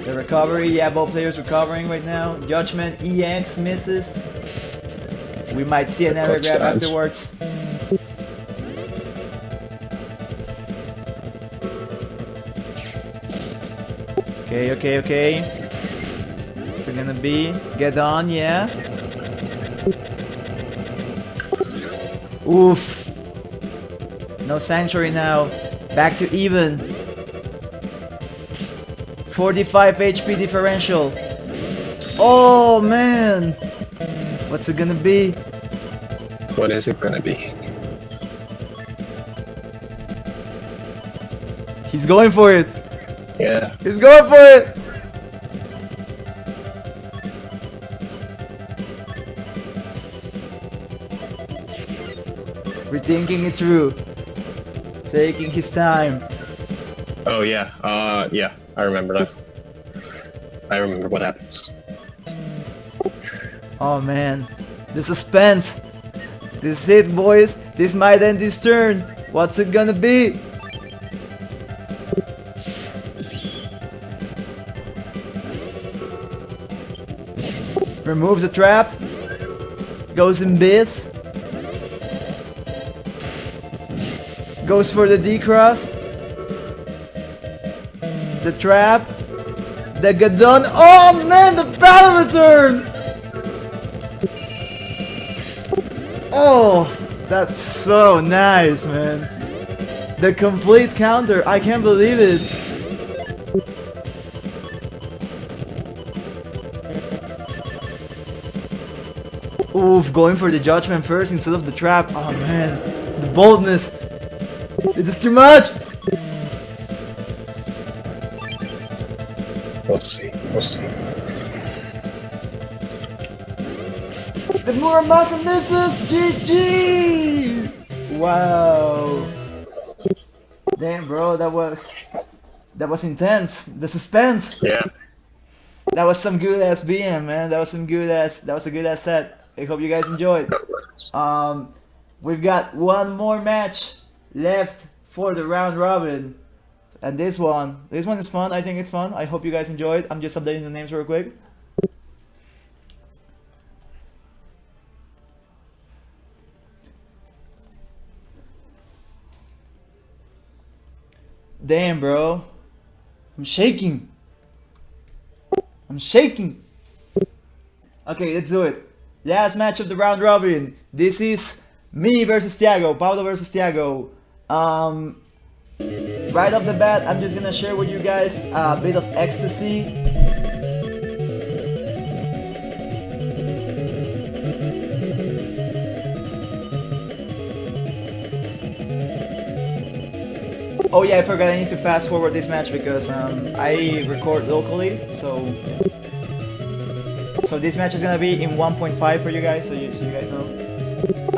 The recovery, yeah, both players recovering right now. Judgment, EX misses. We might see an air grab afterwards. Okay. What's it gonna be? Get on, yeah. Oof. No sanctuary now. Back to even. 45 HP differential. Oh man. What's it gonna be? What is it gonna be? He's going for it. Yeah. He's going for it. Rethinking it through. Taking his time. Oh yeah. Yeah. I remember that. I remember what happens. Oh man. The suspense. This is it, boys. This might end this turn. What's it gonna be? Removes the trap. Goes in biz. Goes for the D-cross. The trap. The Gadon. Oh man, the battle return! Oh, that's so nice, man. The complete counter. I can't believe it. Oof, going for the judgment first instead of the trap. Oh man, the boldness. This is too much. We'll see. We'll see. The Muramasa misses! GG! Wow. Damn, bro, that was intense. The suspense. Yeah. That was some good ass BM, man. That was a good ass set. I hope you guys enjoyed. We've got one more match left for the round robin. And this one is fun. I think it's fun. I hope you guys enjoyed. I'm just updating the names real quick. Damn, bro. I'm shaking. Okay, let's do it. Last match of the round robin. This is me versus Thiago. Pablo versus Thiago. Right off the bat, I'm just gonna share with you guys a bit of ecstasy. Oh yeah, I forgot I need to fast forward this match because I record locally, so this match is gonna be in 1.5 for you guys, so you guys know.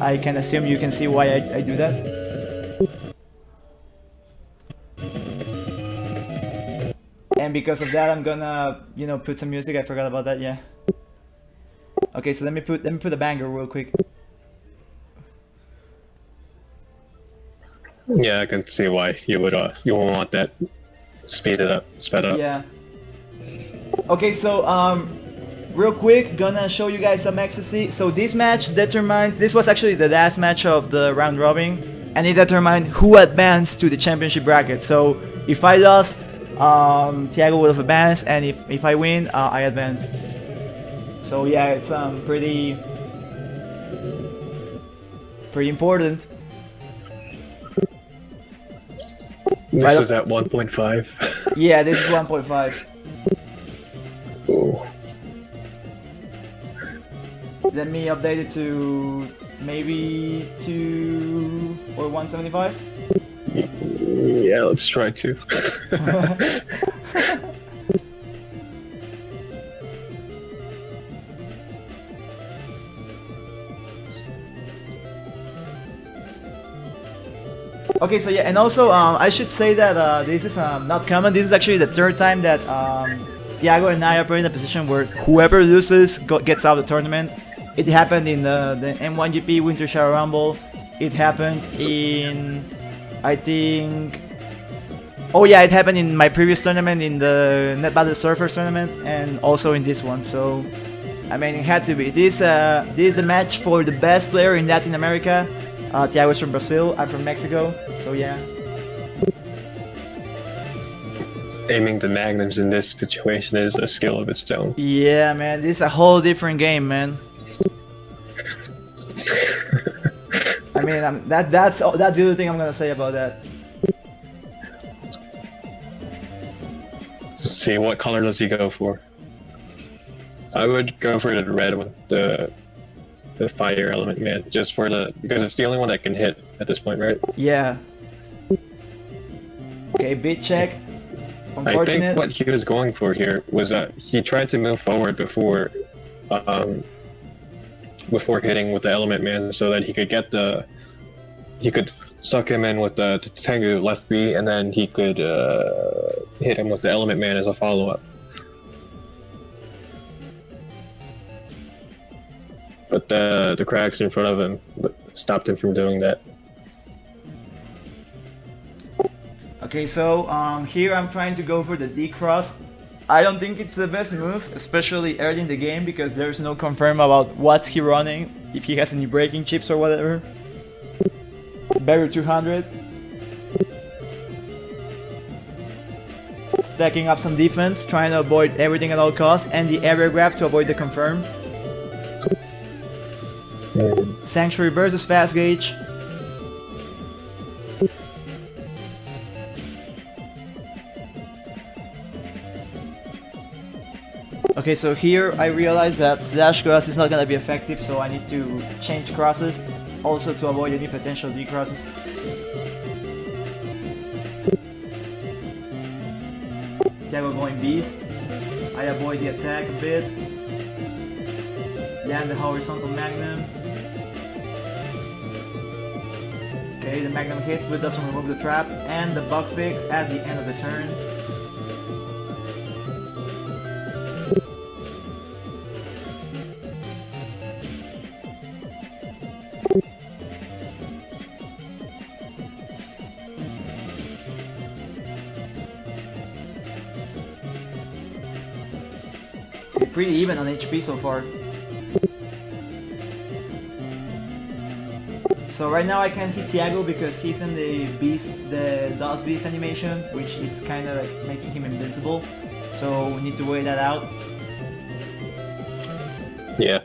I can assume you can see why I do that. And because of that, I'm gonna, you know, put some music. I forgot about that. Yeah. Okay, so let me put a banger real quick. Yeah, I can see why you would want that sped up. Yeah. Okay, so real quick, gonna show you guys some ecstasy. So this match determines. This was actually the last match of the round robin, and it determined who advanced to the championship bracket. So if I lost, Thiago would have advanced, and if I win, I advance. So yeah, it's pretty important. This is at 1.5. Yeah, this is 1.5. Ooh. Let me update it to maybe 2 or 175. Yeah, let's try to. Okay, so yeah, and also I should say that this is not common. This is actually the third time that Thiago and I are put in a position where whoever loses gets out of the tournament. It happened in the M1GP Winter Shower Rumble. It happened in, I think, oh yeah, it happened in my previous tournament, in the NetBattler Surfers tournament, and also in this one. So, I mean, it had to be. This is a match for the best player in Latin America. Thiago's from Brazil, I'm from Mexico, so yeah. Aiming the magnums in this situation is a skill of its own. Yeah, man, this is a whole different game, man. I mean, that's the other thing I'm gonna say about that. Let's see, what color does he go for? I would go for the red one, the fire element, man, just for because it's the only one that can hit at this point, right? Yeah. Okay, bit check. I think what he was going for here was he tried to move forward before hitting with the element man, so that he could get he could suck him in with the Tengu left B, and then he could hit him with the element man as a follow-up. But the cracks in front of him stopped him from doing that. Okay, so here I'm trying to go for the D cross. I don't think it's the best move, especially early in the game, because there's no confirm about what's he running, if he has any braking chips or whatever. Barrier 200. Stacking up some defense, trying to avoid everything at all costs, and the area grab to avoid the confirm. Sanctuary versus Fast Gauge. Okay, so here I realize that slash cross is not gonna be effective, so I need to change crosses, also to avoid any potential D crosses. Thiago going beast. I avoid the attack a bit. Land the horizontal magnum. Okay, the magnum hits but doesn't remove the trap, and the bug fix at the end of the turn. Pretty even on HP so far. So right now I can't hit Thiago because he's in the DOS Beast animation, which is kind of like making him invincible. So we need to wait that out. Yeah.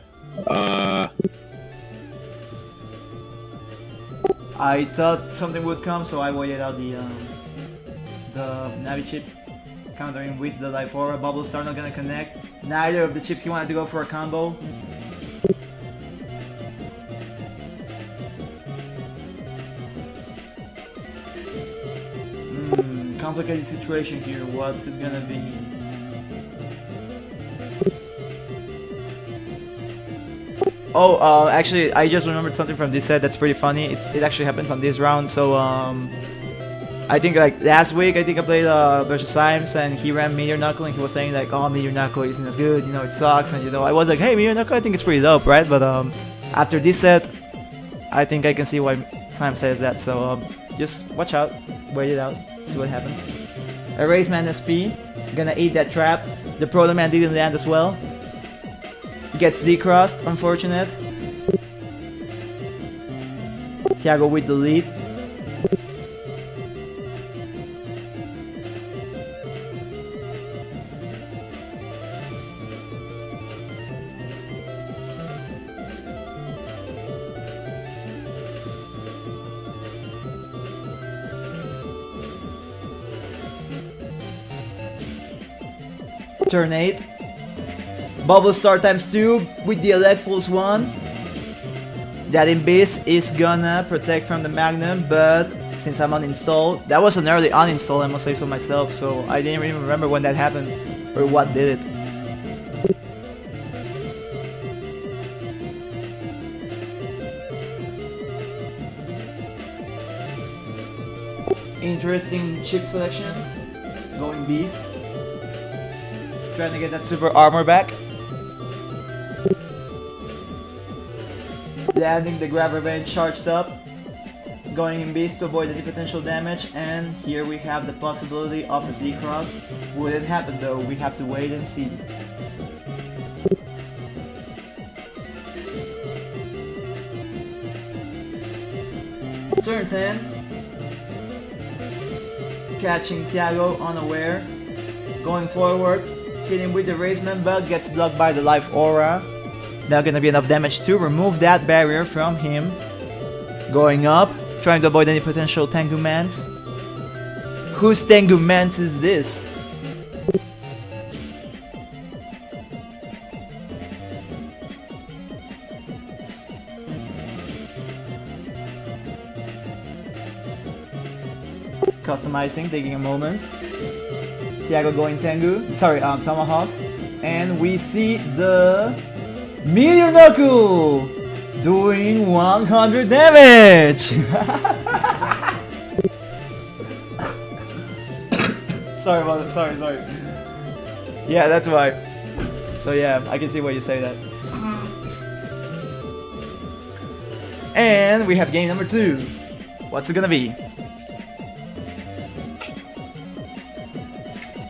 I thought something would come, so I waited out the Navi chip, countering with the Life Aura. Bubble Star not gonna connect. Neither of the chips he wanted to go for a combo. Complicated situation here. What's it gonna be? Oh, actually, I just remembered something from this set that's pretty funny. It actually happens on this round. So, I think like last week, I think I played versus Symes and he ran Meteor Knuckle and he was saying like, oh, Meteor Knuckle isn't as good, you know, it sucks. And you know, I was like, hey, Meteor Knuckle, I think it's pretty dope, right? But after this set, I think I can see why Symes says that. So just watch out, wait it out, see what happens. Erase Man SP, gonna eat that trap. The Proto Man didn't land as well. Gets decrossed, unfortunate. Thiago with the lead. Turn 8. Bubble Star times 2 with the Elect Pulse 1. That Abyss is gonna protect from the Magnum, but since I'm uninstalled, that was an early uninstall, I must say so myself, so I didn't even remember when that happened, or what did it. Interesting chip selection, going Beast. Trying to get that super armor back. Landing the Grab Revenge charged up. Going in Beast to avoid any potential damage. And here we have the possibility of a decross. Would it happen though? We have to wait and see. Turn 10. Catching Thiago unaware. Going forward. Hitting with the Raceman, but gets blocked by the Life Aura. Not gonna be enough damage to remove that barrier from him. Going up, trying to avoid any potential Tengu Mans. Whose Tengu Mans is this? Customizing, taking a moment. Thiago going Tengu, sorry, Tomahawk, and we see the Meteor Knuckle doing 100 damage. Sorry about it, sorry. Yeah, that's why. So yeah, I can see why you say that. And we have game number 2. What's it gonna be?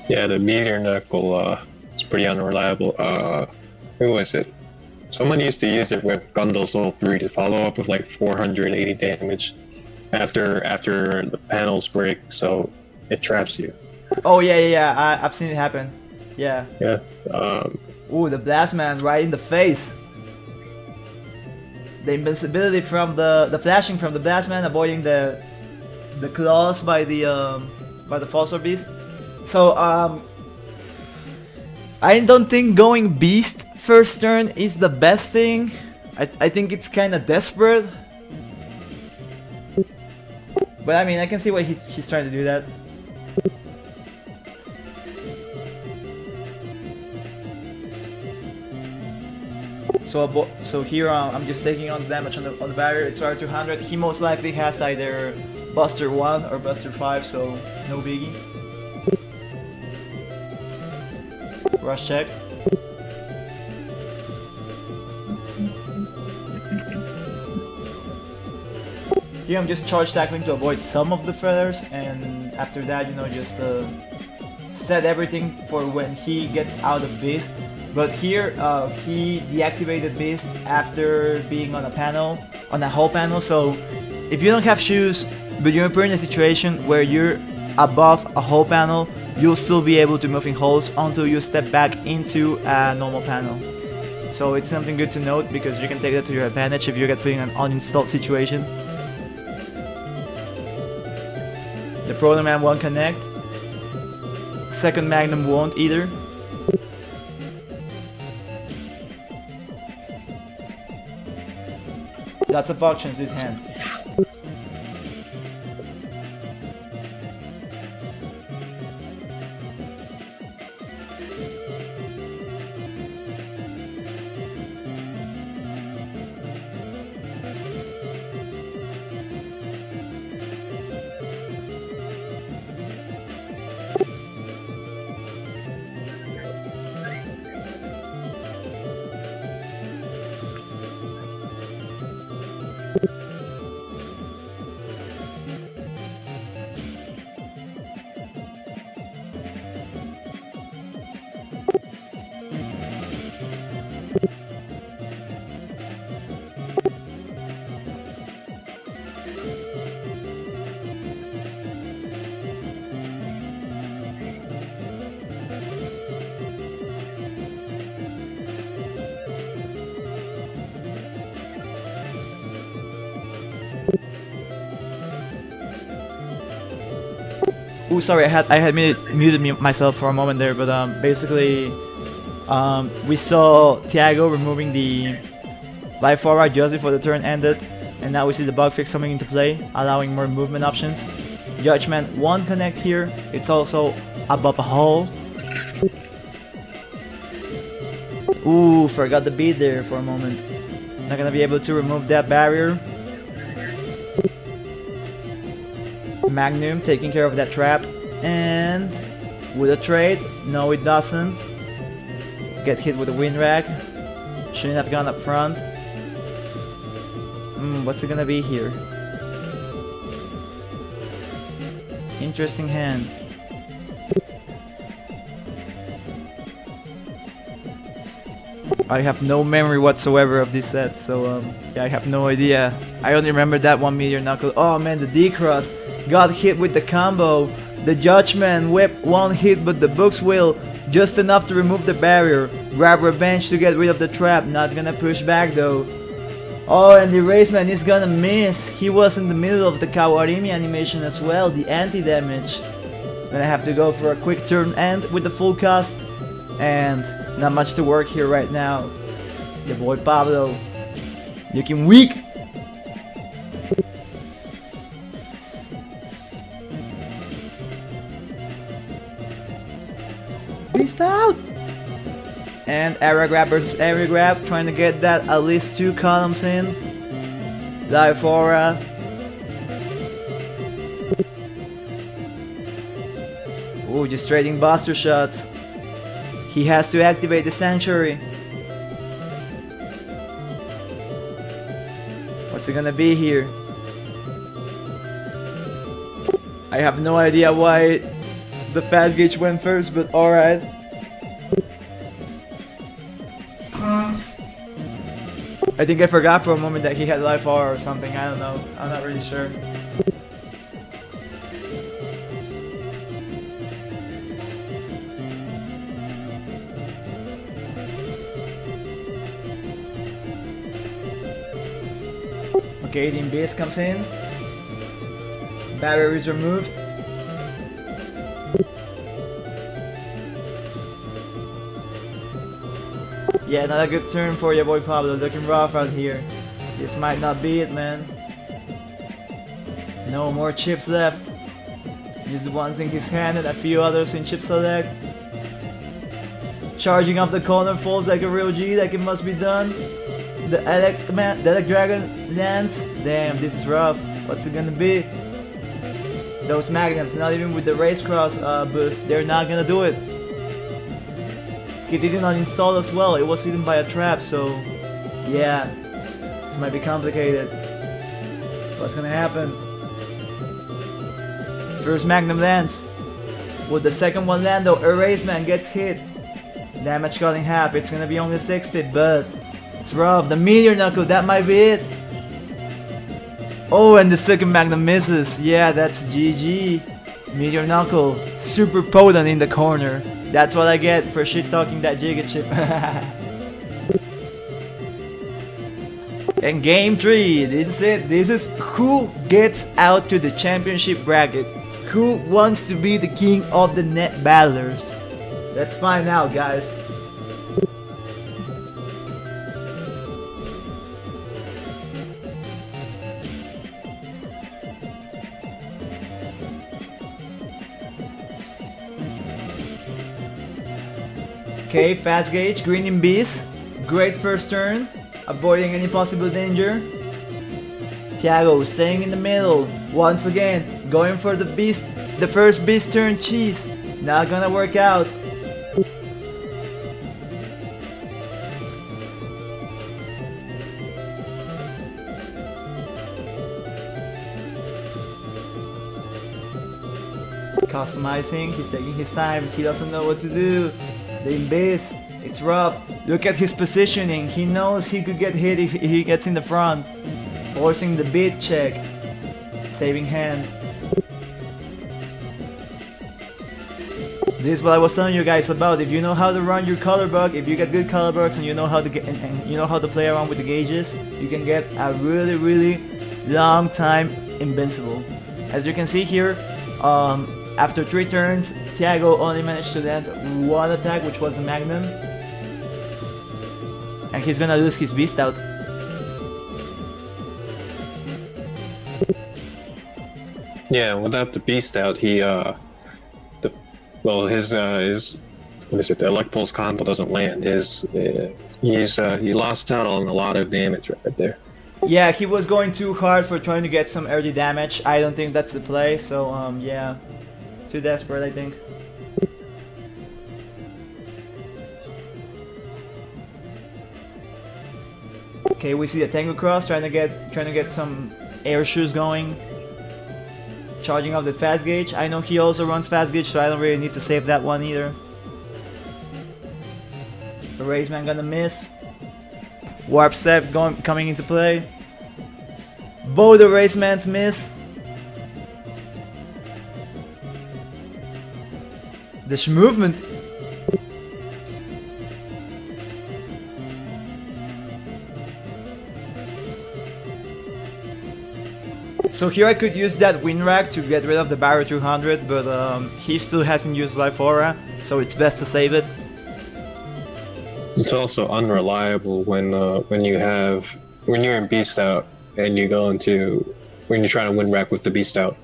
Yeah, the Meteor Knuckle is pretty unreliable. Who was it? Someone used to use it with Gundam Soul 3 to follow up with like 480 damage after the panels break, so it traps you. Oh yeah, I've seen it happen. Yeah. Yeah. Ooh, the Blast Man right in the face. The invincibility from the flashing from the Blast Man, avoiding the claws by the Phosphor Beast. So I don't think going Beast first turn is the best thing. I think it's kind of desperate. But I mean, I can see why he's trying to do that. So here I'm just taking on the damage on the barrier. It's R 200. He most likely has either Buster 1 or Buster 5, so no biggie. Rush check. Here I'm just charge tackling to avoid some of the feathers, and after that, you know, just set everything for when he gets out of Beast. But here, he deactivated Beast after being on a panel, on a whole panel, so if you don't have shoes, but you're in a situation where you're above a whole panel, you'll still be able to move in holes until you step back into a normal panel. So it's something good to note, because you can take that to your advantage if you get put in an uninstalled situation. The Proto Man won't connect. Second Magnum won't either. Lots of options this hand. Ooh, sorry, I had muted myself for a moment there, but basically, we saw Thiago removing the life aura just before the turn ended, and now we see the bug fix coming into play, allowing more movement options. Judgment won't connect here, it's also above a hole. Ooh, forgot the beat there for a moment. Not gonna be able to remove that barrier. Magnum taking care of that trap, and with a trade, no it doesn't. Get hit with a wind rag. Shouldn't have gone up front. What's it gonna be here? Interesting hand. I have no memory whatsoever of this set, so yeah, I have no idea. I only remember that one Meteor Knuckle. Oh man, the D-Cross got hit with the combo. The Judgment Whip won't hit, but the books will. Just enough to remove the barrier. Grab Revenge to get rid of the trap. Not gonna push back though. Oh, and the Eraseman is gonna miss. He was in the middle of the Kawarimi animation as well, the anti-damage. Gonna have to go for a quick turn end with the full cast. And not much to work here right now. Your boy Pablo looking weak. Beast out! And area grab versus area grab, trying to get that at least 2 columns in. Life aura. Ooh, just trading buster shots. He has to activate the Sanctuary. What's it gonna be here? I have no idea why the fast gauge went first, but alright. I think I forgot for a moment that he had life aura or something, I don't know. I'm not really sure. Okay, the base comes in. Barrier is removed. Yeah, not a good turn for your boy Pablo, looking rough out here. This might not be it, man. No more chips left. Just the ones in his hand and a few others in chip select. Charging up the corner falls like a real G, like it must be done. The Elect Dragon lands. Damn, this is rough. What's it gonna be? Those magnums, not even with the race cross boost, they're not gonna do it. He didn't uninstall as well, it was hidden by a trap, so yeah, this might be complicated. What's gonna happen? First magnum lands. Would the second one land though? Erase Man gets hit. Damage cut in half, it's gonna be only 60, but it's rough. The Meteor Knuckle, that might be it. Oh, and the second magnum misses. Yeah, that's GG. Meteor Knuckle, super potent in the corner. That's what I get for shit talking that Giga Chip. And game 3, this is it. This is who gets out to the championship bracket. Who wants to be the king of the net battlers? Let's find out, guys. Okay, fast gauge, green in beast. Great first turn, avoiding any possible danger. Thiago staying in the middle. Once again, going for the beast, the first beast turn cheese. Not gonna work out. Customizing, he's taking his time, he doesn't know what to do. The Abyss, it's rough. Look at his positioning, he knows he could get hit if he gets in the front. Forcing the beat check. Saving hand. This is what I was telling you guys about. If you know how to run your color bug, if you get good color bugs and you know how to get and you know how to play around with the gauges, you can get a really long time invincible. As you can see here, after 3 turns, Thiago only managed to land 1 attack, which was the Magnum. And he's gonna lose his beast out. Yeah, without the beast out, he his what is it? The Elect Pulse combo doesn't land. He lost out on a lot of damage right there. Yeah, he was going too hard for trying to get some early damage. I don't think that's the play. So yeah, too desperate, I think. Okay, we see the Tango Cross trying to get some air shoes going. Charging up the fast gauge. I know he also runs fast gauge, so I don't really need to save that one either. The Race Man gonna miss. Warp Step coming into play. Both the Race Mans miss. The movement. So here I could use that win rack to get rid of the Barrier 200, but he still hasn't used Life Aura, so it's best to save it. It's also unreliable when you're in Beast Out and you go into when you're trying to win rack with the Beast Out.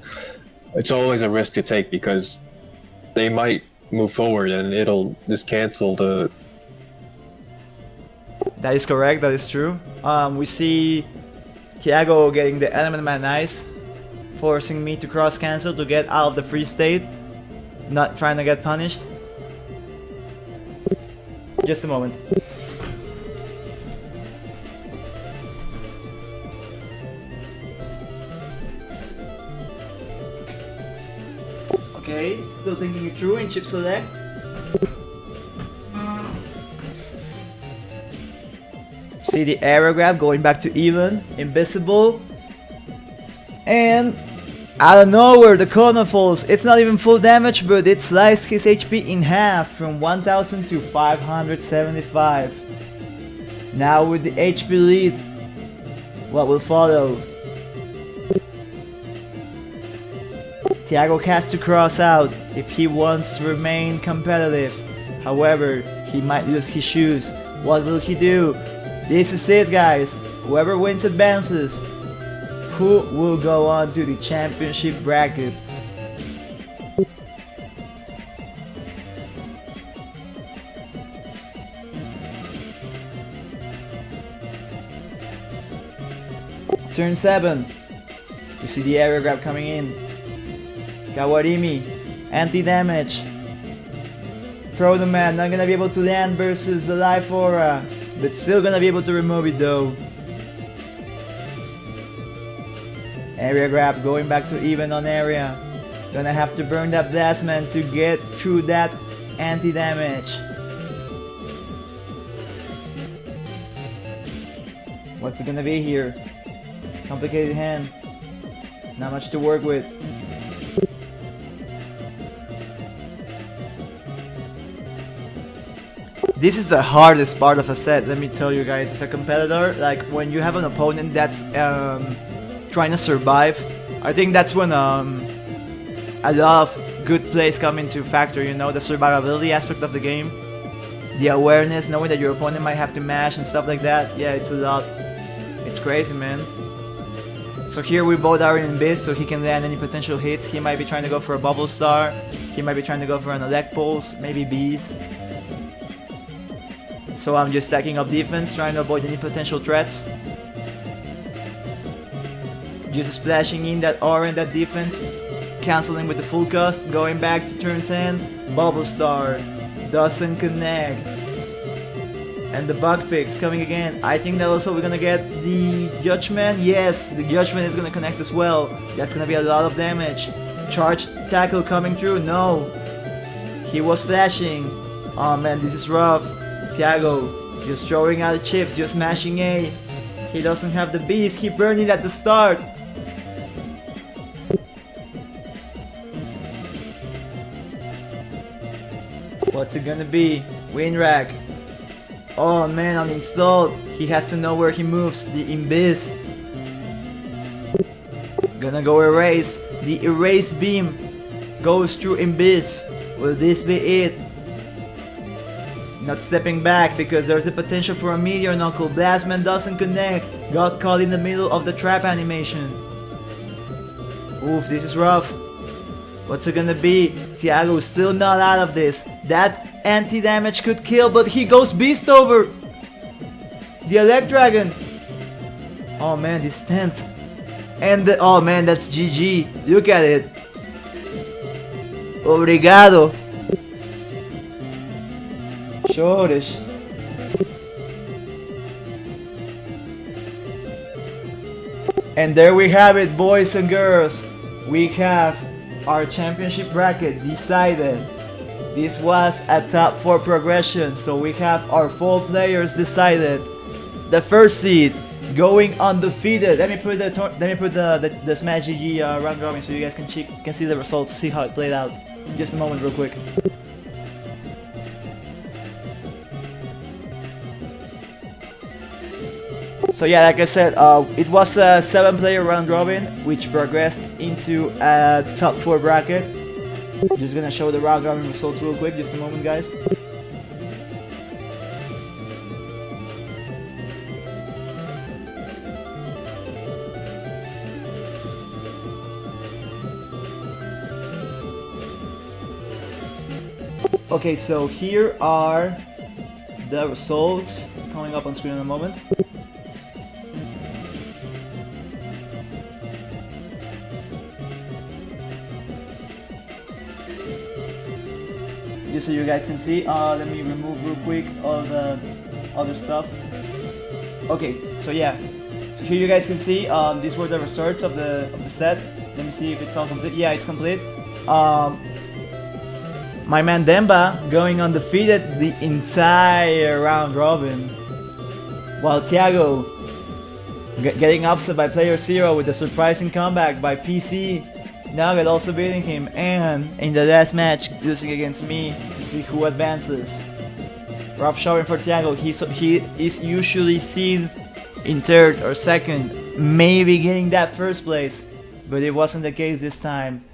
It's always a risk to take because they might move forward and it'll just cancel the. That is correct. That is true. We see Thiago getting the Element Man Ice, forcing me to cross cancel to get out of the free state, not trying to get punished. Just a moment. Okay, still thinking it through in chip select. See the aero grab going back to even, invisible, and out of nowhere the corner falls. It's not even full damage, but it sliced his HP in half from 1000 to 575. Now with the HP lead, what will follow? Thiago has to cross out if he wants to remain competitive. However, he might lose his shoes. What will he do? This is it, guys. Whoever wins advances. Who will go on to the championship bracket? turn 7. You see the area grab coming in. Kawarimi, anti-damage. Proto Man not gonna be able to land versus the Life Aura, but still gonna be able to remove it though. Area grab going back to even on area. Gonna have to burn that Blast Man to get through that anti-damage. What's it gonna be here? Complicated hand. Not much to work with. This is the hardest part of a set, let me tell you guys. As a competitor, like when you have an opponent that's trying to survive, I think that's when a lot of good plays come into factor, you know, the survivability aspect of the game. The awareness, knowing that your opponent might have to mash and stuff like that. Yeah, it's a lot. It's crazy, man. So here we both are in Biz, so he can land any potential hits. He might be trying to go for a Bubble Star. He might be trying to go for an Elect Pulse, maybe Bees. So I'm just stacking up defense, trying to avoid any potential threats. Just splashing in that aura and that defense, cancelling with the full cost, going back to turn 10, Bubble Star, doesn't connect. And the bug fix coming again. I think that also we're gonna get the Judgment. Yes, the Judgment is gonna connect as well. That's gonna be a lot of damage. Charge tackle coming through. No, he was flashing. Oh man, this is rough. Thiago just throwing out chips, just mashing A. He doesn't have the beast. He burned it at the start. What's it gonna be? Win rack. Oh man, uninstalled. He has to know where he moves. The Imbiss. Gonna go erase. The erase beam goes through Imbiss. Will this be it? Not stepping back because there's a potential for a Meteor Knuckle. Blastman doesn't connect. Got caught in the middle of the trap animation. Oof, this is rough. What's it gonna be? Thiago still not out of this. That anti-damage could kill, but he goes Beast over. The Elect Dragon. Oh man, this is tense. And oh man, that's GG. Look at it. Obrigado. Chores. And there we have it, boys and girls. We have our championship bracket decided. This was a top 4 progression, so we have our 4 players decided. The first seed going undefeated. Let me put the Smash GG round robin so you guys can see the results, see how it played out. Just a moment, real quick. So yeah, like I said, it was a 7-player round robin, which progressed into a top 4 bracket. Just gonna show the round robin results real quick, just a moment, guys. Okay, so here are the results coming up on screen in a moment. Just so you guys can see, let me remove real quick all the other stuff. Okay, so yeah, so here you guys can see these were the results of the set. Let me see if it's all complete. Yeah, it's complete. My man Demba going undefeated the entire round robin, while Thiago getting upset by player 0 with a surprising comeback by PC. Nugget also beating him, and in the last match losing against me to see who advances. Rough showing for Thiago. He is usually seen in 3rd or 2nd, maybe getting that 1st place, but it wasn't the case this time.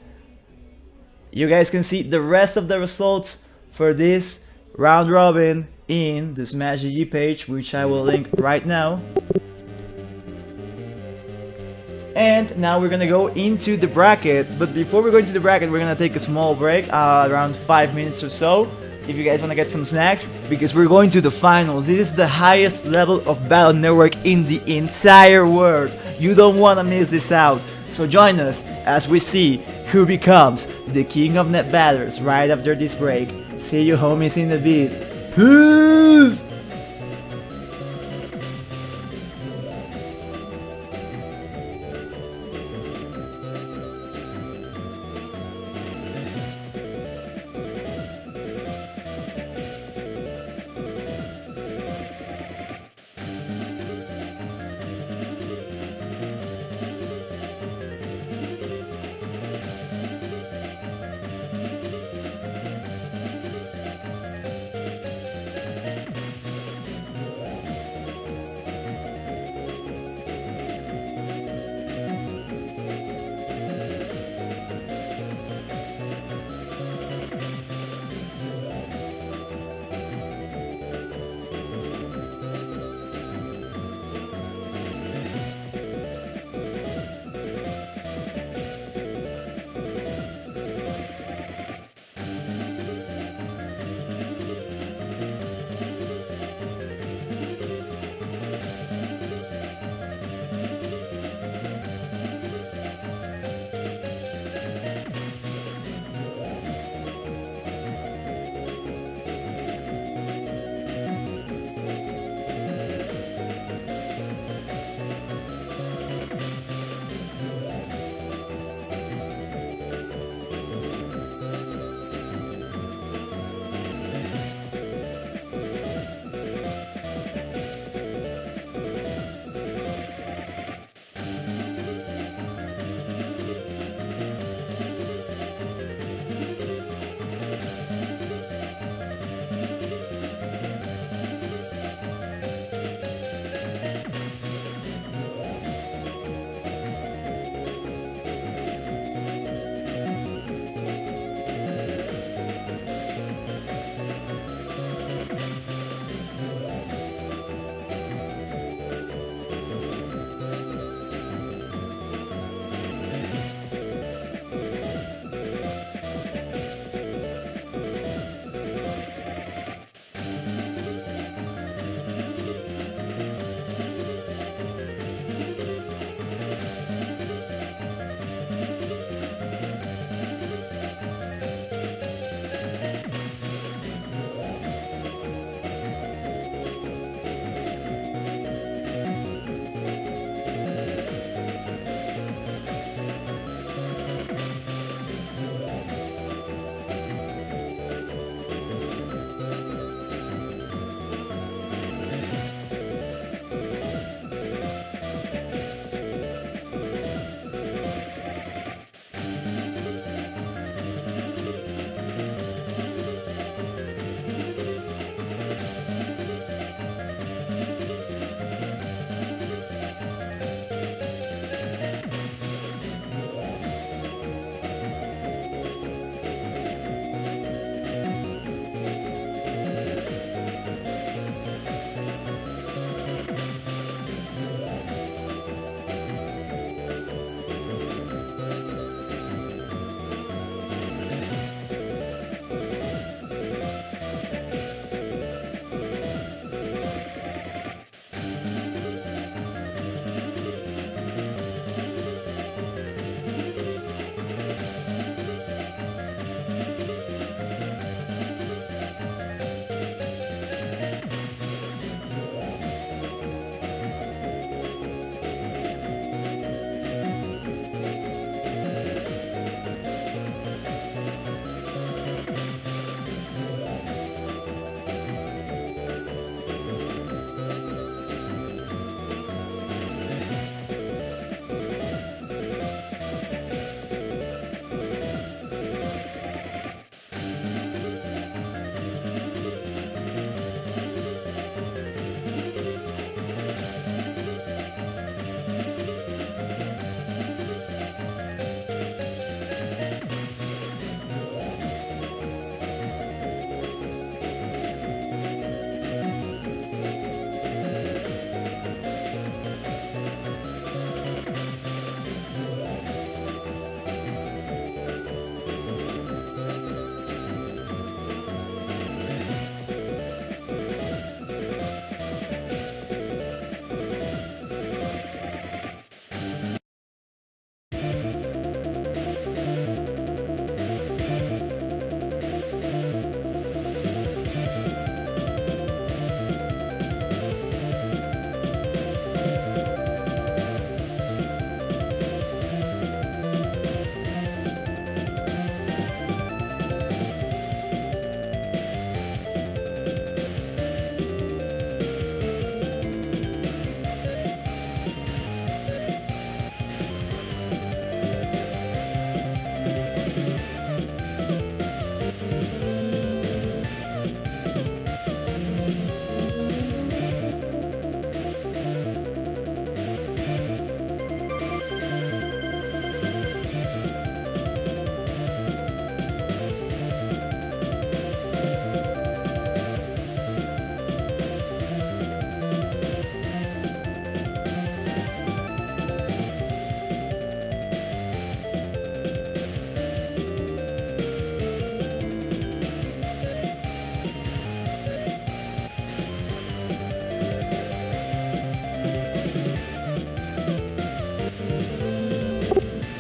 You guys can see the rest of the results for this round robin in the Smash GG page, which I will link right now. And now we're gonna go into the bracket, but before we go into the bracket, we're gonna take a small break, around 5 minutes or so, if you guys wanna get some snacks, because we're going to the finals. This is the highest level of Battle Network in the entire world. You don't want to miss this out. So join us as we see who becomes the king of NetBattlers right after this break. See you homies in the beat. Peace!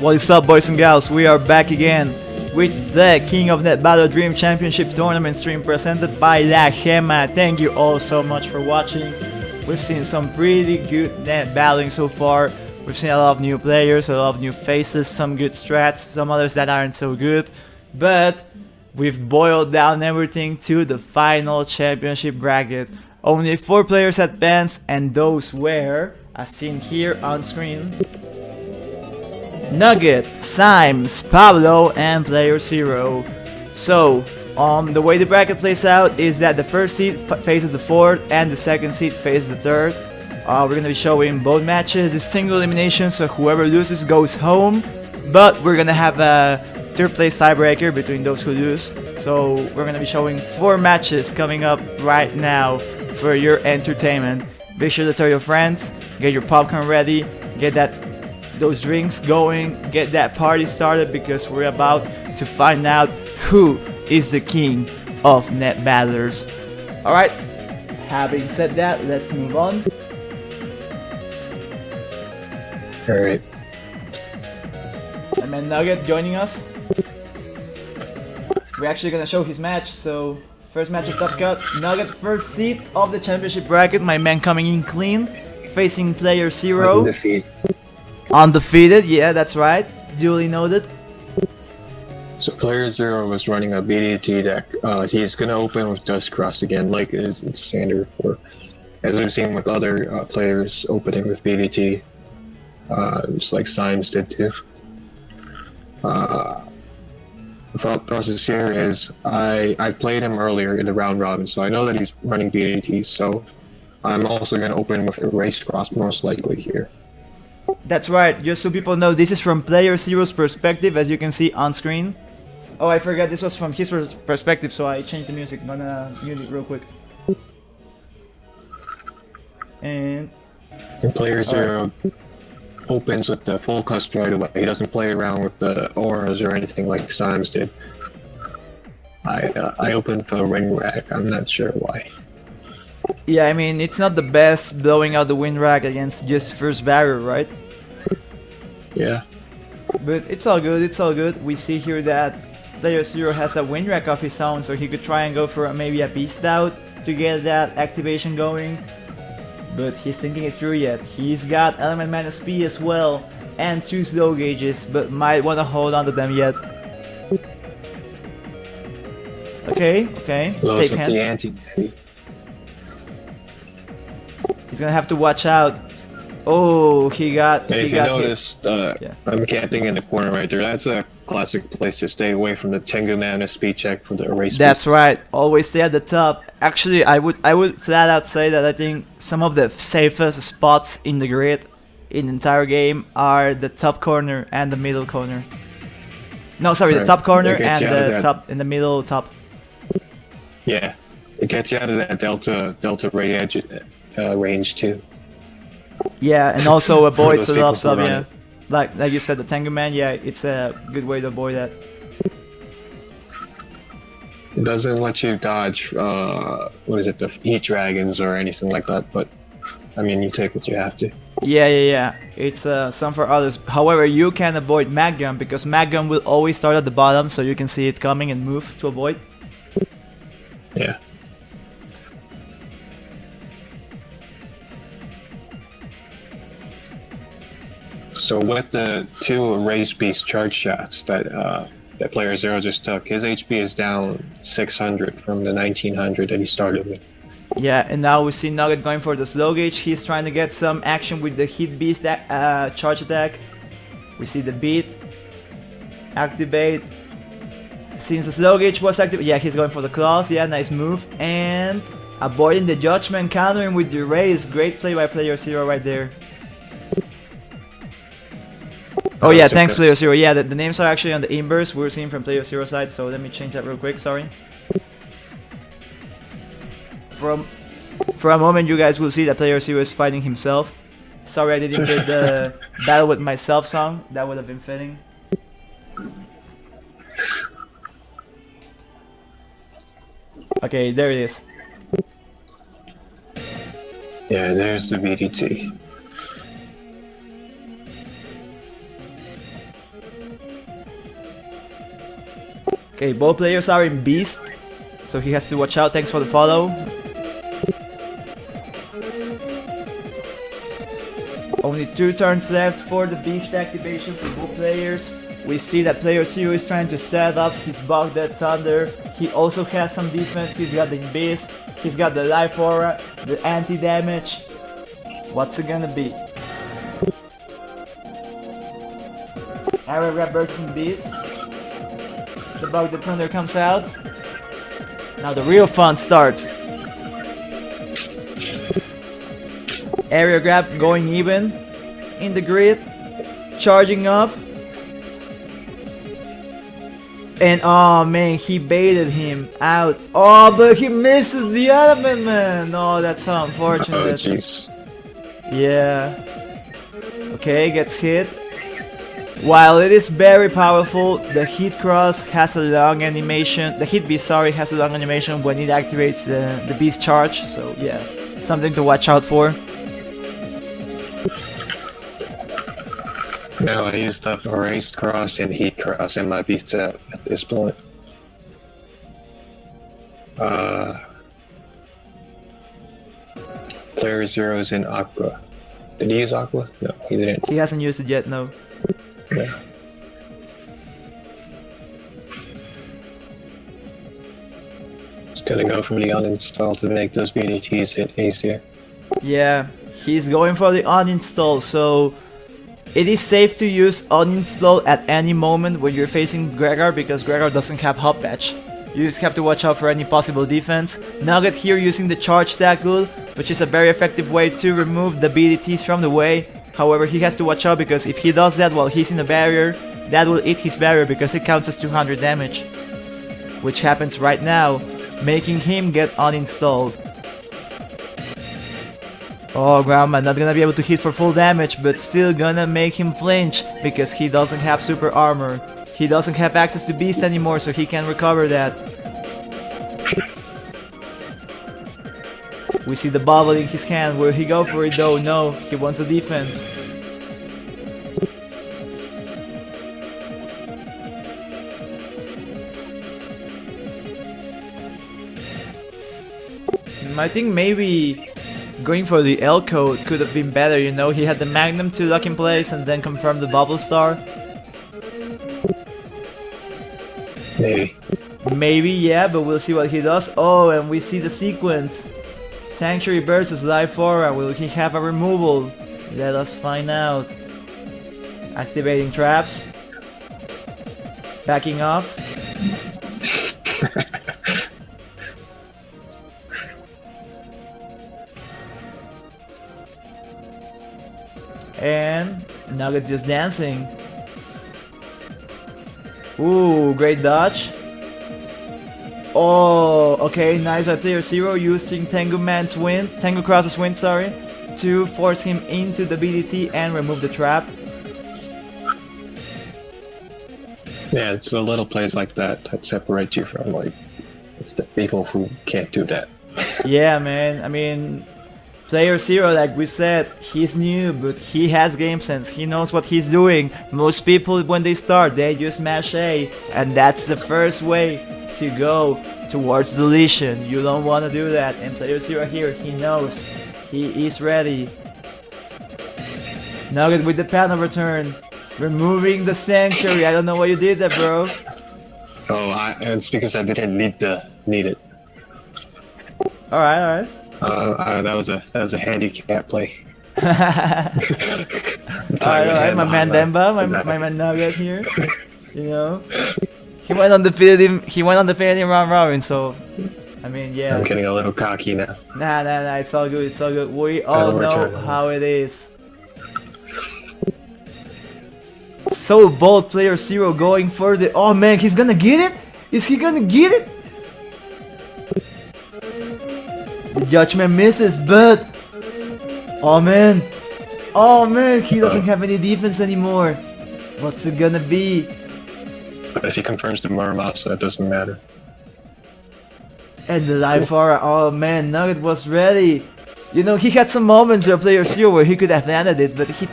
What is up, boys and gals? We are back again with the King of NetBattler Dream Championship Tournament stream presented by La Gema. Thank you all so much for watching. We've seen some pretty good net battling so far. We've seen a lot of new players, a lot of new faces, some good strats, some others that aren't so good. But we've boiled down everything to the final championship bracket. Only 4 players advanced, and those were, as seen here on screen, Nugget, Symes, Pablo, and Player 0. So, the way the bracket plays out is that the first seed faces the 4th and the second seed faces the 3rd. We're going to be showing both matches. It's single elimination, so whoever loses goes home. But we're going to have a 3rd place tiebreaker between those who lose. So we're going to be showing 4 matches coming up right now for your entertainment. Be sure to tell your friends, get your popcorn ready, get those drinks going, get that party started, because we're about to find out who is the king of net battlers. Alright, having said that, let's move on. Alright. And man Nugget joining us. We're actually gonna show his match, so first match of Top Cut. Nugget, first seed of the championship bracket, my man coming in clean, facing Player 0. Undefeated, yeah, that's right. Duly noted. So Player 0 was running a BDT deck. He's gonna open with Dustcross again, like is standard for, as we've seen with other players opening with BDT, just like Symes did too. The thought process here is I played him earlier in the round robin, so I know that he's running BDT. So I'm also gonna open with Erased Cross most likely here. That's right, just so people know, this is from Player 0's perspective, as you can see on screen. Oh, I forgot, this was from his perspective, so I changed the music. I'm gonna mute it real quick. And Player 0 opens with the full cusp right away. He doesn't play around with the auras or anything like Symes did. I opened with a ring rack, I'm not sure why. yeah, I mean, it's not the best blowing out the wind rack against just first barrier, right? Yeah. But it's all good, it's all good. We see here that Player 0 has a wind rack of his own, so he could try and go for maybe a beast out to get that activation going. But he's thinking it through yet. He's got Element Minus P as well, and 2 slow gauges, but might want to hold on to them yet. Okay, safe hand. The anti-daddy. He's gonna have to watch out. Oh, he got. And if you noticed, yeah. I'm camping in the corner right there. That's a classic place to stay away from the Tengu Mana speed check for the erase. That's right. Always stay at the top. Actually, I would flat out say that I think some of the safest spots in the grid, in the entire game, are the top corner and the middle corner. No, sorry, the top corner and the top in the middle top. Yeah, it gets you out of that delta ray edge range too. Yeah, and also avoids a lot of stuff. run Yeah, it. like you said, the Tengu Man. Yeah, it's a good way to avoid that. It doesn't let you dodge, what is it, the heat dragons or anything like that, but I mean, you take what you have to. Yeah. It's some for others. However, you can avoid Mag Gun, because Mag Gun will always start at the bottom, so you can see it coming and move to avoid. Yeah. So with the 2 raised beast charge shots that Player 0 just took, his HP is down 600 from the 1900 that he started with. Yeah, and now we see Nugget going for the slow gauge. He's trying to get some action with the hit beast charge attack. We see the beat activate. Since the slow gauge was active, yeah, he's going for the claws. Yeah, nice move, and avoiding the judgment, countering with the raise. Great play by Player 0 right there. Oh yeah, thanks Player 0. Yeah, the names are actually on the inverse. We're seeing from Player 0 side, so let me change that real quick, sorry. For a moment you guys will see that Player 0 is fighting himself. Sorry I didn't get the Battle With Myself song, that would have been fitting. Okay, there it is. Yeah, there's the BDT. Okay, both players are in Beast, so he has to watch out. Thanks for the follow. Only 2 turns left for the Beast activation for both players. We see that player 0 is trying to set up his Bug Dead Thunder. He also has some defense. He's got the Beast, he's got the Life Aura, the anti-damage. What's it gonna be? Area Grab versus Beast. The Bug Dead Thunder comes out. Now the real fun starts. Area Grab going even in the grid, charging up. And oh man, he baited him out. Oh, but he misses the element, man. Oh, that's so unfortunate. Oh, jeez. Yeah. Okay, gets hit. While it is very powerful, the Hit Cross has a long animation. The Hit Beast, sorry, has a long animation when it activates the Beast Charge. So yeah, something to watch out for. Now I used up Erased Cross and Heat Cross and my Beast set at this point. Player 0 is in Aqua. Did he use Aqua? No, he didn't. He hasn't used it yet, no. Yeah. Just gonna go for the uninstall to make those BDTs hit easier. Yeah, he's going for the uninstall, so it is safe to use uninstall at any moment when you're facing Gregor because Gregor doesn't have hop patch. You just have to watch out for any possible defense. Nugget here using the charge tackle, which is a very effective way to remove the BDTs from the way. However, he has to watch out because if he does that while he's in a barrier, that will eat his barrier because it counts as 200 damage. Which happens right now, making him get uninstalled. Oh, Grandma, not gonna be able to hit for full damage, but still gonna make him flinch because he doesn't have super armor. He doesn't have access to Beast anymore, so he can recover that. We see the bubble in his hand. Will he go for it though? No, he wants a defense. I think maybe going for the L code could have been better, you know? He had the Magnum to lock in place and then confirm the Bubble Star. Maybe. Maybe, yeah, but we'll see what he does. Oh, and we see the sequence. Sanctuary versus Life Aura. Will he have a removal? Let us find out. Activating traps. Backing off. And Nugget's just dancing. Ooh, great dodge. Oh, okay, nice by player 0 using Tengu Man's wind, Tengu Cross's wind, sorry, to force him into the BDT and remove the trap. Yeah, it's the little plays like that that separate you from like the people who can't do that. Yeah, man. I mean, player 0, like we said, he's new, but he has game sense. He knows what he's doing. Most people, when they start, they just mash A, and that's the first way to go towards deletion. You don't want to do that, and player 0 here, he knows. He is ready. Nugget with the panel return. Removing the sanctuary. I don't know why you did that, bro. Oh, it's because I didn't need it. Alright. That was a handicap play. Alright, my man Demba, my man Nugget here. You know, he went undefeated round robin. So, I mean, yeah. I'm getting a little cocky now. Nah. It's all good. It's all good. We all know how it is. So bold, player 0 going for the. Oh man, he's gonna get it. Is he gonna get it? The judgment misses, but oh man, he doesn't have any defense anymore. What's it gonna be? But if he confirms the Muramasa, it doesn't matter. And the Life Aura, oh man, Nugget was ready. You know, he had some moments where player 0 where he could have landed it, but he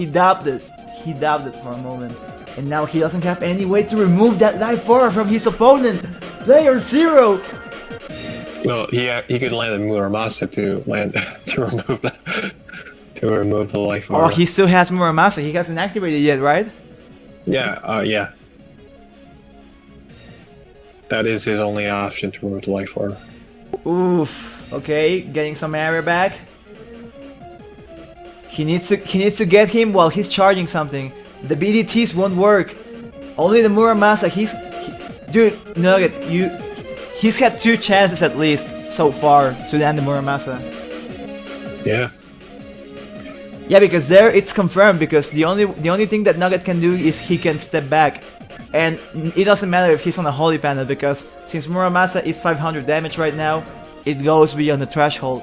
doubted it for a moment. And now he doesn't have any way to remove that life aura from his opponent. Player 0. Well, he could land a Muramasa to land to remove the life aura. Oh, he still has Muramasa. He hasn't activated yet, right? Yeah, yeah. That is his only option to remove the life aura. Oof. Okay, getting some area back. He needs to get him while he's charging something. The BDTs won't work. Only the Muramasa. Dude, Nugget, he's had 2 chances at least so far to land the Muramasa. Yeah. Yeah, because there it's confirmed, because the only thing that Nugget can do is he can step back. And it doesn't matter if he's on a holy panel, because since Muramasa is 500 damage right now, it goes beyond the threshold.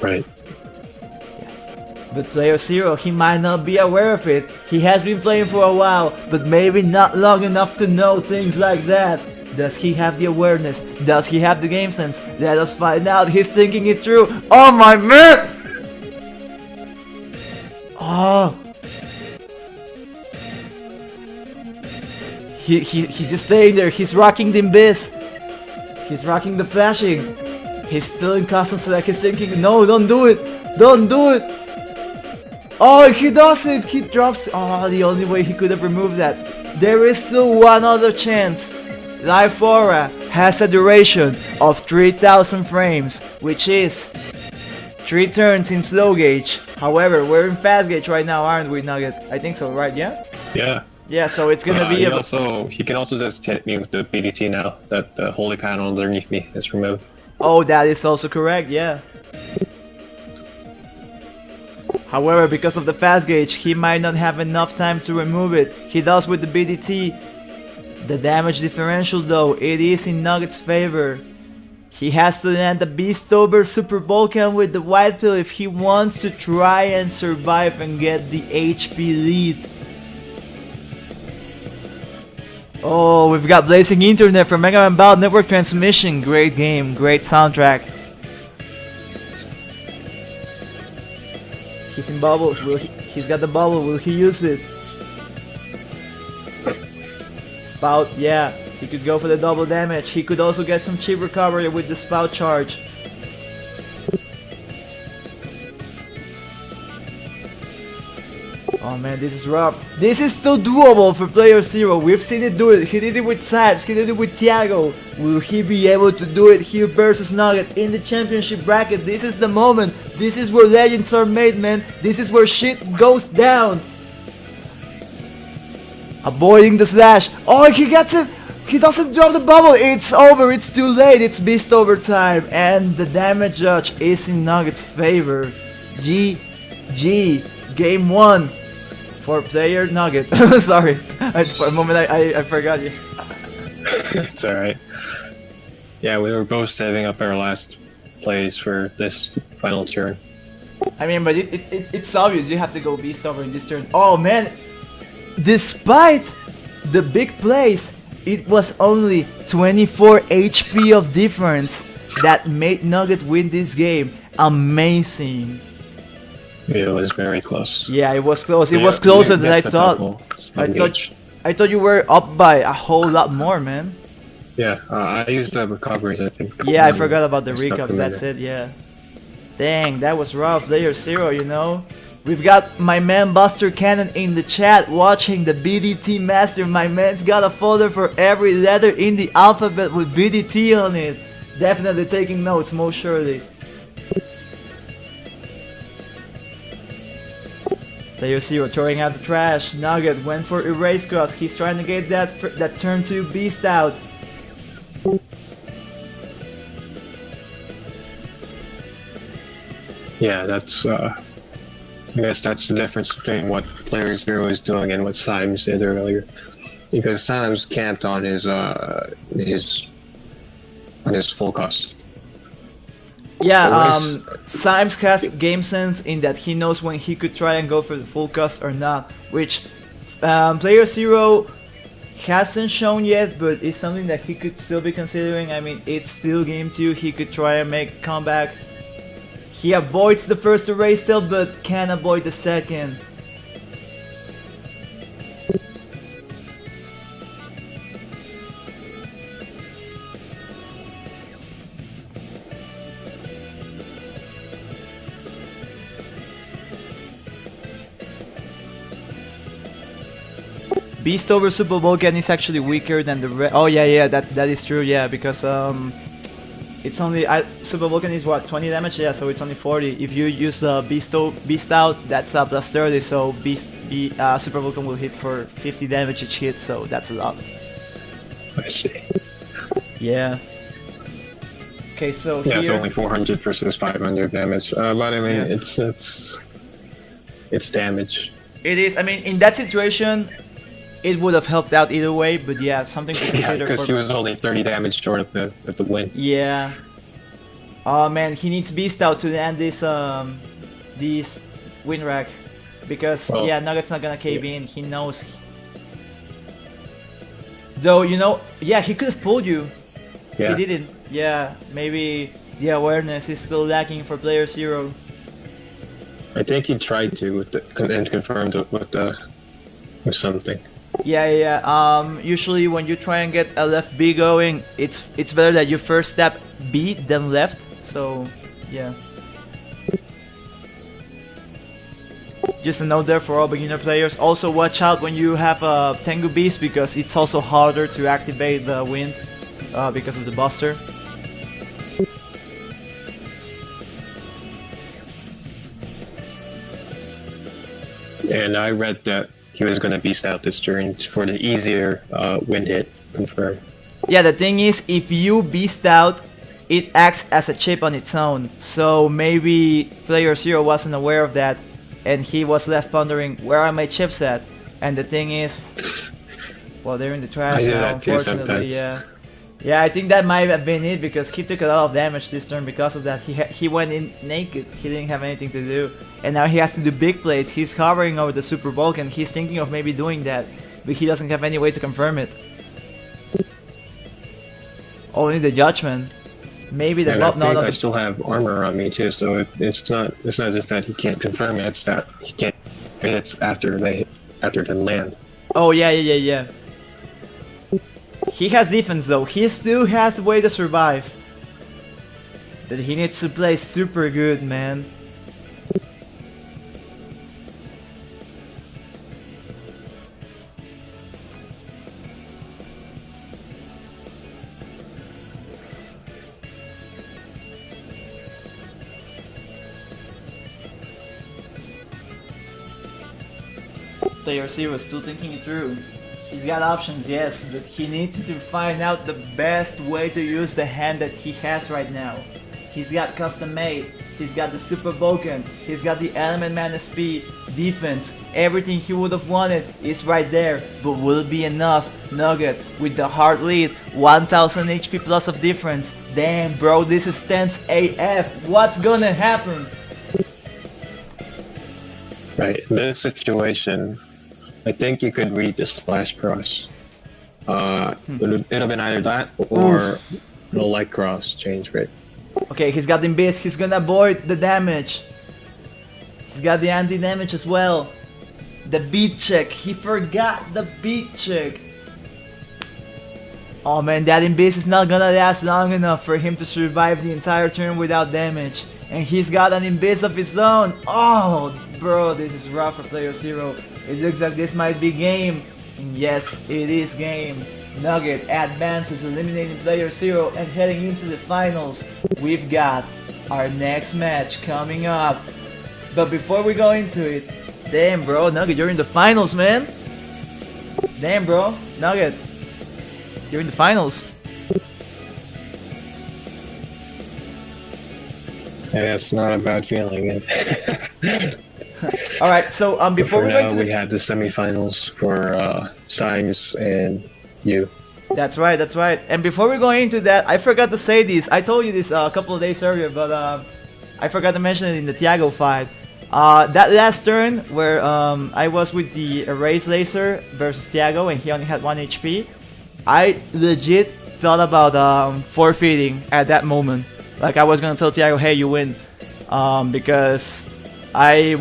Right. But player 0, he might not be aware of it. He has been playing for a while, but maybe not long enough to know things like that. Does he have the awareness? Does he have the game sense? Let us find out. He's thinking it through. Oh my man! Oh. He's just staying there. He's rocking the Abyss. He's rocking the flashing. He's still in custom select. He's thinking, no, don't do it. Don't do it. Oh, he does it. He drops. Oh, the only way he could have removed that. There is still one other chance. Life Aura has a duration of 3000 frames, which is 3 turns in slow gauge. However, we're in fast gauge right now, aren't we, Nugget? I think so, right? Yeah? Yeah. Yeah, so it's gonna be he can also just hit me with the BDT now that the holy panel underneath me is removed. Oh, that is also correct, yeah. However, because of the fast gauge, he might not have enough time to remove it. He does with the BDT. The damage differential though, it is in Nugget's favor. He has to land the Beastover Super Volcan with the White Pill if he wants to try and survive and get the HP lead. Oh, we've got Blazing Internet from Mega Man Battle Network Transmission. Great game, great soundtrack. He's in bubble. He's got the bubble. Will he use it? Spout, yeah. He could go for the double damage. He could also get some cheap recovery with the Spout charge. Oh man, this is rough. This is still doable for player 0. We've seen it do it. He did it with Saps. He did it with Thiago. Will he be able to do it here versus Nugget in the championship bracket? This is the moment. This is where legends are made, man. This is where shit goes down. Avoiding the slash. Oh, he gets it. He doesn't drop the bubble. It's over. It's too late. It's beast over time. And the damage judge is in Nugget's favor. GG. Game 1. For player Nugget. Sorry. For a moment I forgot you. It's alright. Yeah, we were both saving up our last plays for this final turn. I mean, but it's obvious you have to go beast over in this turn. Oh man! Despite the big plays, it was only 24 HP of difference that made Nugget win this game. Amazing. It was very close. Yeah, it was close. It was closer than I thought. I thought you were up by a whole lot more, man. Yeah, I used the recoveries, I think. Yeah, I forgot about the recaps. That's it. Yeah. Dang, that was rough. Player 0, you know. We've got my man Buster Cannon in the chat watching the BDT Master. My man's got a folder for every letter in the alphabet with BDT on it. Definitely taking notes, most surely. Player 0 throwing out the trash. Nugget went for Erase Cross. He's trying to get that turn 2 beast out. Yeah, that's I guess that's the difference between what player 0 is doing and what Symes did earlier. Because Symes camped on his full cost. Yeah, Symes has game sense in that he knows when he could try and go for the full cost or not, which player 0 hasn't shown yet, but it's something that he could still be considering. I mean, it's still game 2, he could try and make a comeback. He avoids the first erase still, but can avoid the second. Beast over Super Vulcan is actually weaker than the oh yeah, that is true, yeah, because it's only Super Vulcan is what, 20 damage, yeah, so it's only 40. If you use Beast out, that's plus 30, so Super Vulcan will hit for 50 damage each hit, so that's a lot. I see. Yeah. Okay, so yeah, here, it's only 400 versus 500 damage. But I mean, Yeah. it's damage. it is. I mean, in that situation, it would have helped out either way, but yeah, something to Yeah, consider. because he For was only 30 damage short of the win. yeah. Oh man, he needs Beast out to end this win rack, because Well, yeah, Nugget's not gonna cave in. He knows. Though you know, yeah, he could have pulled you. Yeah. He didn't. Yeah, maybe the awareness is still lacking for player 0. I think he tried to and confirmed it with something. Yeah. Usually when you try and get a left B going, it's better that you first tap B then left. So yeah. Just a note there for all beginner players. Also watch out when you have a Tengu Beast, because it's also harder to activate the wind because of the buster. And I read that he was going to beast out this turn for the easier wind hit confirm. Yeah, the thing is, if you beast out, it acts as a chip on its own. So maybe player 0 wasn't aware of that, and he was left pondering, where are my chips at? And the thing is, well, they're in the trash I do now, that too unfortunately. sometimes. Yeah, I think that might have been it, because he took a lot of damage this turn because of that. He went in naked, he didn't have anything to do. And now he has to do big plays. He's hovering over the Super Vulcan, he's thinking of maybe doing that, but he doesn't have any way to confirm it. Only the Judgment. Maybe the And I no, think no, I still have armor on me too, so it's not just that he can't confirm it, it's that he can't hits after they land. Oh yeah. He has defense though. He still has a way to survive. But he needs to play super good, man. Player 0 is still thinking it through. He's got options, yes, but he needs to find out the best way to use the hand that he has right now. He's got custom made, he's got the Super Vulcan, he's got the Element Mana Speed, defense, everything he would have wanted is right there, but will it be enough? Nugget, with the hard lead, 1000 HP plus of difference. Damn bro, this is tense AF, what's gonna happen? Right, in this situation, I think you could read the slash cross. It'll been either that or no light cross change rate. Okay, he's got the Abyss, he's gonna avoid the damage. He's got the anti-damage as well. The beat check, he forgot the beat check. Oh man, that Abyss is not gonna last long enough for him to survive the entire turn without damage. And he's got an Abyss of his own. Oh, bro, this is rough for player 0. It looks like this might be game. And yes, it is game. Nugget advances, eliminating player 0 and heading into the finals. We've got our next match coming up. But before we go into it, damn bro, Nugget, you're in the finals, man. Damn bro, Nugget, you're in the finals. Yeah, it's not a bad feeling. Alright, so before For we go now, into we had the semifinals for Symes and you. That's right. And before we go into that, I forgot to say this. I told you this a couple of days earlier, but I forgot to mention it in the Thiago fight. That last turn where I was with the Erase Laser versus Thiago and he only had 1 HP, I legit thought about forfeiting at that moment. Like I was gonna tell Thiago, hey, you win, because I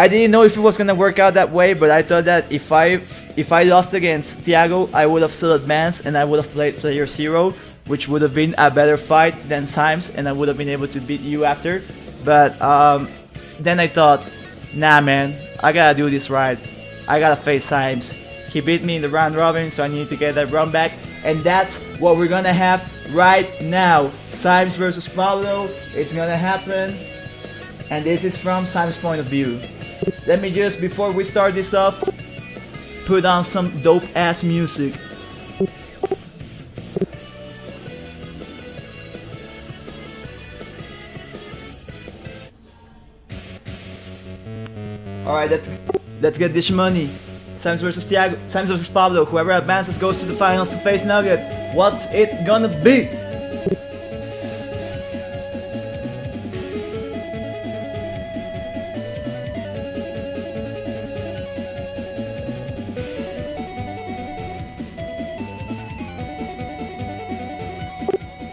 didn't know if it was gonna work out that way, but I thought that if I lost against Thiago, I would have still advanced and I would have played player 0, which would have been a better fight than Symes, and I would have been able to beat you after. But then I thought, nah man, I gotta do this right. I gotta face Symes. He beat me in the round robin, so I need to get that run back. And that's what we're gonna have right now. Symes versus Pablo. It's gonna happen. And this is from Symes' point of view. Let me just, before we start this off, put on some dope ass music. Alright, let's get this money. Symes versus Thiago, Symes versus Pablo. Whoever advances goes to the finals to face Nugget. What's it gonna be?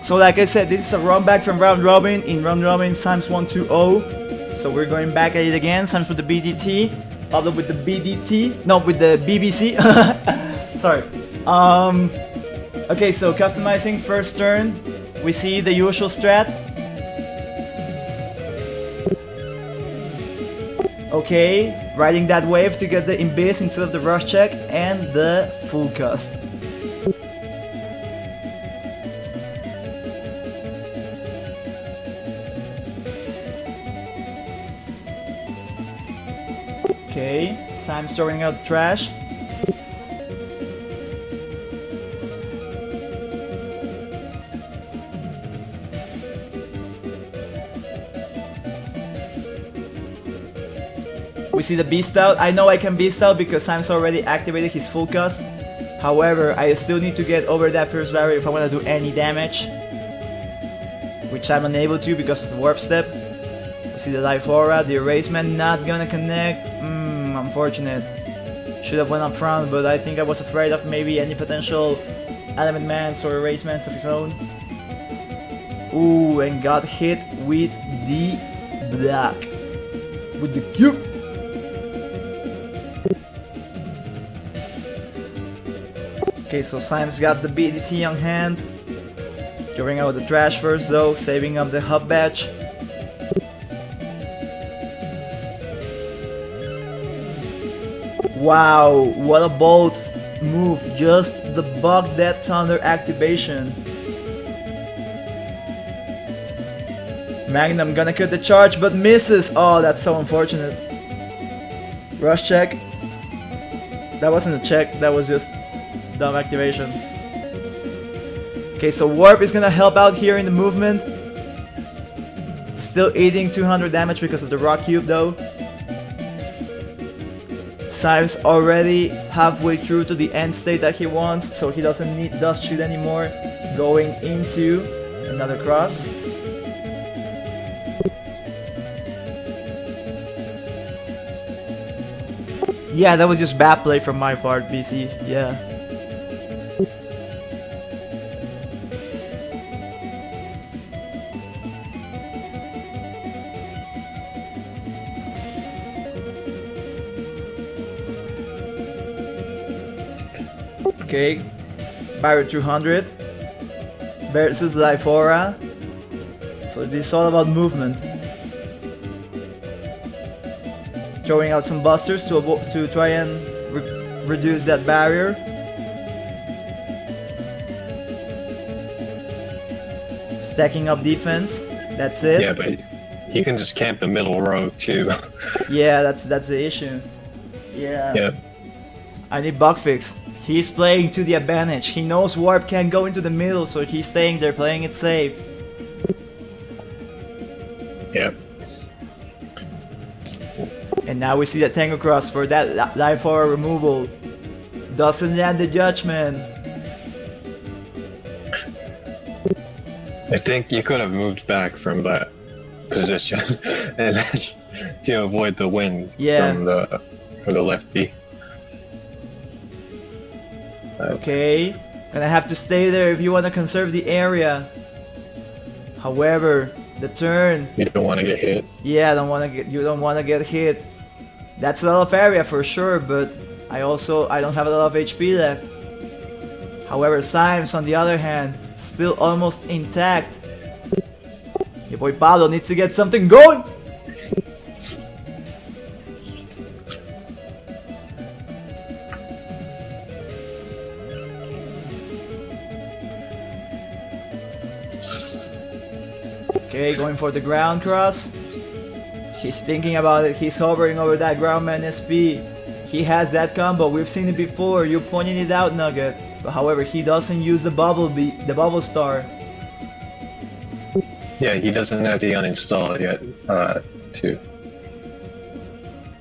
So like I said, this is a run back from round robin. In round robin, Symes 1-2-0. So we're going back at it again. Symes with the BDT, Pablo with the BDT. No, with the BBC. Sorry. Okay, so customizing first turn. We see the usual strat. Okay, riding that wave to get the Invis instead of the rush check and the full cast. Okay, Symes throwing out trash. We see the beast out. I know I can beast out because Symes already activated his full cast. However, I still need to get over that first barrier if I want to do any damage, which I'm unable to because of the warp step. We see the life aura, the erasement not gonna connect. Unfortunate. Should have went up front, but I think I was afraid of maybe any potential element mans or erasements of his own. Ooh, and got hit with the black. With the cube. Okay, so Symes got the BDT on hand. Throwing out the trash first though, saving up the hub badge. Wow, what a bold move, just the bug that thunder activation. Magnum gonna cut the charge but misses. Oh, that's so unfortunate. Rush check. That wasn't a check, that was just dumb activation. Okay, so warp is gonna help out here in the movement. Still eating 200 damage because of the rock cube though. Symes already halfway through to the end state that he wants, so he doesn't need dust shield anymore. Going into another cross. Yeah, that was just bad play from my part, BC. Yeah. Okay, Barrier 200 versus Life Aura. So this is all about movement. Throwing out some busters to try and reduce that barrier. Stacking up defense. That's it. Yeah, but you can just camp the middle row too. Yeah, that's the issue. Yeah. Yeah. I need bug fix. He's playing to the advantage. He knows warp can't go into the middle, so he's staying there playing it safe. Yep. And now we see the Tango Cross for that life aura removal. Doesn't land the judgment. I think you could have moved back from that position and to avoid the wind from the left B. Okay, gonna have to stay there if you want to conserve the area. However, the turn. You don't want to get hit. Yeah, you don't want to get hit. That's a lot of area for sure, but I don't have a lot of HP left. However, Symes on the other hand, still almost intact. Your boy Pablo needs to get something going. Okay, going for the ground cross. He's thinking about it. He's hovering over that groundman SP. He has that combo. We've seen it before. You pointed it out, Nugget. But however, he doesn't use the bubble star. Yeah, he doesn't have the uninstall yet to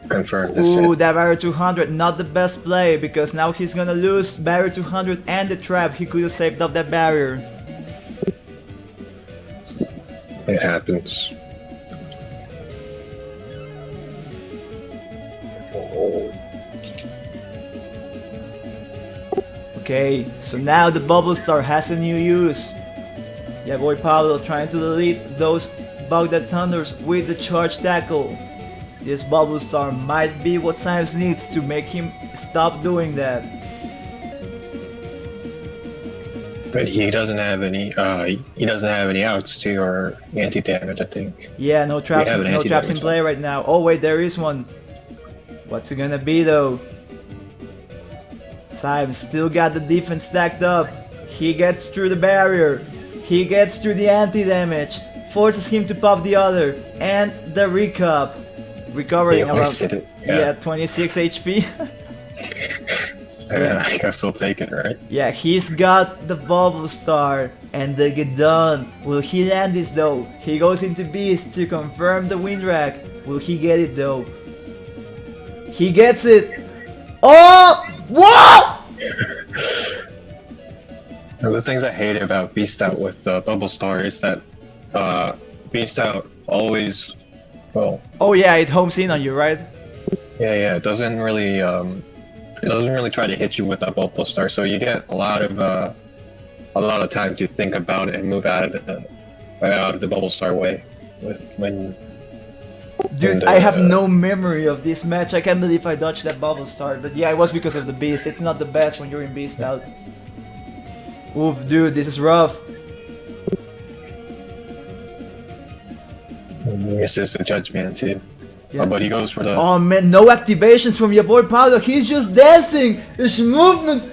confirm this. Ooh, Shit. that barrier 200, not the best play because now he's gonna lose barrier 200 and the trap. He could have saved up that barrier. It happens. Okay, so now the bubble star has a new use. Yeah, boy Pablo trying to delete those Baghdad Thunders with the charge tackle. This bubble star might be what Science needs to make him stop doing that. But he doesn't have any. He doesn't have any outs to or anti-damage, I think. Yeah, no traps in play right now. Oh wait, there is one. What's it gonna be though? Science still got the defense stacked up. He gets through the barrier. He gets through the anti-damage. Forces him to pop the other. And the recap. Recovering around yeah. 26 HP. Yeah, I guess we'll take it, right? Yeah, he's got the bubble star and the Gedon. Will he land this though? He goes into Beast to confirm the wind rack. Will he get it though? He gets it. Oh! What? The things I hate about Beast Out with the bubble star is that Beast Out always, well. Oh yeah, it homes in on you, right? Yeah, it doesn't really try to hit you with that bubble star, so you get a lot of time to think about it and move out of the bubble star way. Dude, I have no memory of this match. I can't believe I dodged that bubble star, but yeah, it was because of the Beast. It's not the best when you're in Beast Out. Oof, dude, this is rough. Misses the judgment too. Yeah. Oh, but he goes for the. Oh man, no activations from your boy Pablo. He's just dancing. It's movement.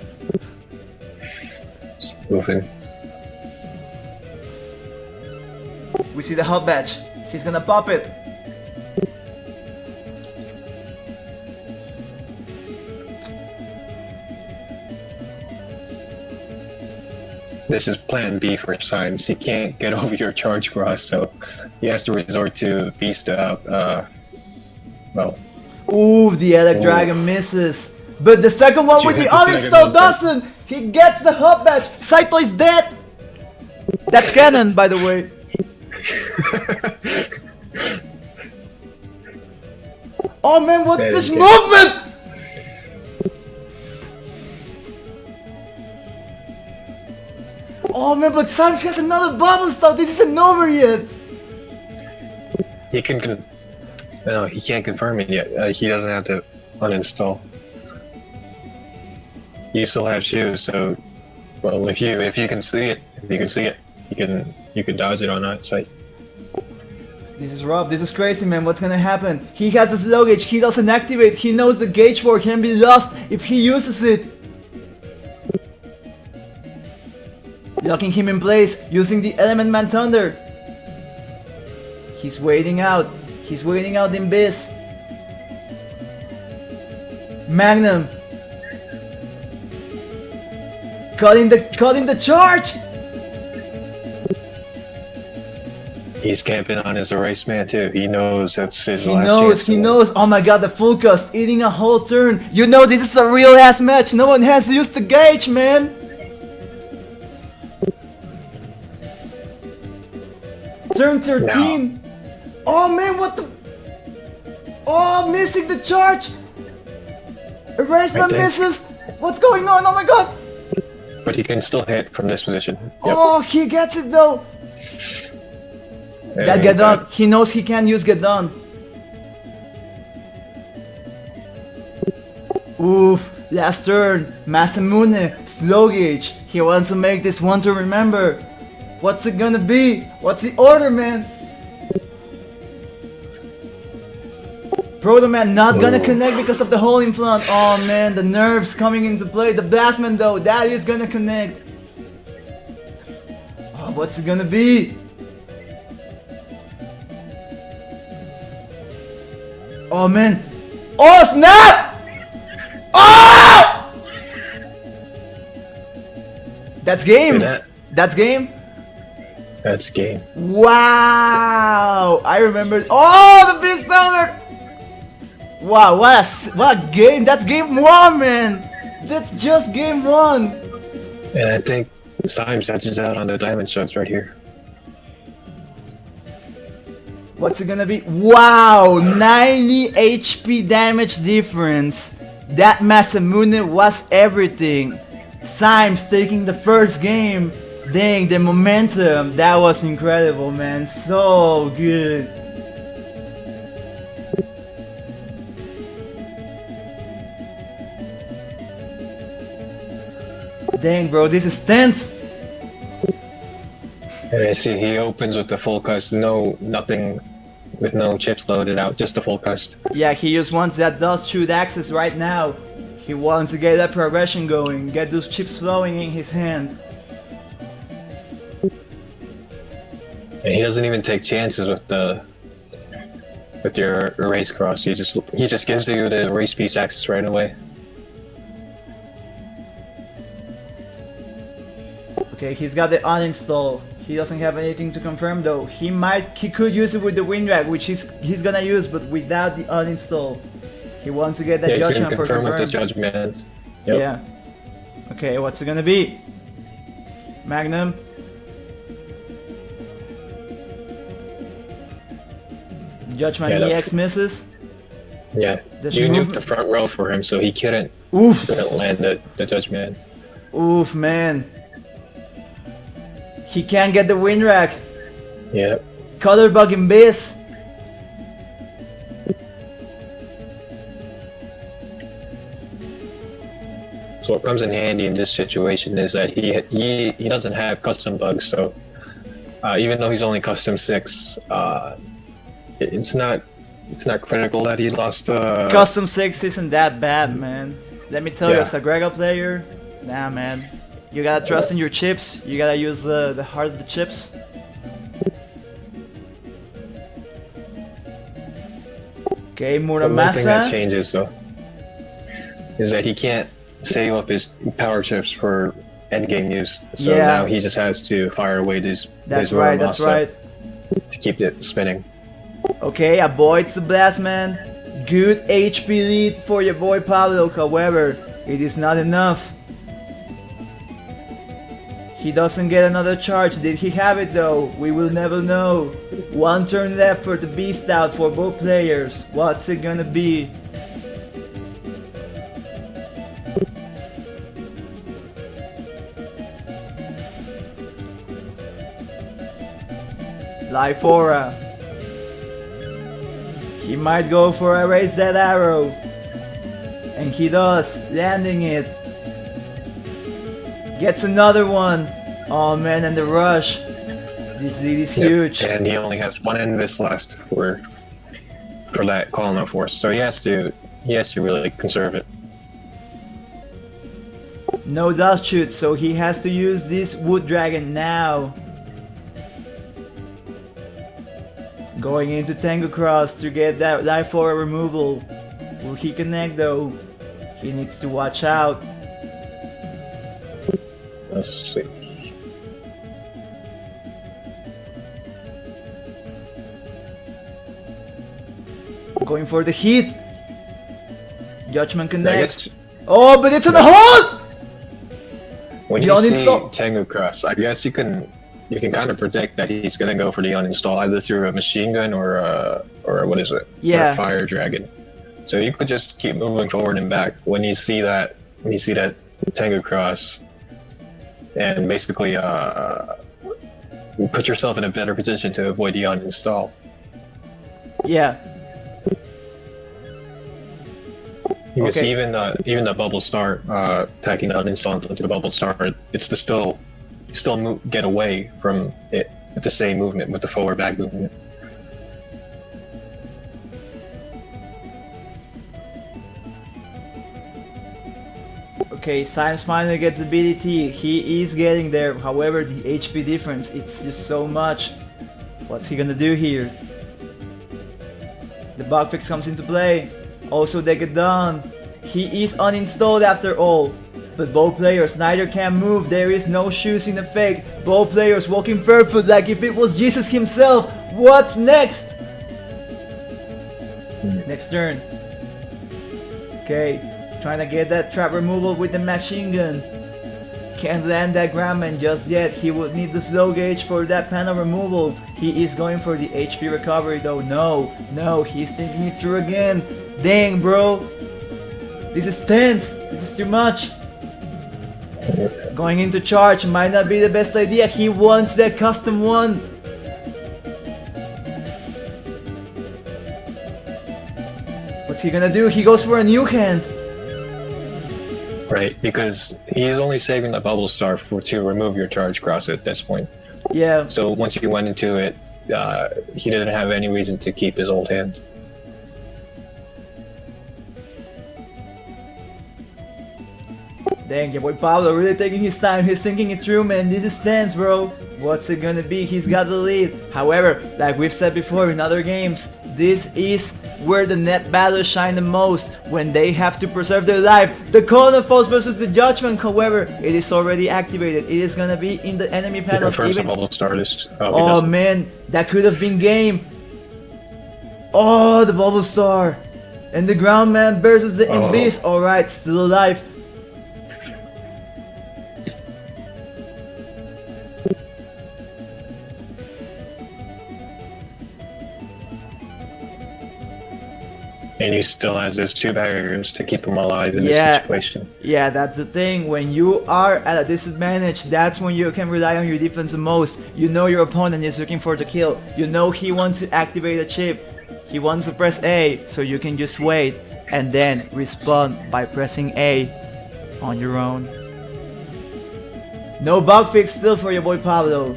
Moving. We see the hot badge. He's gonna pop it. This is plan B for Science. He can't get over your charge cross, so he has to resort to Beast Out. Well. Ooh, the Elec Dragon misses. But the second one with the uninstall doesn't! He gets the hot badge! Saito is dead! That's canon, by the way. Oh man, what's this movement? Oh man, but Science has another bubble star. This isn't over yet. He can. No, he can't confirm it yet. He doesn't have to uninstall. You still have shoes, so well, if you can see it, you can dodge it on that site. This is rough. This is crazy, man. What's gonna happen? He has a slow gauge. He doesn't activate. He knows the gauge war can be lost if he uses it. Locking him in place using the Element Man Thunder. He's waiting out. He's waiting out in Biz. Magnum. Calling the charge. He's camping on his erase man too. He knows that's his last chance. He knows. Oh my god, the full cost, eating a whole turn. You know this is a real ass match. No one has used the gauge, man. Turn 13. No. Oh man, what the? Oh, missing the charge. Erasement misses. What's going on? Oh my god. But he can still hit from this position. Yep. Oh, he gets it though. That Gedon, he knows he can't use Gedon. Oof, last turn. Masamune, slow gauge. He wants to make this one to remember. What's it gonna be? What's the order, man? Proto Man not gonna connect because of the hole in front. Oh man, the nerves coming into play. The Blastman though, that is gonna connect. Oh, what's it gonna be? Oh man! Oh snap! Oh! That's game. That's game. That's game. Wow! I remember. Oh, the beast sounder! Wow! What game? That's game one, man. That's just game one. And I think Symes edges out on the diamond shots right here. What's it gonna be? Wow! 90 HP damage difference. That Masamune was everything. Symes taking the first game. Dang, the momentum. That was incredible, man. So good. Dang, bro, this is tense. And I see he opens with the full cust, nothing, with no chips loaded out, just the full cust. Yeah, he just wants that dust shoot access right now. He wants to get that progression going, get those chips flowing in his hand. And he doesn't even take chances with your erase cross. He just gives you the erase piece access right away. Okay, he's got the uninstall. He doesn't have anything to confirm though. He could use it with the wind drag, which he's gonna use, but without the uninstall. He wants to get that judgment for confirm. With the judgment. Yep. Yeah. Okay, what's it gonna be? Magnum. Judgment EX misses. Yeah. You nuked the front row for him, so he couldn't land the judgment. Oof, man. He can't get the wind rack. Yep. Color bug in base. So what comes in handy in this situation is that he doesn't have custom bugs, so even though he's only custom 6, it's not critical that he lost. Custom 6 isn't that bad, man. Let me tell you, as a Grega player, nah, man. You gotta trust in your chips. You gotta use the heart of the chips. Okay, Muramasa. One thing that changes though is that he can't save up his power chips for endgame use. So now he just has to fire away his Muramasa to keep it spinning. Okay, avoids the blast, man. Good HP lead for your boy Pablo. However, it is not enough. He doesn't get another charge. Did he have it though? We will never know. One turn left for the beast out for both players. What's it gonna be? Life aura. He might go for a raise that arrow. And he does, landing it. Gets another one. Oh man, and the rush. This lead is huge. And he only has one invis left for that column force. So he has to really conserve it. No dust shoot, so he has to use this wood dragon now. Going into Tango Cross to get that life aura removal. Will he connect though? He needs to watch out. Let's see. Going for the hit. Judgment connects. Oh, but it's in the hole! When you see Tango Cross, I guess you can kind of predict that he's gonna go for the uninstall either through a machine gun or what is it? Yeah. Or a fire dragon. So you could just keep moving forward and back when you see that Tango Cross, and basically put yourself in a better position to avoid the uninstall. Yeah. You can see even the bubble start, attacking the uninstall into the bubble start, it's to still get away from it with the same movement, with the forward back movement. Okay, Symes finally gets the BDT. He is getting there. However, the HP difference, it's just so much. What's he gonna do here? The bug fix comes into play. Also they get done. He is uninstalled after all. But both players neither can move. There is no shoes in the fake. Both players walking barefoot like if it was Jesus himself. What's next? Next turn. Okay, trying to get that trap removal with the machine gun. Can't land that Grandman just yet. He would need the slow gauge for that panel removal. He is going for the HP recovery though. No, he's thinking it through again. Dang, bro. This is tense. This is too much. Going into charge might not be the best idea. He wants that custom one. What's he gonna do? He goes for a new hand. Right, because he's only saving the bubble star to remove your charge cross at this point. Yeah. So once you went into it, he didn't have any reason to keep his old hand. Dang, your boy Pablo really taking his time. He's thinking it through, man. This is tense, bro. What's it gonna be? He's got the lead. However, like we've said before in other games, this is where the NetBattlers shine the most, when they have to preserve their life. The Cone of Foes versus the Judgment, however, it is already activated. It is gonna be in the enemy panel. Even... bubble starters. Oh man, that could have been game. Oh, the Bubble Star. And the Ground Man versus the Beast. Alright, still alive. And he still has those two barriers to keep him alive in this situation. Yeah, that's the thing. When you are at a disadvantage, that's when you can rely on your defense the most. You know your opponent is looking for the kill. You know he wants to activate a chip. He wants to press A, so you can just wait and then respond by pressing A on your own. No bug fix still for your boy Pablo.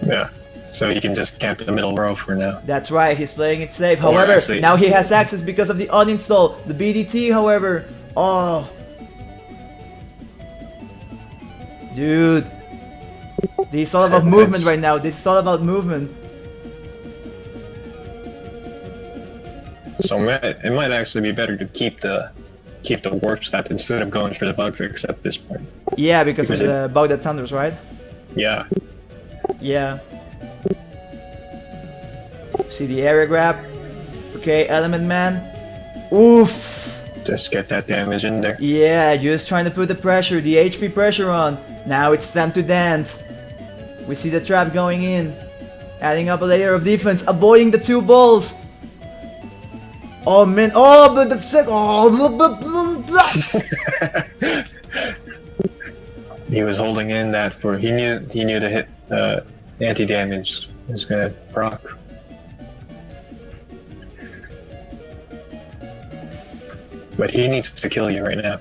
Yeah. So you can just camp the middle row for now. That's right, he's playing it safe. However, now he has access because of the uninstall. The BDT, however, dude, this is all about movement right now. This is all about movement. So it might actually be better to keep the warp step instead of going for the bug fix at this point. Yeah, because of the bug that thunders, right? Yeah. Yeah. See the area grab. Okay, Element Man. Oof. Just get that damage in there. Yeah, just trying to put the pressure, the HP pressure on. Now it's time to dance. We see the trap going in. Adding up a layer of defense, avoiding the two balls. Oh man, oh, but the second. He was holding in that for he knew to hit anti-damage was gonna proc. But he needs to kill you right now.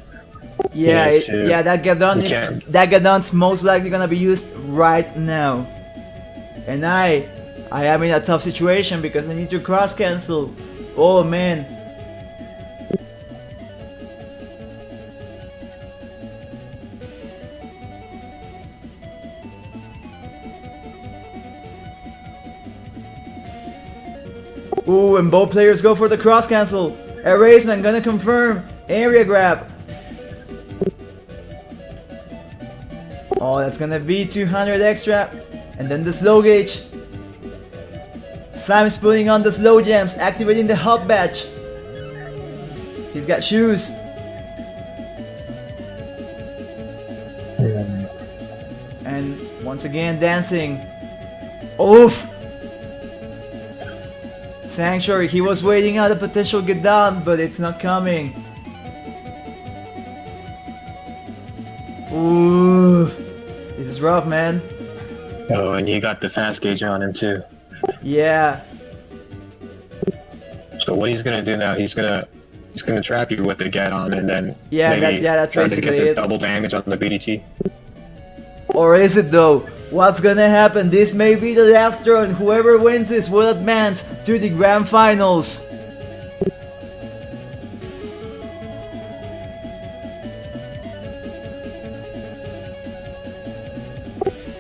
Yeah, yeah, that Gadon's most likely gonna be used right now. And I am in a tough situation because I need to cross cancel. Oh man. Ooh, and both players go for the cross cancel. Erasement gonna confirm. Area grab. Oh, that's gonna be 200 extra. And then the slow gauge. Simon's putting on the slow jams, activating the hub badge. He's got shoes. And once again dancing. Oof! Sanctuary, he was waiting out a potential get down, but it's not coming. Ooh, this is rough, man. Oh, and he got the fast gauge on him too. Yeah. So what he's gonna do now? He's gonna trap you with the get on, and then that's try to basically get the it. double damage on the BDT. Or is it though? What's gonna happen? This may be the last turn. Whoever wins this will advance to the grand finals.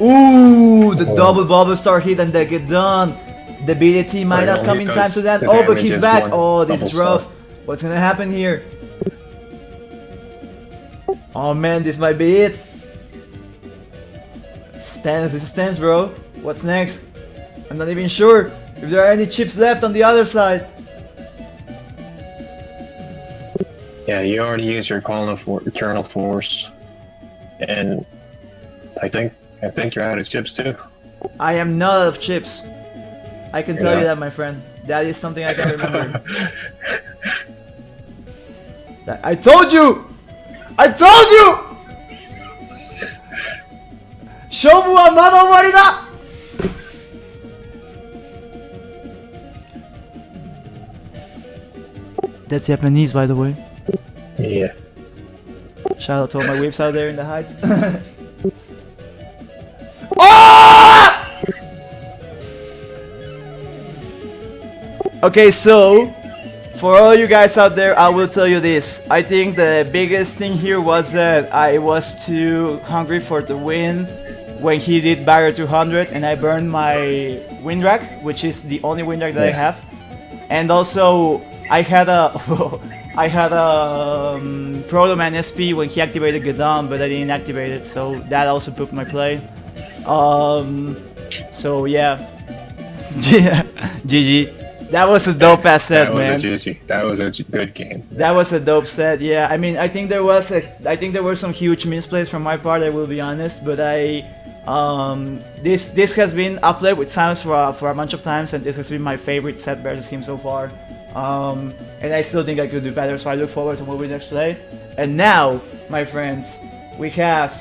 Ooh, the double bubble star hit and they get done. The BDT might not come in time to that. Oh, but he's back. Oh, this is rough. What's gonna happen here? Oh man, this might be it. Stands, this is stands, bro. What's next? I'm not even sure if there are any chips left on the other side. Yeah, you already used your Kernel Force, and I think you're out of chips too. I am not out of chips. I can tell you that, my friend. That is something I can remember. I told you! I told you! Shovu wa mada owari da! That's Japanese, by the way. Yeah. Shout out to all my waves out there in the heights. Oh! Okay, so for all you guys out there, I will tell you this. I think the biggest thing here was that I was too hungry for the win when he did barrier 200 and I burned my wind rack, which is the only wind rack that I have. And also I had a Proto Man SP when he activated Gadam, but I didn't activate it, so that also pooped my play. So yeah. GG. That was a dope ass set, man. That was a good game. That was a dope set, yeah. I mean, I think there were some huge misplays from my part, I will be honest, but this has been uploaded with Samus for a bunch of times, and this has been my favorite set versus him so far. And I still think I could do better, so I look forward to moving next play. And now, my friends, we have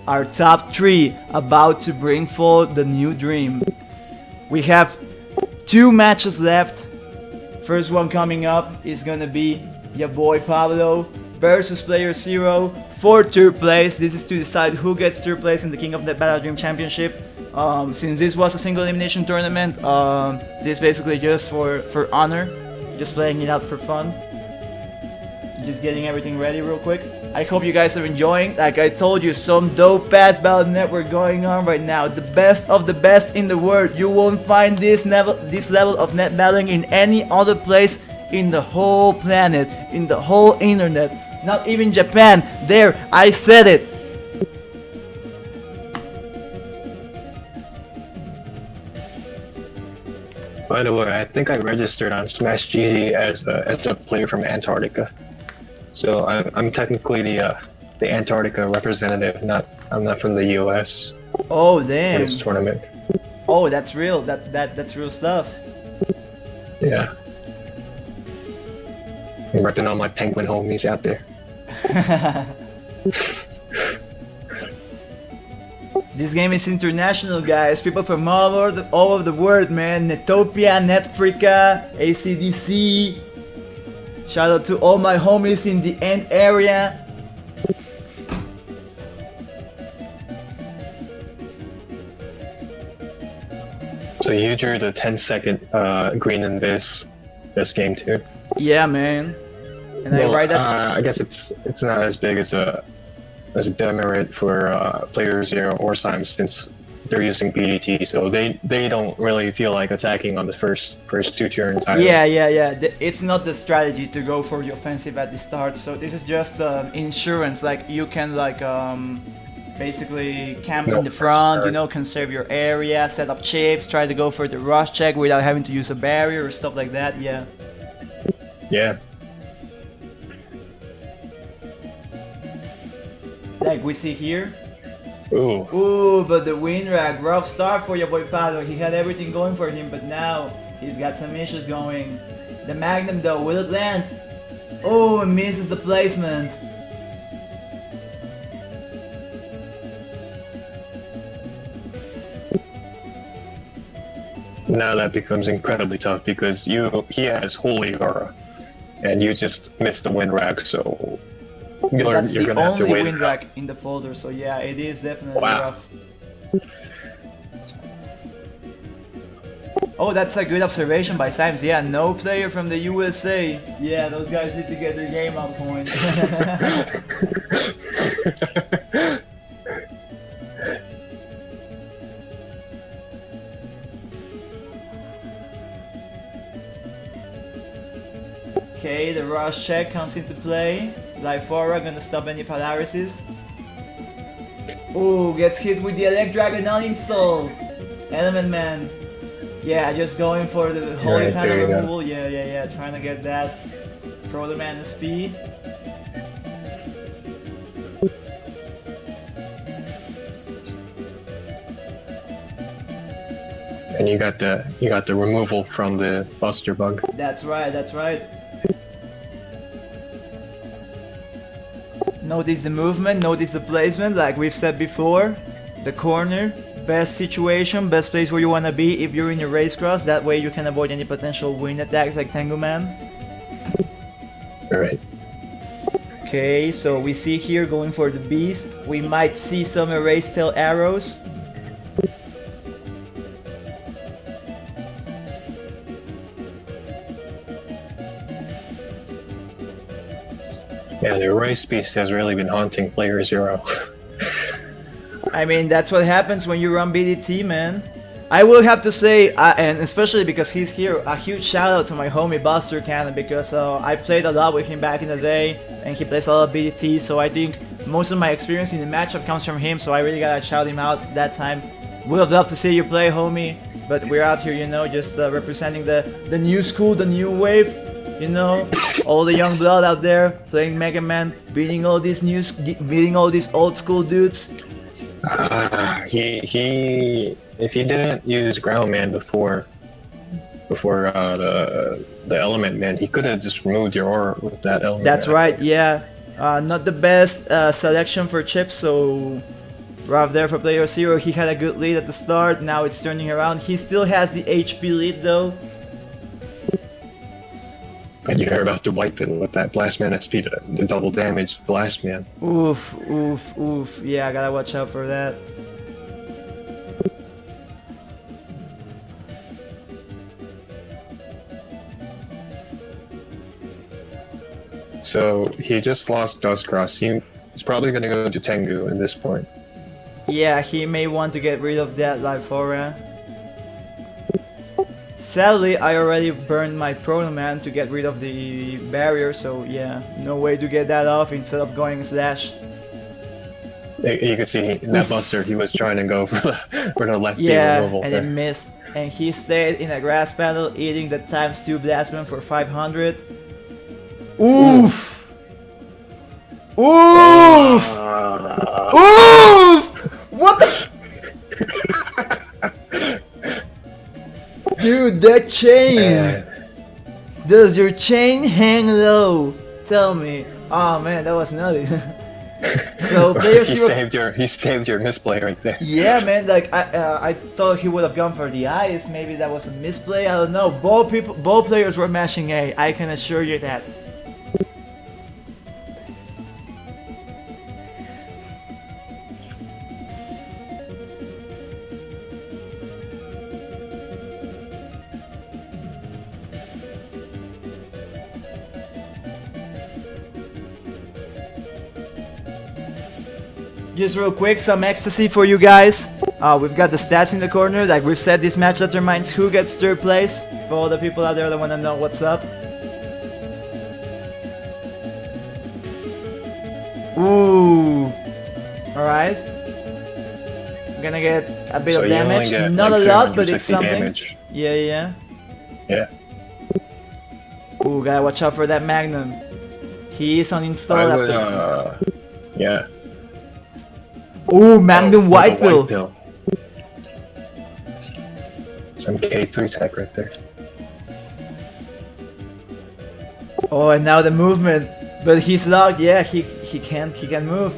our top 3 about to bring forth the new dream. We have 2 matches left. First one coming up is gonna be your boy Pablo versus player 0 for 3rd place. This is to decide who gets 3rd place in the King of NetBattler Dream Championship. Since this was a single elimination tournament, this is basically just for honor, just playing it out for fun, just getting everything ready real quick. I hope you guys are enjoying. Like I told you, some dope ass battle network going on right now. The best of the best in the world. You won't find this level of net battling in any other place in the whole planet, in the whole internet. Not even Japan. There, I said it. By the way, I think I registered on Smash GZ as a player from Antarctica. So I'm technically the Antarctica representative. I'm not from the US. Oh damn! For this tournament. Oh, that's real. That's real stuff. Yeah. I'm repping all my penguin homies out there. This game is international, guys. People from all over the world, man. Netopia, Netfrica, ACDC. Shout out to all my homies in the end area. So you drew the 10-second green in this game too? Yeah, man. And well, I write that. I guess it's not as big as a demerit for player 0 or Sims, since they're using PDT, so they don't really feel like attacking on the first 2 turns either. Yeah. It's not the strategy to go for the offensive at the start, so this is just insurance. Like you can basically camp in the front, you know, conserve your area, set up chips, try to go for the rush check without having to use a barrier or stuff like that. Yeah. Yeah. Like we see here. Ooh. Ooh, but the wind rack, rough start for your boy Pablo. He had everything going for him, but now he's got some issues going. The Magnum though, will it land? Oh, it misses the placement. Now that becomes incredibly tough because he has Holy Aura, and you just missed the wind rack, so that's you're the gonna have to only wait. wind rack in the folder, so yeah, it is definitely rough. Oh, that's a good observation by Sims. Yeah, no player from the USA. Yeah, those guys need to get their game on point. Okay, the rush check comes into play. Lyfora gonna stop any paralysis. Ooh, gets hit with the Elect Dragon uninstalled. Element Man. Yeah, just going for the Holy Right, Panel there you go. removal. Yeah. Trying to get that Proto Man speed. And you got the removal from the Buster bug. That's right. Notice the movement, notice the placement, like we've said before. The corner, best situation, best place where you wanna be if you're in a race cross. That way you can avoid any potential wind attacks like Tengu Man. Alright. Okay, so we see here going for the beast. We might see some erase tail arrows. Yeah, the Race Beast has really been haunting player 0. I mean, that's what happens when you run BDT, man. I will have to say, and especially because he's here, a huge shout out to my homie Buster Cannon, because I played a lot with him back in the day, and he plays a lot of BDT, so I think most of my experience in the matchup comes from him, so I really gotta shout him out that time. Would have loved to see you play, homie, but we're out here, you know, just representing the new school, the new wave, you know, all the young blood out there playing Mega Man, beating all these old school dudes. If he didn't use Ground Man before the Element Man, he could have just removed your aura with that Element. That's Man. right, yeah. Not the best selection for Chip, so rough there for player 0. He had a good lead at the start, now it's turning around. He still has the HP lead though. And you're about to wipe it with that Blast Man SP, the double damage Blast Man. Oof. Yeah, I gotta watch out for that. So he just lost Dustcross. He's probably gonna go to Tengu at this point. Yeah, he may want to get rid of that Lyfora. Sadly, I already burned my Proto Man to get rid of the barrier, so yeah, no way to get that off instead of going slash. You can see in that Buster, he was trying to go for the left B Yeah, removal. and there. it missed. And he stayed in a grass battle, eating the ×2 Blastman for 500. Oof! Oof! Oof! What the? Dude, that chain! Does your chain hang low? Tell me. Oh man, that was nutty. So player he 0. saved your misplay right there. Yeah, man. Like I thought he would have gone for the ice. Maybe that was a misplay. I don't know. Ball players were mashing A. I can assure you that. Just real quick, some ecstasy for you guys. We've got the stats in the corner. Like we've said, this match determines who gets third place. For all the people out there that want to know what's up. Ooh. Alright. Gonna get a bit of damage. Not like a lot, but it's 360 something. damage. Yeah. Yeah. Ooh, gotta watch out for that Magnum. He is uninstalled I would, after. yeah. Ooh, Magnum with White a Pill. Some K3 tech right there. Oh, and now the movement. But he's locked. Yeah, he can move.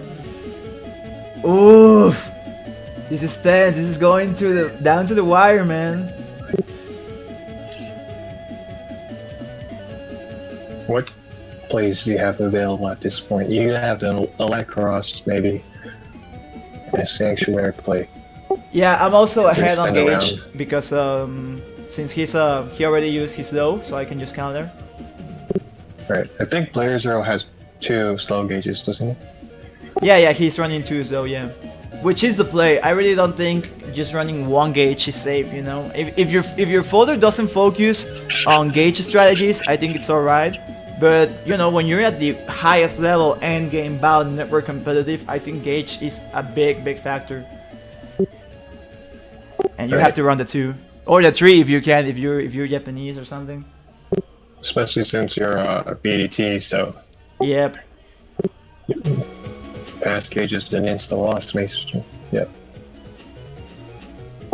Oof. This is tense. This is going to down to the wire, man. What plays do you have available at this point? You have the Electros, maybe. A Sanctuary play. Yeah, I'm also ahead Just on stand gauge around. because since he already used his low, so I can just counter. Right. I think player 0 has 2 slow gauges, doesn't he? Yeah, he's running 2s though, yeah. Which is the play. I really don't think just running 1 gauge is safe, you know. If your folder doesn't focus on gauge strategies, I think it's alright. But you know, when you're at the highest level, end game, bout, network competitive, I think gauge is a big factor. And you have to run the 2 or the 3 if you can, if you're Japanese or something. Especially since you're BDT, so. Yep. Pass gauges and insta loss makes. Yep.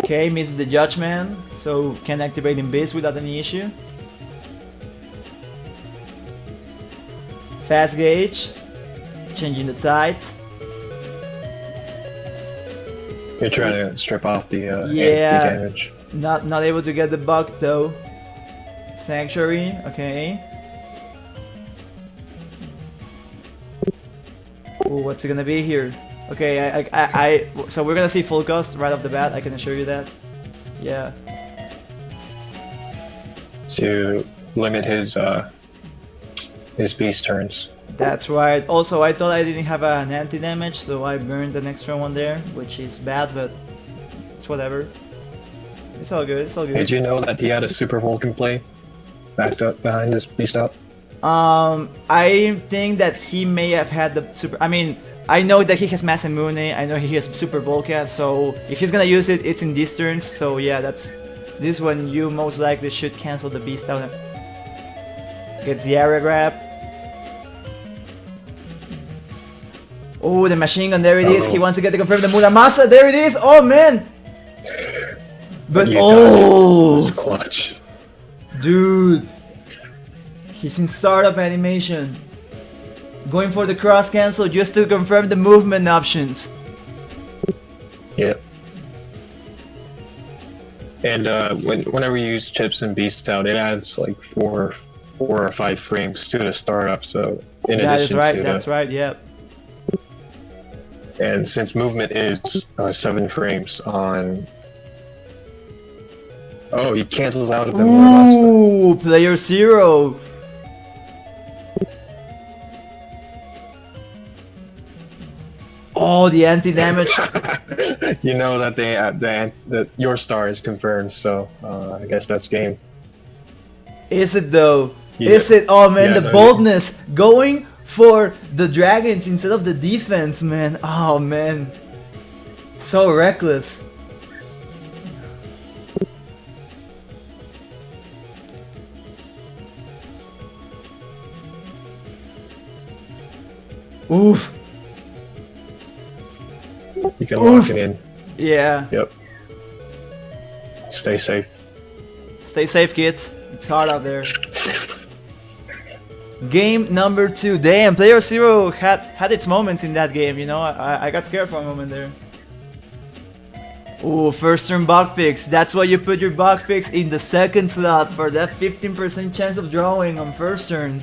Okay, misses the judgment, so can activate in base without any issue. Fast gauge, changing the tides. You're trying to strip off the anti-damage. Not able to get the bug though. Sanctuary, okay. Ooh, what's it gonna be here? Okay, so we're gonna see full cost right off the bat, I can assure you that. Yeah. To limit his beast turns. That's right. Also, I thought I didn't have an anti-damage, so I burned an extra one there, which is bad, but it's whatever. It's all good, it's all good. Did you know that he had a Super Vulcan play backed up behind his beast up? I think that he may have had the super. I mean, I know that he has Mass Immune, I know he has Super Volcan, so if he's gonna use it, it's in these turns, so yeah, this one you most likely should cancel the beast out. Gets the area grab. Oh, the machine gun, there it is. He wants to get the confirm the Muramasa, there it is. Oh man! But oh, it was clutch. Dude, he's in startup animation. Going for the cross cancel just to confirm the movement options. Yep. And whenever you use chips and beast out, it adds like 4 or 5 frames to the startup. So in addition to that's right. Yep. And since movement is 7 frames on. Oh, he cancels out of the Ooh, player 0. Oh, the anti-damage. You know that that your star is confirmed, so I guess that's game. Is it though? Yeah. Is it? Oh man, Yeah, the boldness going for the dragons instead of the defense, man. Oh man, so reckless. Oof. You can lock it in. Yeah. Yep. Stay safe. Stay safe, kids. It's hard out there. Game number 2. Damn, player 0 had its moments in that game, you know. I got scared for a moment there. Ooh, first turn bug fix. That's why you put your bug fix in the second slot for that 15% chance of drawing on first turn.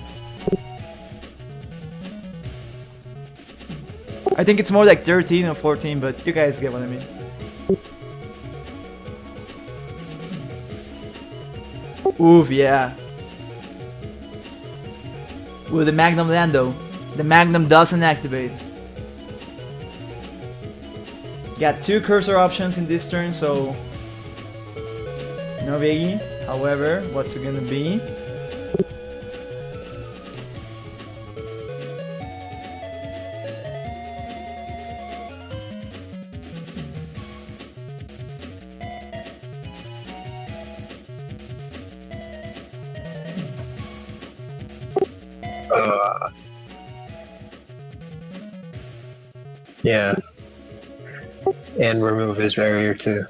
I think it's more like 13 or 14, but you guys get what I mean. Oof, yeah. With the Magnum Lando, the Magnum doesn't activate. Got 2 cursor options in this turn, so no biggie. However, what's it gonna be? Yeah. And remove his barrier too.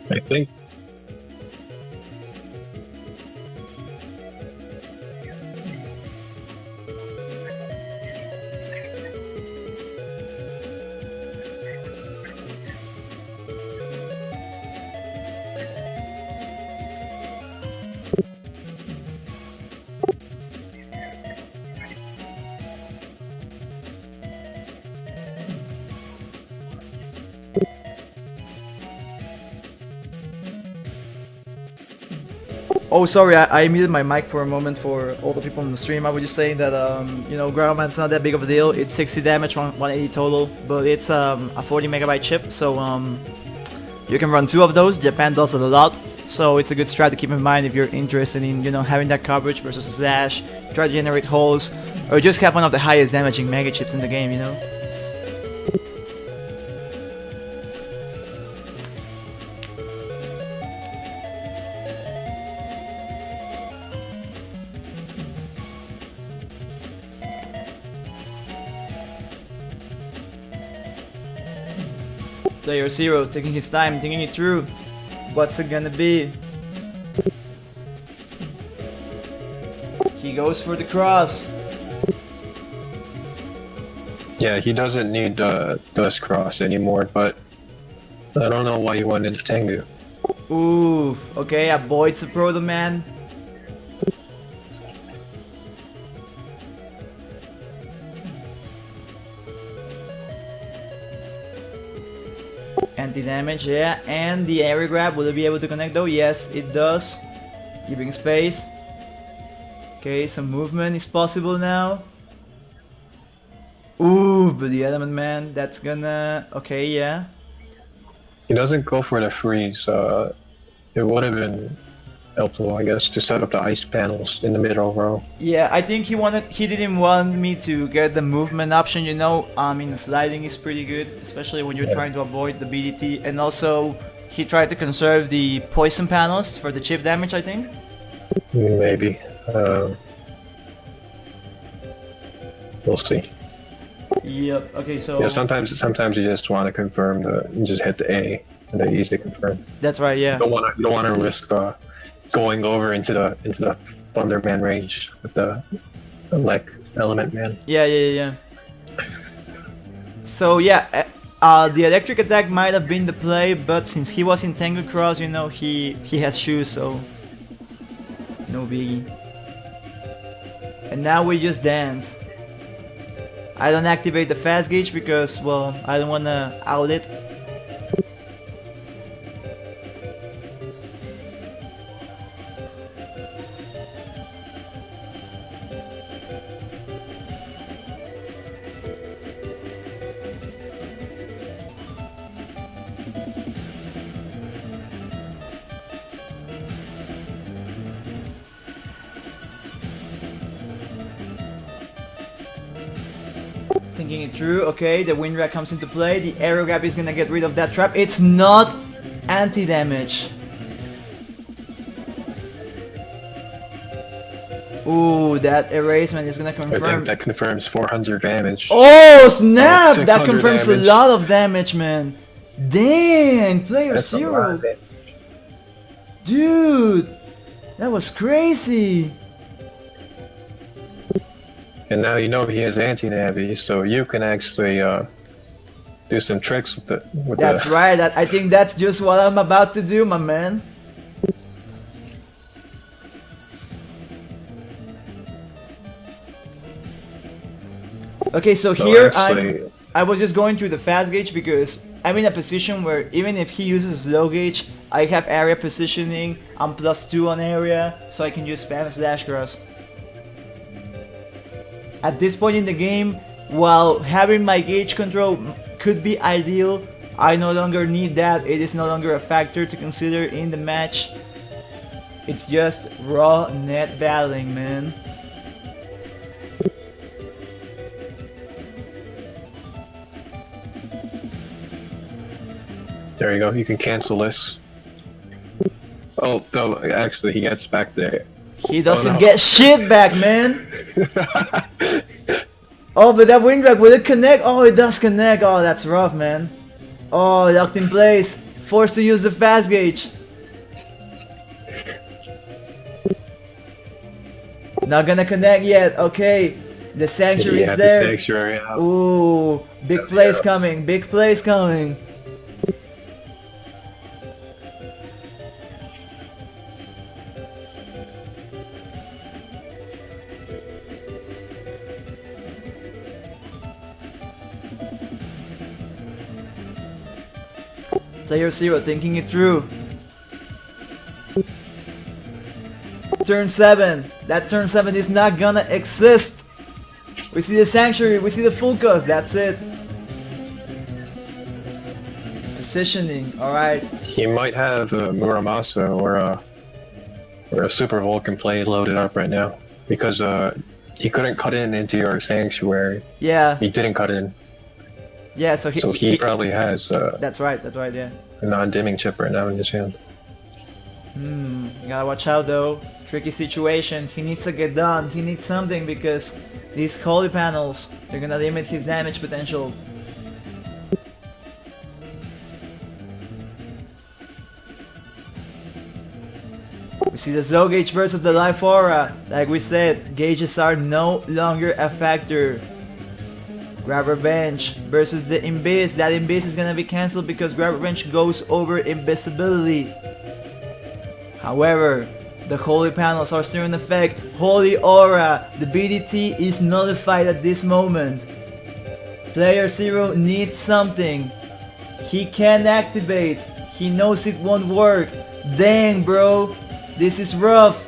I think. Oh, sorry, I muted my mic for a moment for all the people on the stream. I was just saying that, you know, Groundman's not that big of a deal. It's 60 damage, 180 total, but it's a 40 megabyte chip, so you can run 2 of those. Japan does it a lot, so it's a good strat to keep in mind if you're interested in, you know, having that coverage versus a slash, try to generate holes, or just have one of the highest damaging mega chips in the game, you know? Player 0 taking his time, thinking it through. What's it gonna be? He goes for the cross. Yeah, he doesn't need Dust Cross anymore, but I don't know why he went into Tengu. Ooh, okay, avoids the Proto Man. Anti-damage, yeah, and the area grab, will it be able to connect though? Yes, it does. Giving space. Okay, some movement is possible now. Ooh, but the Element Man, that's gonna... Okay, yeah. He doesn't go for the freeze. It would have been helpful, I guess, to set up the ice panels in the middle row. Yeah, I think he didn't want me to get the movement option, you know. I mean, sliding is pretty good, especially when you're trying to avoid the BDT. And also, he tried to conserve the poison panels for the chip damage, I think. Maybe. We'll see. Yep, okay, so... Yeah, sometimes you just want to confirm you just hit the A, and then easy confirm. That's right, yeah. You don't want to risk going over into the Thunderman range with the like Element Man. Yeah. So yeah, the electric attack might have been the play, but since he was in Tengu Cross, you know, he has shoes, so no biggie. And now we just dance. I don't activate the fast gauge because, well, I don't wanna out it. Thinking it through, okay, the wind rack comes into play, the aero grab is gonna get rid of that trap. It's not anti-damage. Ooh, that erasement is gonna confirm. That confirms 400 damage. Oh snap! Oh, that confirms damage. a lot of damage, man. Dang, player That's a lot 0. of damage. Dude, that was crazy. And now you know he has anti-navi, so you can actually do some tricks with the. That's right. I think that's just what I'm about to do, my man. Okay, so here I was just going through the fast gauge because I'm in a position where even if he uses low gauge, I have area positioning. I'm +2 on area, so I can just spam slash cross. At this point in the game, while having my gauge control could be ideal, I no longer need that. It is no longer a factor to consider in the match. It's just raw net battling, man. There you go. You can cancel this. Oh, no, actually, he gets back there. He doesn't get shit back, man. Oh, but that wind rack, will it connect? Oh, it does connect. Oh, that's rough, man. Oh, locked in place. Forced to use the fast gauge. Not gonna connect yet. Okay. The sanctuary is there. The sanctuary out. Ooh, big plays coming. Big plays coming. Player 0 thinking it through. turn 7. That turn 7 is not gonna exist. We see the Sanctuary, we see the full cause, that's it. Positioning, alright. He might have a Muramasa or a Super Vulcan play loaded up right now. Because he couldn't cut into your Sanctuary. Yeah. He didn't cut in. Yeah, so he probably has that's right, yeah. a non-dimming chip right now in his hand. You gotta watch out though. Tricky situation. He needs to get done. He needs something because these holy panels, they're gonna limit his damage potential. We see the Zo gauge versus the Life Aura. Like we said, gauges are no longer a factor. Grab Revenge versus the Invis. That Invis is gonna be cancelled because Grab Revenge goes over invisibility. However, the Holy Panels are still in effect. Holy Aura. The BDT is nullified at this moment. Player 0 needs something. He can't activate. He knows it won't work. Dang, bro. This is rough.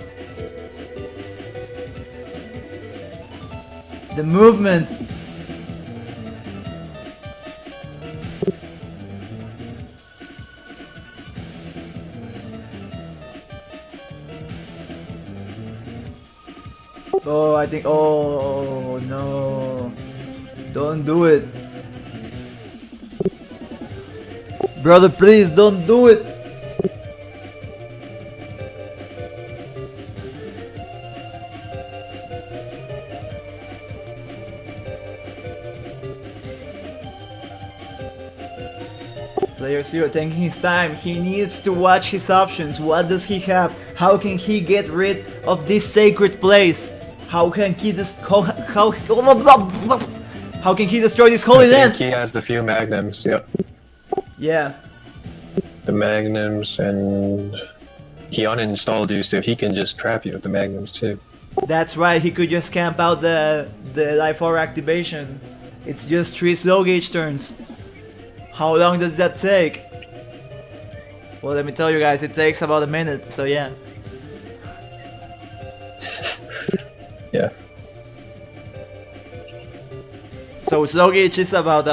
The movement. Oh, I think. Oh, no. Don't do it. Brother, please don't do it. Player 0 taking his time. He needs to watch his options. What does he have? How can he get rid of this sacred place? How can he how can he destroy this holy land? He has a few magnums. Yep. Yeah. The magnums, and he uninstalled you, so he can just trap you with the magnums too. That's right. He could just camp out the Life Aura activation. It's just 3 slow gauge turns. How long does that take? Well, let me tell you guys, it takes about a minute, so yeah. Yeah. So slow gauge is about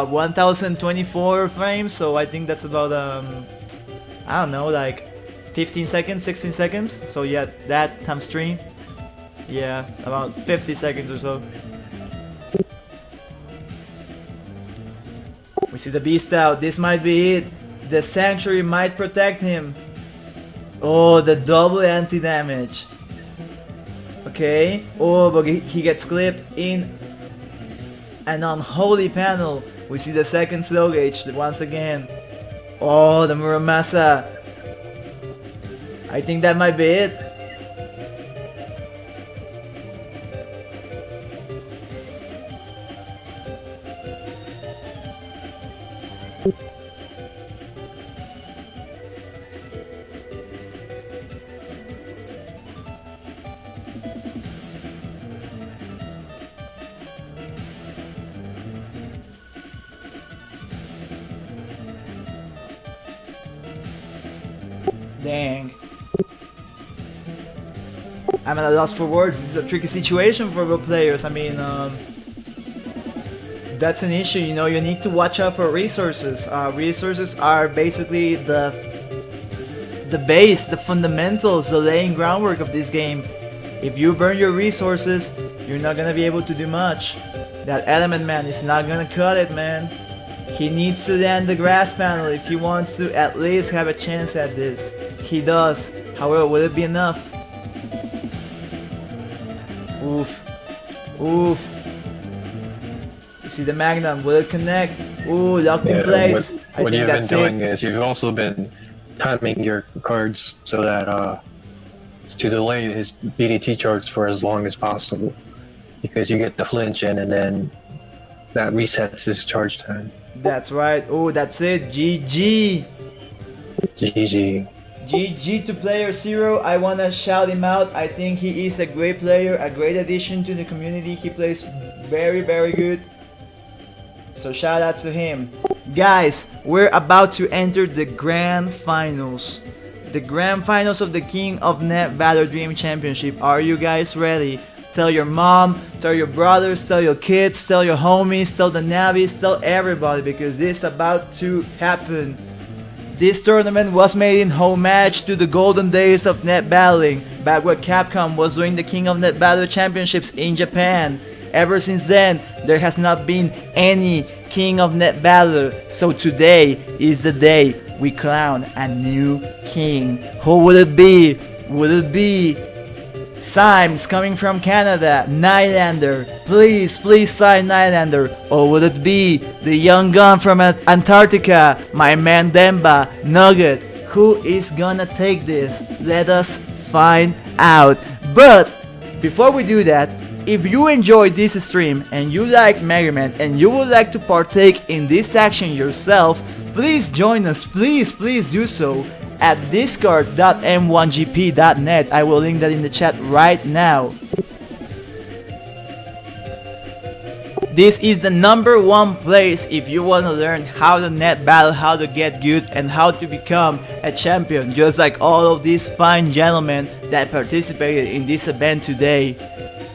1024 frames, so I think that's about I don't know, like 15 seconds, 16 seconds. So yeah, that times 3. Yeah, about 50 seconds or so. We see the beast out. This might be it. The Sanctuary might protect him. Oh, the double anti-damage. Okay. Oh, but he gets clipped in an unholy panel. We see the second slow gauge once again. Oh, the Muramasa. I think that might be it. Dang. I'm at a loss for words. This is a tricky situation for real players. I mean, that's an issue, you know. You need to watch out for resources. Resources are basically the base, the fundamentals, the laying groundwork of this game. If you burn your resources, you're not gonna be able to do much. That Element Man is not gonna cut it, man. He needs to land the grass panel if he wants to at least have a chance at this. He does. However, will it be enough? Oof. Oof. You see the Magnum. Will it connect? Ooh, locked in place. What you've been doing is you've also been timing your cards so that to delay his BDT charge for as long as possible, because you get the flinch in and then that resets his charge time. That's right. Oh, that's it. GG. GG. GG to player 0. I wanna shout him out. I think he is a great player, a great addition to the community. He plays very, very good. So shout out to him. Guys, we're about to enter the grand finals. the grand finals of the King of NetBattler Dream Championship. Are you guys ready? Tell your mom, tell your brothers, tell your kids, tell your homies, tell the Navis, tell everybody, because this is about to happen. This tournament was made in homage to the golden days of net battling, back when Capcom was doing the King of NetBattler Championships in Japan. Ever since then, there has not been any King of NetBattler, so today is the day we crown a new king. Who would it be? Would it be Symes coming from Canada, Nylander? Please sign Nylander. Or would it be the young gun from Antarctica, my man Demba, Nugget? Who is gonna take this? Let us find out. But before we do that, if you enjoyed this stream and you like Mega Man and you would like to partake in this action yourself, please join us, please do so at discord.m1gp.net. I will link that in the chat right now. This is the #1 place if you want to learn how to net battle, how to get good, and how to become a champion, just like all of these fine gentlemen that participated in this event today.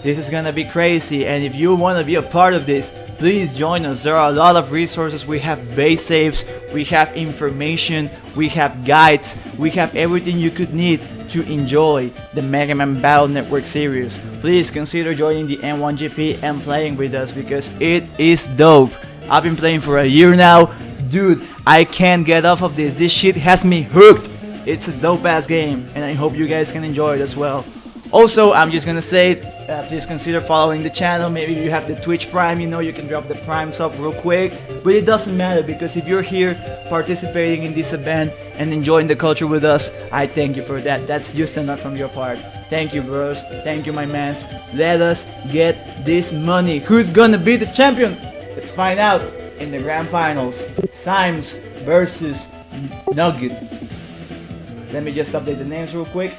This is gonna be crazy, and if you want to be a part of this, please join us. There are a lot of resources. We have base saves, we have information, we have guides, we have everything you could need to enjoy the Mega Man Battle Network series. Please consider joining the M1GP and playing with us, because it is dope. I've been playing for a year now. Dude, I can't get off of this. This shit has me hooked. It's a dope ass game, and I hope you guys can enjoy it as well. Also, I'm just gonna say it, please consider following the channel. Maybe if you have the Twitch Prime, you know you can drop the Prime sub real quick. But it doesn't matter, because if you're here participating in this event and enjoying the culture with us, I thank you for that. That's just enough from your part. Thank you, bros. Thank you, my mans. Let us get this money. Who's gonna be the champion? Let's find out in the grand finals. Symes versus Nugget. Let me just update the names real quick.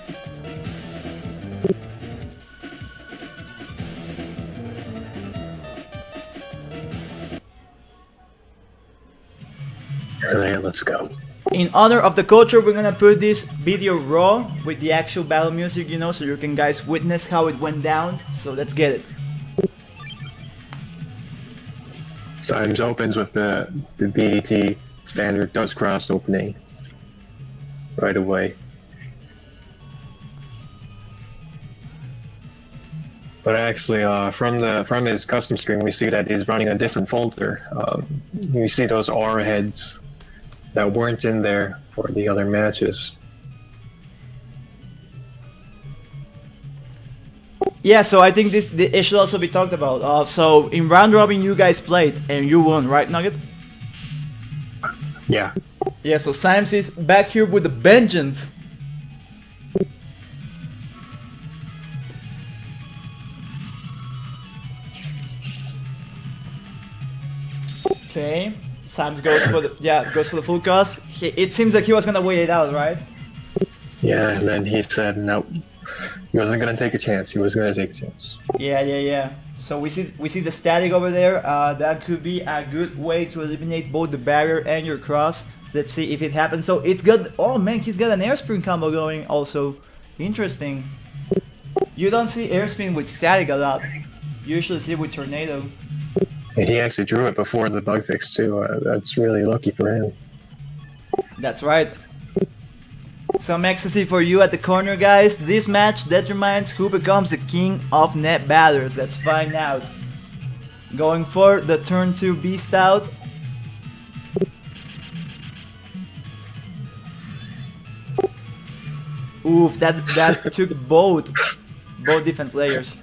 Alright, let's go. In honor of the culture, we're gonna put this video raw with the actual battle music, you know, so you can guys witness how it went down. So let's get it. Symes opens with the BDT standard dust cross opening right away. But actually, from his custom screen, we see that he's running a different folder. You see those aura heads that weren't in there for the other matches. Yeah, so I think it should also be talked about. So in round robin, you guys played and you won, right, Nugget? Yeah. Yeah, so Symes is back here with the vengeance. Okay, Symes goes for the goes for the full cost. It seems like he was gonna wait it out, right? Yeah, and then he said nope. He wasn't gonna take a chance. He was gonna take a chance. Yeah. So we see the static over there. That could be a good way to eliminate both the barrier and your cross. Let's see if it happens. So it's got, oh man, he's got an air spin combo going also. Interesting. You don't see air spin with static a lot. You usually see it with tornado. And he actually drew it before the bug fix too. That's really lucky for him. That's right. Some ecstasy for you at the corner, guys. This match determines who becomes the king of net battlers. Let's find out. Going for the turn 2 beast out. Oof, that took both defense layers.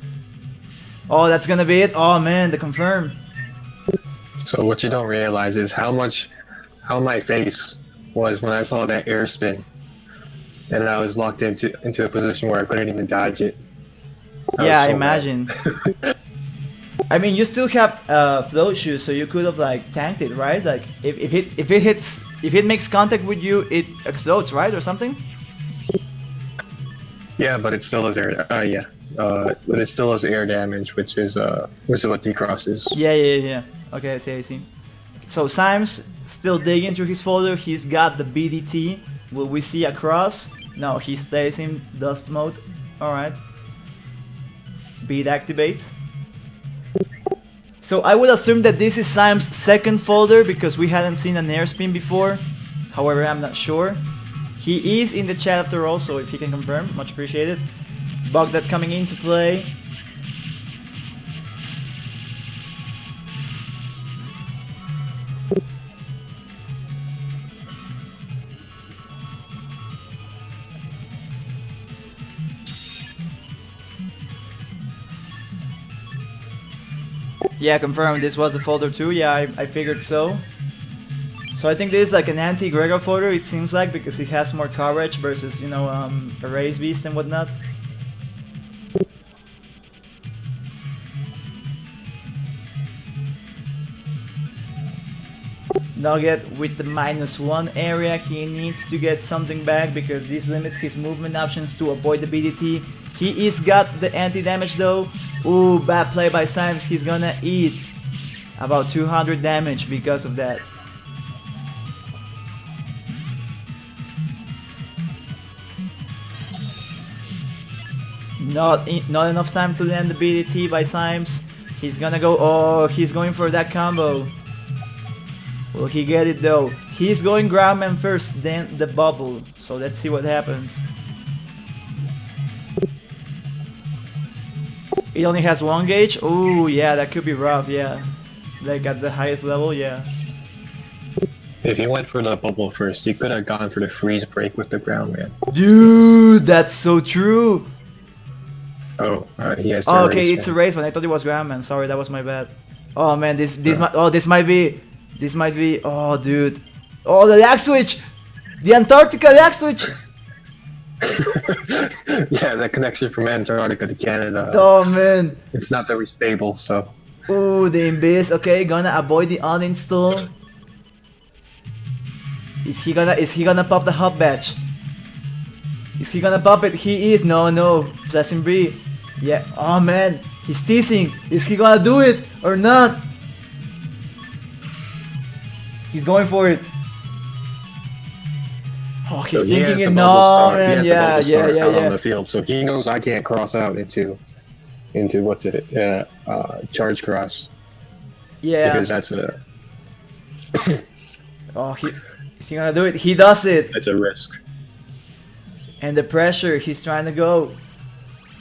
Oh, that's gonna be it. Oh man, the confirm. So what you don't realize is how my face was when I saw that air spin, and I was locked into a position where I couldn't even dodge it. Yeah, I imagine. I mean, you still have float shoes, so you could have like tanked it, right? Like if it makes contact with you, it explodes, right, or something? Yeah, but it still has air. But it still has air damage, which is what D-Cross is. Yeah. Okay, I see. So Symes still digging into his folder. He's got the BDT. Will we see a cross? No, he stays in dust mode. Alright. Beat activates. So I would assume that this is Sime's second folder because we hadn't seen an air spin before. However, I'm not sure. He is in the chat after all, so if he can confirm, much appreciated. Bug that coming into play. Yeah, confirmed. This was a folder too. Yeah, I figured so. So I think this is like an anti-Gregor folder, it seems like, because he has more coverage versus, you know, a raised beast and whatnot. Nugget with the -1 area, he needs to get something back because this limits his movement options to avoid the BDT. He is got the anti-damage though. Ooh, bad play by Simes. He's gonna eat about 200 damage because of that. Not enough time to land the BDT by Simes. He's gonna go. Oh, he's going for that combo. Will he get it though? He's going Groundman first, then the bubble. So let's see what happens. It only has 1 gauge. Ooh, yeah, that could be rough. Yeah, like at the highest level. Yeah. If he went for the bubble first, he could have gone for the freeze break with the Groundman. Dude, that's so true. Oh, he has. Oh, okay, it's a race one. I thought it was Groundman. Sorry, that was my bad. Oh man, this might be. Oh, dude. Oh, the lag switch. The Antarctica lag switch. Yeah, that connection from Antarctica to Canada. Oh man, it's not very stable. So. Ooh, the Imbiss. Okay, gonna avoid the uninstall. Is he gonna pop the hub batch? Is he gonna pop it? He is. No. Blessing Bree. Yeah. Oh man, he's teasing. Is he gonna do it or not? He's going for it. Oh, he's so thinking it. No, man. Yeah. Yeah. On the field, so he knows I can't cross out into what's it? Charge cross. Yeah. Because that's a. Oh, is he gonna do it? He does it. It's a risk. And the pressure, he's trying to go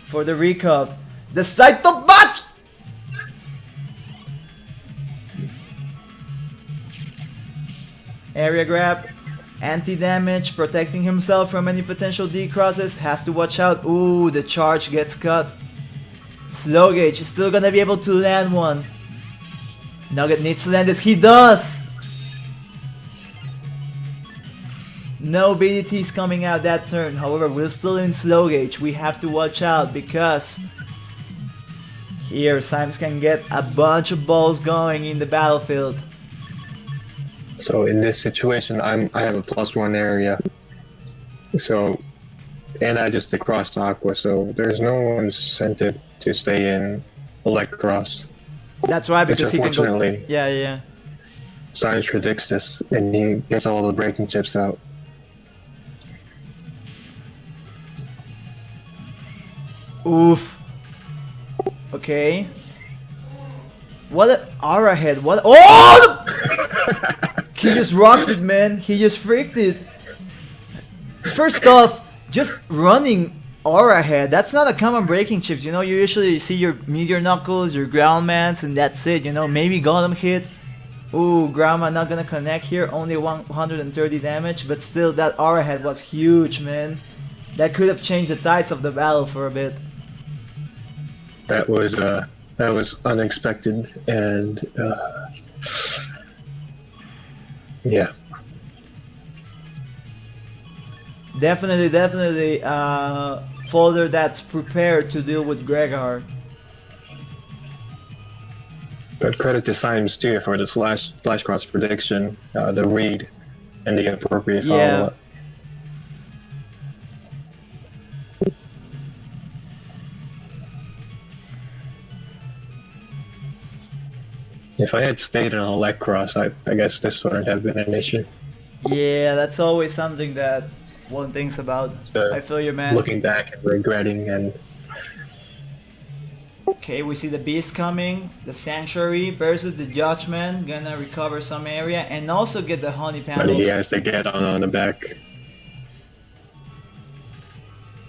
for the recap. The Saito batch! Area grab, anti-damage, protecting himself from any potential D-crosses, has to watch out. Ooh, the charge gets cut. Slow gauge, is still gonna be able to land one. Nugget needs to land this, he does! No BDTs coming out that turn, however we're still in slow gauge, we have to watch out because here Simes can get a bunch of balls going in the battlefield. So in this situation I have a +1 area, so and I just crossed Aqua, so there's no incentive to stay in Electros. That's right, because he can go. Unfortunately, Yeah. Simes predicts this and he gets all the breaking chips out. Oof. Okay. What an aura head. What? Oh! He just rocked it, man. He just freaked it. First off, just running aura head. That's not a common breaking chips. You know, you usually see your meteor knuckles, your ground mans, and that's it. You know, maybe golem hit. Ooh, Grandma not gonna connect here. Only 130 damage, but still, that aura head was huge, man. That could have changed the tides of the battle for a bit. That was unexpected and yeah. Definitely folder that's prepared to deal with Gregor. But credit to Simes too for the slash cross prediction, the read, and the appropriate follow-up. If I had stayed on Electros, I guess this wouldn't have been an issue. Yeah, that's always something that one thinks about. So, I feel you, man. looking back and regretting, and Okay, we see the Beast coming, the Sanctuary versus the Judgment, gonna recover some area and also get the honey but panels. he has to get on the back.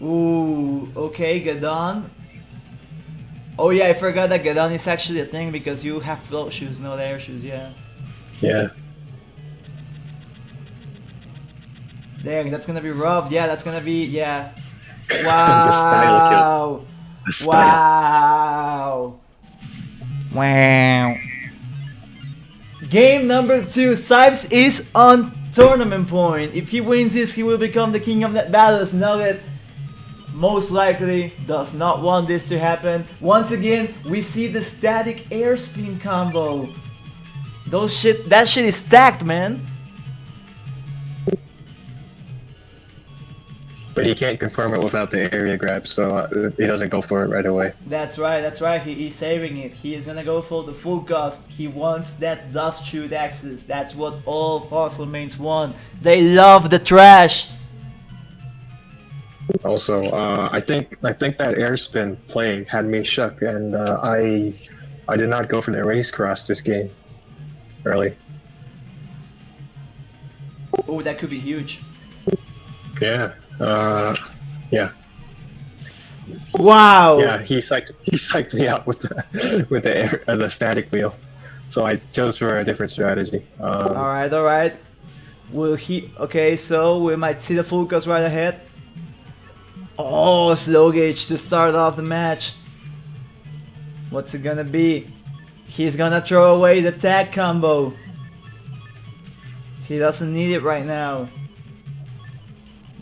Ooh, okay, Gadon. Oh yeah, I forgot that Gadon is actually a thing because you have float shoes, not air shoes, yeah. Yeah. Dang, that's gonna be rough. Yeah, that's gonna be, yeah. The style kill. Wow. The style. Wow. Wow. Game number 2. Sipes is on tournament point. If he wins this, he will become the king of NetBattlers. Nugget most likely does not want this to happen. Once again, we see the static air spin combo. That shit is stacked, man. But he can't confirm it without the area grab, so he doesn't go for it right away. That's right, he's saving it. He is gonna go for the full cost. He wants that dust shoot access. That's what all fossil mains want. They love the trash. Also, I think that air spin play had me shook, and I did not go for the race cross this game early. Oh, that could be huge. Yeah. Yeah. Wow. Yeah, he psyched me out with the static wheel, so I chose for a different strategy. All right. Will he? Okay, so we might see the full cost right ahead. Oh, slow gauge to start off the match. What's it gonna be? He's gonna throw away the tag combo. He doesn't need it right now.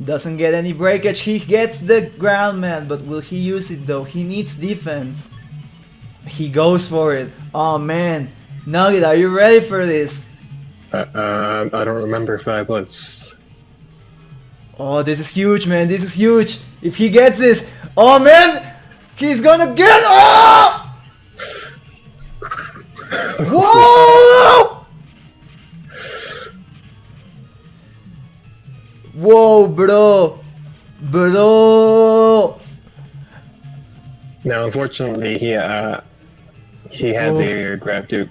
Doesn't get any breakage. He gets the ground man, but will he use it though? He needs defense. He goes for it. Oh man, Nugget, are you ready for this? I don't remember if I was. Oh, this is huge, man. This is huge. If he gets this, oh man, he's gonna get. Oh! Whoa! Whoa, bro. Now, unfortunately, he had the air grab to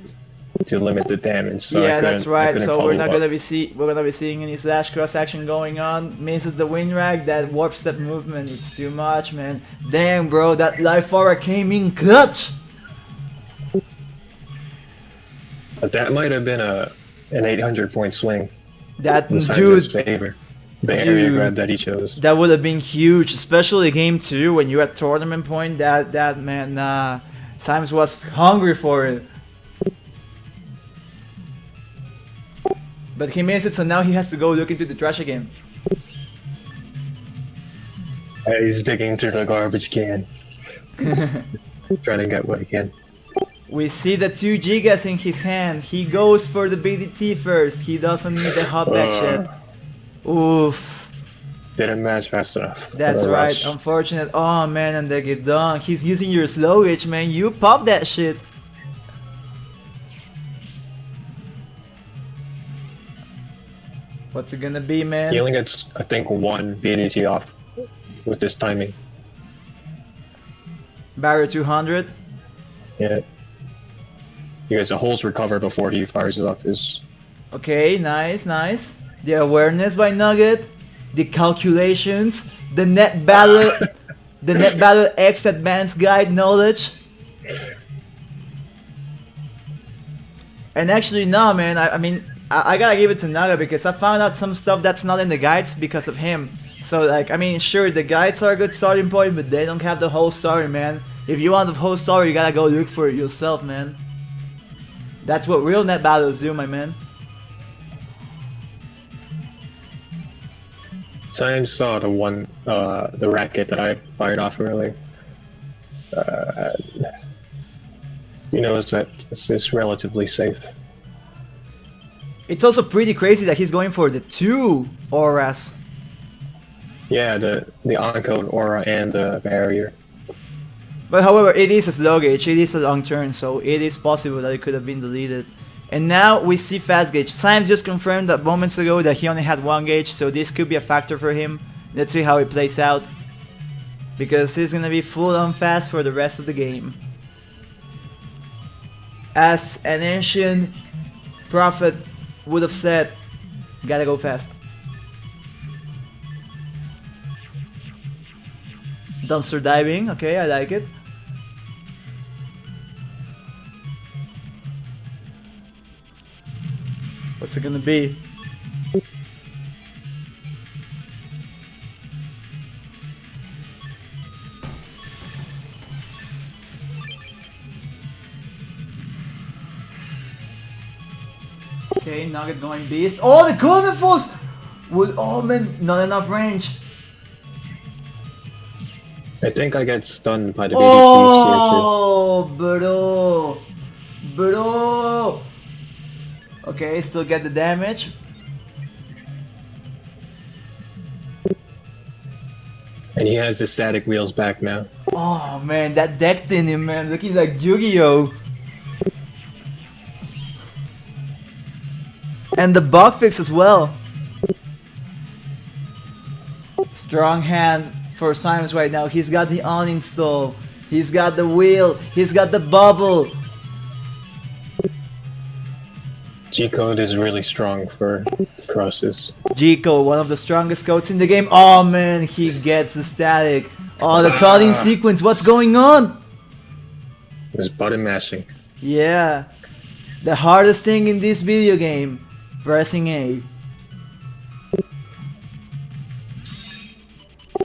limit the damage. So yeah, that's right. So we're not follow gonna up. we're gonna be seeing any slash cross action going on. Misses the wind rag. That warp step movement. It's too much, man. Damn, bro. That life aura came in clutch. But that might have been an 800-point swing. That in dude. Simon's favor. The area grab that he chose. That would have been huge, especially game 2 when you're at tournament point. That man, Simons was hungry for it. But he missed it, so now he has to go look into the trash again. He's digging through the garbage can. Trying to get what he can. We see the 2 gigas in his hand. He goes for the BDT first. He doesn't need the hopback shit. Oof. Didn't match fast enough. That's right. Unfortunate. Oh man, and they get done. He's using your slow itch, man. You pop that shit. What's it gonna be, man? He only gets, I think, 1 BDT off with this timing. Barrier 200. Yeah. He gets a holes recover before he fires it off his. Okay, nice. The awareness by Nugget, the calculations, the NetBattler, the NetBattler X Advanced Guide knowledge. And actually, no, man. I mean, I gotta give it to Nugget because I found out some stuff that's not in the guides because of him. So, like, I mean, sure, the guides are a good starting point, but they don't have the whole story, man. If you want the whole story, you gotta go look for it yourself, man. That's what real NetBattlers do, my man. Simon saw the racket that I fired off early. He knows that it's relatively safe. It's also pretty crazy that he's going for the 2 auras. Yeah, the Encode aura and the barrier. But however, it is a slow gauge, it is a long turn, so it is possible that it could have been deleted. And now we see fast gauge. Symes just confirmed that moments ago that he only had 1 gauge, so this could be a factor for him. Let's see how it plays out, because he's gonna be full on fast for the rest of the game. As an ancient prophet would have said, gotta go fast. Dumpster diving, okay, I like it. What's it gonna be? Okay, Nugget going beast. Oh, the Golden Force! Would, oh man, not enough range. I think I get stunned by the Oh, bro. Bro. Okay, still get the damage. And he has the static wheels back now. Oh man, that decked in him, man. Looking like Yu-Gi-Oh! And the bug fix as well. Strong hand for Symes right now. He's got the uninstall. He's got the wheel. He's got the bubble. G-code is really strong for crosses. G-code, one of the strongest codes in the game. Oh man, he gets the static. Oh, the cutting sequence. What's going on? It was button mashing. Yeah. The hardest thing in this video game. Pressing A.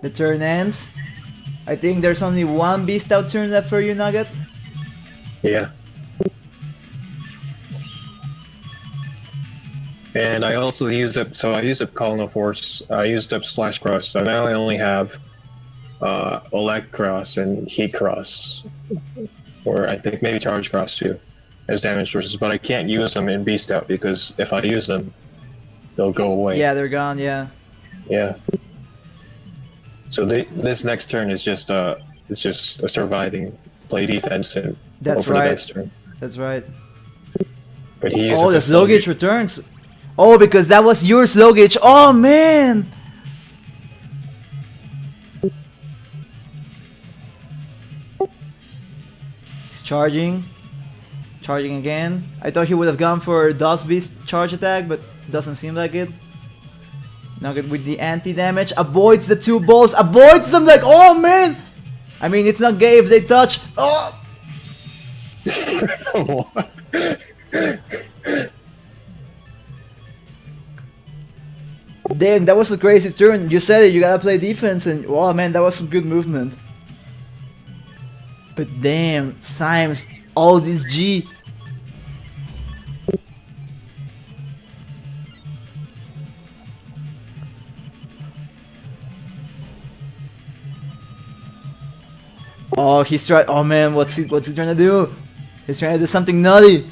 The turn ends. I think there's only one beast out turn left for you, Nugget. Yeah. And I also used up, so I used up Colonel Force, I used up Slash Cross, so now I only have Elect Cross and Heat Cross, or I think maybe Charge Cross too, as damage sources, but I can't use them in Beast Out because if I use them, they'll go away. Yeah, they're gone, yeah. Yeah. So this next turn is just it's just a surviving, play defense and That's hope for right. the next turn. That's right. But he uses Oh, the a slow gauge returns. Oh, because that was your slow gauge. Oh, man. He's charging. Charging again. I thought he would have gone for Dust Beast charge attack, but doesn't seem like it. Nugget with the anti-damage. Avoids the 2 balls. Avoids them like, oh, man. I mean, it's not gay if they touch. Oh. What? Damn, that was a crazy turn. You said it, you gotta play defense, and wow, man, that was some good movement. But damn, Symes, all this G. Oh, he's trying. Oh man, what's he trying to do? He's trying to do something nutty.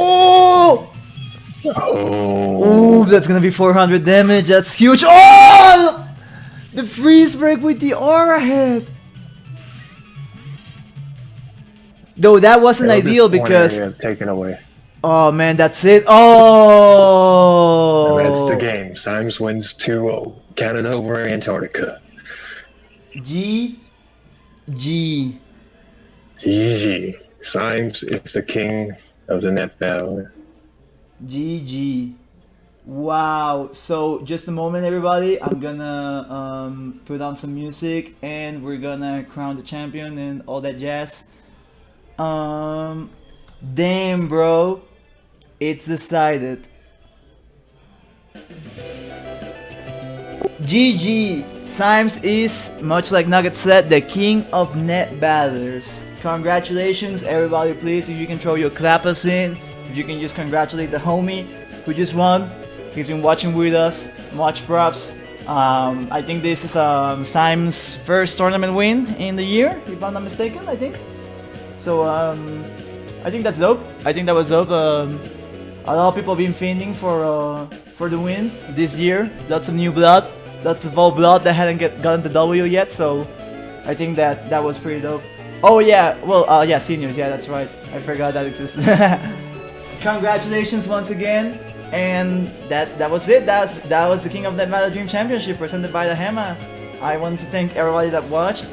Oh! Oh! Ooh, that's gonna be 400 damage. That's huge. Oh! The freeze break with the aura head. Though that wasn't ideal because taken away. oh man, that's it. Oh, That's the game. Symes wins 2-0. Canada over Antarctica. G. GG. Symes is the king of the NetBattler. GG. Wow. So just a moment, everybody. I'm gonna put on some music and we're gonna crown the champion and all that jazz. Damn, bro. It's decided. GG. Symes is, much like Nugget said, the king of NetBattlers. Congratulations, everybody. Please, if you can throw your clappers in, if you can just congratulate the homie who just won. He's been watching with us. Much props. I think this is Symes' first tournament win in the year, if I'm not mistaken, I think. So, I think that's dope. I think that was dope. A lot of people have been fiending for the win this year. Lots of new blood, lots of old blood that hadn't gotten the W yet. So I think that was pretty dope. Oh yeah, well yeah, seniors. Yeah, that's right. I forgot that existed. Congratulations once again. And that was it. That was the King of NetBattler Dream Championship presented by the Hema. I want to thank everybody that watched,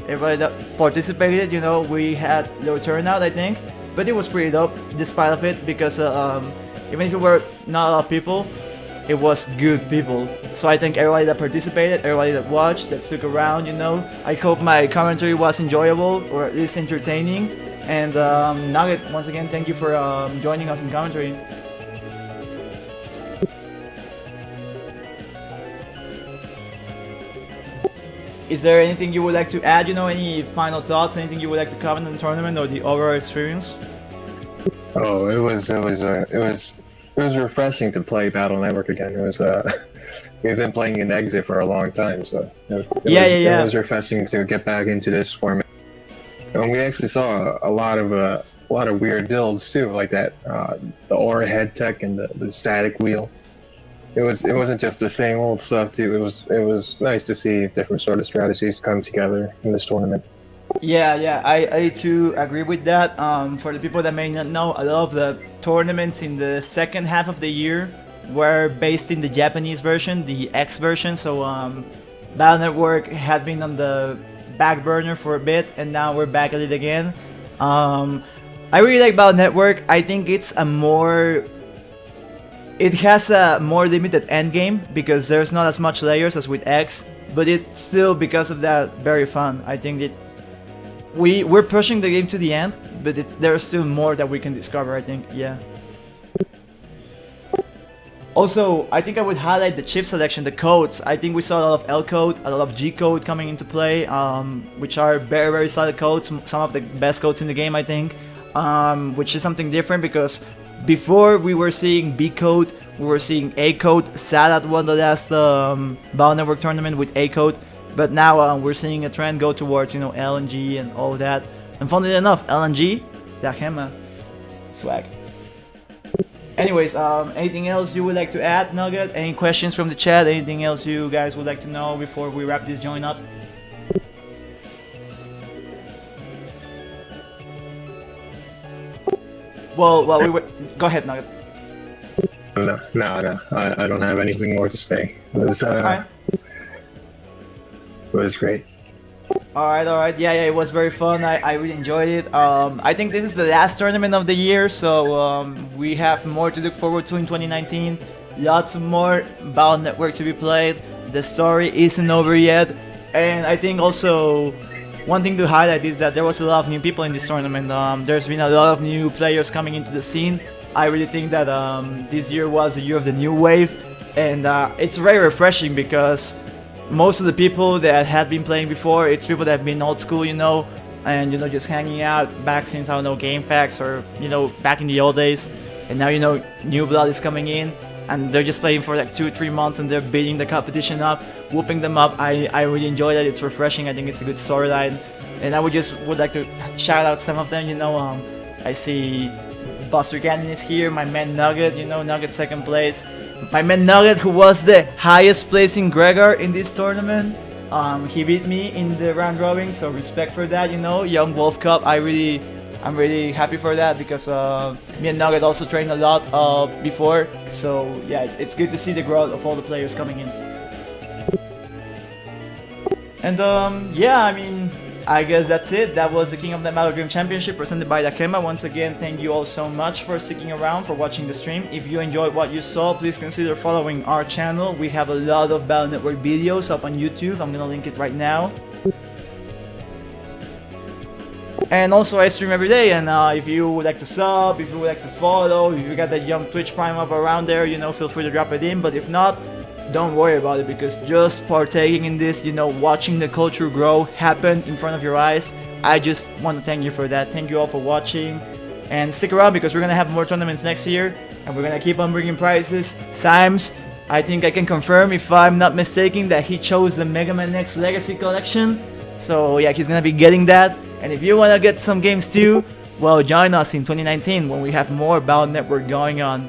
everybody that participated. You know, we had low turnout, I think, but it was pretty dope despite of it, because even if it were not a lot of people, it was good people. So I thank everybody that participated, everybody that watched, that stuck around. You know, I hope my commentary was enjoyable or at least entertaining. And Nugget, once again, thank you for joining us in commentary. Is there anything you would like to add? You know, any final thoughts? Anything you would like to comment on the tournament or the overall experience? Oh, it was refreshing to play Battle Network again. It was we've been playing in Exit for a long time, so it was refreshing to get back into this format. And we actually saw a lot of weird builds too, like that the aura head tech and the static wheel. It wasn't just the same old stuff too. It was nice to see different sort of strategies come together in this tournament. Yeah, I too agree with that. For the people that may not know, a lot of the tournaments in the second half of the year were based in the Japanese version, the X version. So Battle Network had been on the back burner for a bit, and now we're back at it again. I really like Battle Network. I think it has a more limited endgame because there's not as much layers as with X, but it's still, because of that, very fun. I think we're pushing the game to the end, but there's still more that we can discover, I think, yeah. Also, I think I would highlight the chip selection, the codes. I think we saw a lot of L code, a lot of G code coming into play, which are very, very solid codes, some of the best codes in the game, I think, which is something different because before we were seeing B code, we were seeing A code. Sadat won the last Battle Network tournament with A code, but now we're seeing a trend go towards, you know, L and G and all that. And funnily enough, L and G, the Hema swag. Anyways, anything else you would like to add, Nugget? Any questions from the chat? Anything else you guys would like to know before we wrap this joint up? Well, go ahead, Nugget. No, I don't have anything more to say. It was great. Alright, yeah, it was very fun. I really enjoyed it. I think this is the last tournament of the year, so we have more to look forward to in 2019. Lots more Battle Network to be played. The story isn't over yet, and I think also one thing to highlight is that there was a lot of new people in this tournament. There's been a lot of new players coming into the scene. I really think that this year was the year of the new wave, and it's very refreshing because most of the people that had been playing before, it's people that have been old school, you know, and, you know, just hanging out back since, I don't know, GameFAQs or, you know, back in the old days. And now, you know, new blood is coming in, and they're just playing for like 2-3 months, and they're beating the competition up, whooping them up. I really enjoy that. It's refreshing. I think it's a good storyline, and I would like to shout out some of them. You know, I see Buster Gannon is here. My man Nugget, you know, Nugget second place. My man Nugget, who was the highest placing Gregor in this tournament. He beat me in the round robin, so respect for that. You know, Young Wolf Cup. I'm really happy for that because me and Nugget also trained a lot before. So yeah, it's good to see the growth of all the players coming in. And yeah, I mean, I guess that's it. That was the King of NetBattler Dream Championship presented by Dakema. Once again, thank you all so much for sticking around, for watching the stream. If you enjoyed what you saw, please consider following our channel. We have a lot of Battle Network videos up on YouTube. I'm gonna link it right now. And also I stream every day, and if you would like to sub, if you would like to follow, if you got that young Twitch Prime up around there, you know, feel free to drop it in. But if not, don't worry about it, because just partaking in this, you know, watching the culture grow happen in front of your eyes, I just want to thank you for that. Thank you all for watching, and stick around because we're gonna have more tournaments next year, and we're gonna keep on bringing prizes. Symes, I think I can confirm, if I'm not mistaken, that he chose the Mega Man X Legacy Collection. So yeah, he's gonna be getting that. And if you wanna get some games too, well, join us in 2019 when we have more Battle Network going on.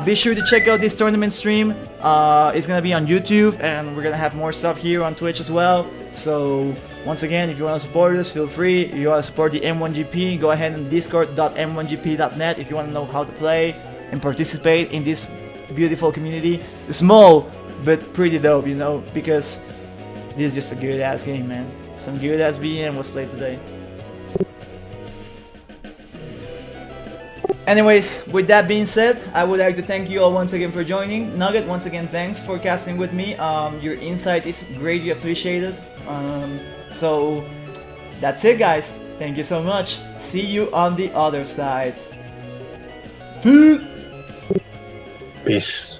Be sure to check out this tournament stream. It's gonna be on YouTube, and we're gonna have more stuff here on Twitch as well. So once again, if you want to support us, feel free. If you want to support the M1GP, go ahead and discord.m1gp.net if you want to know how to play and participate in this beautiful community. Small, but pretty dope, you know, because this is just a good ass game, man. Some good ass BM was played today. Anyways, with that being said, I would like to thank you all once again for joining. Nugget, once again, thanks for casting with me. Your insight is greatly appreciated. So that's it, guys. Thank you so much. See you on the other side. Peace. Peace.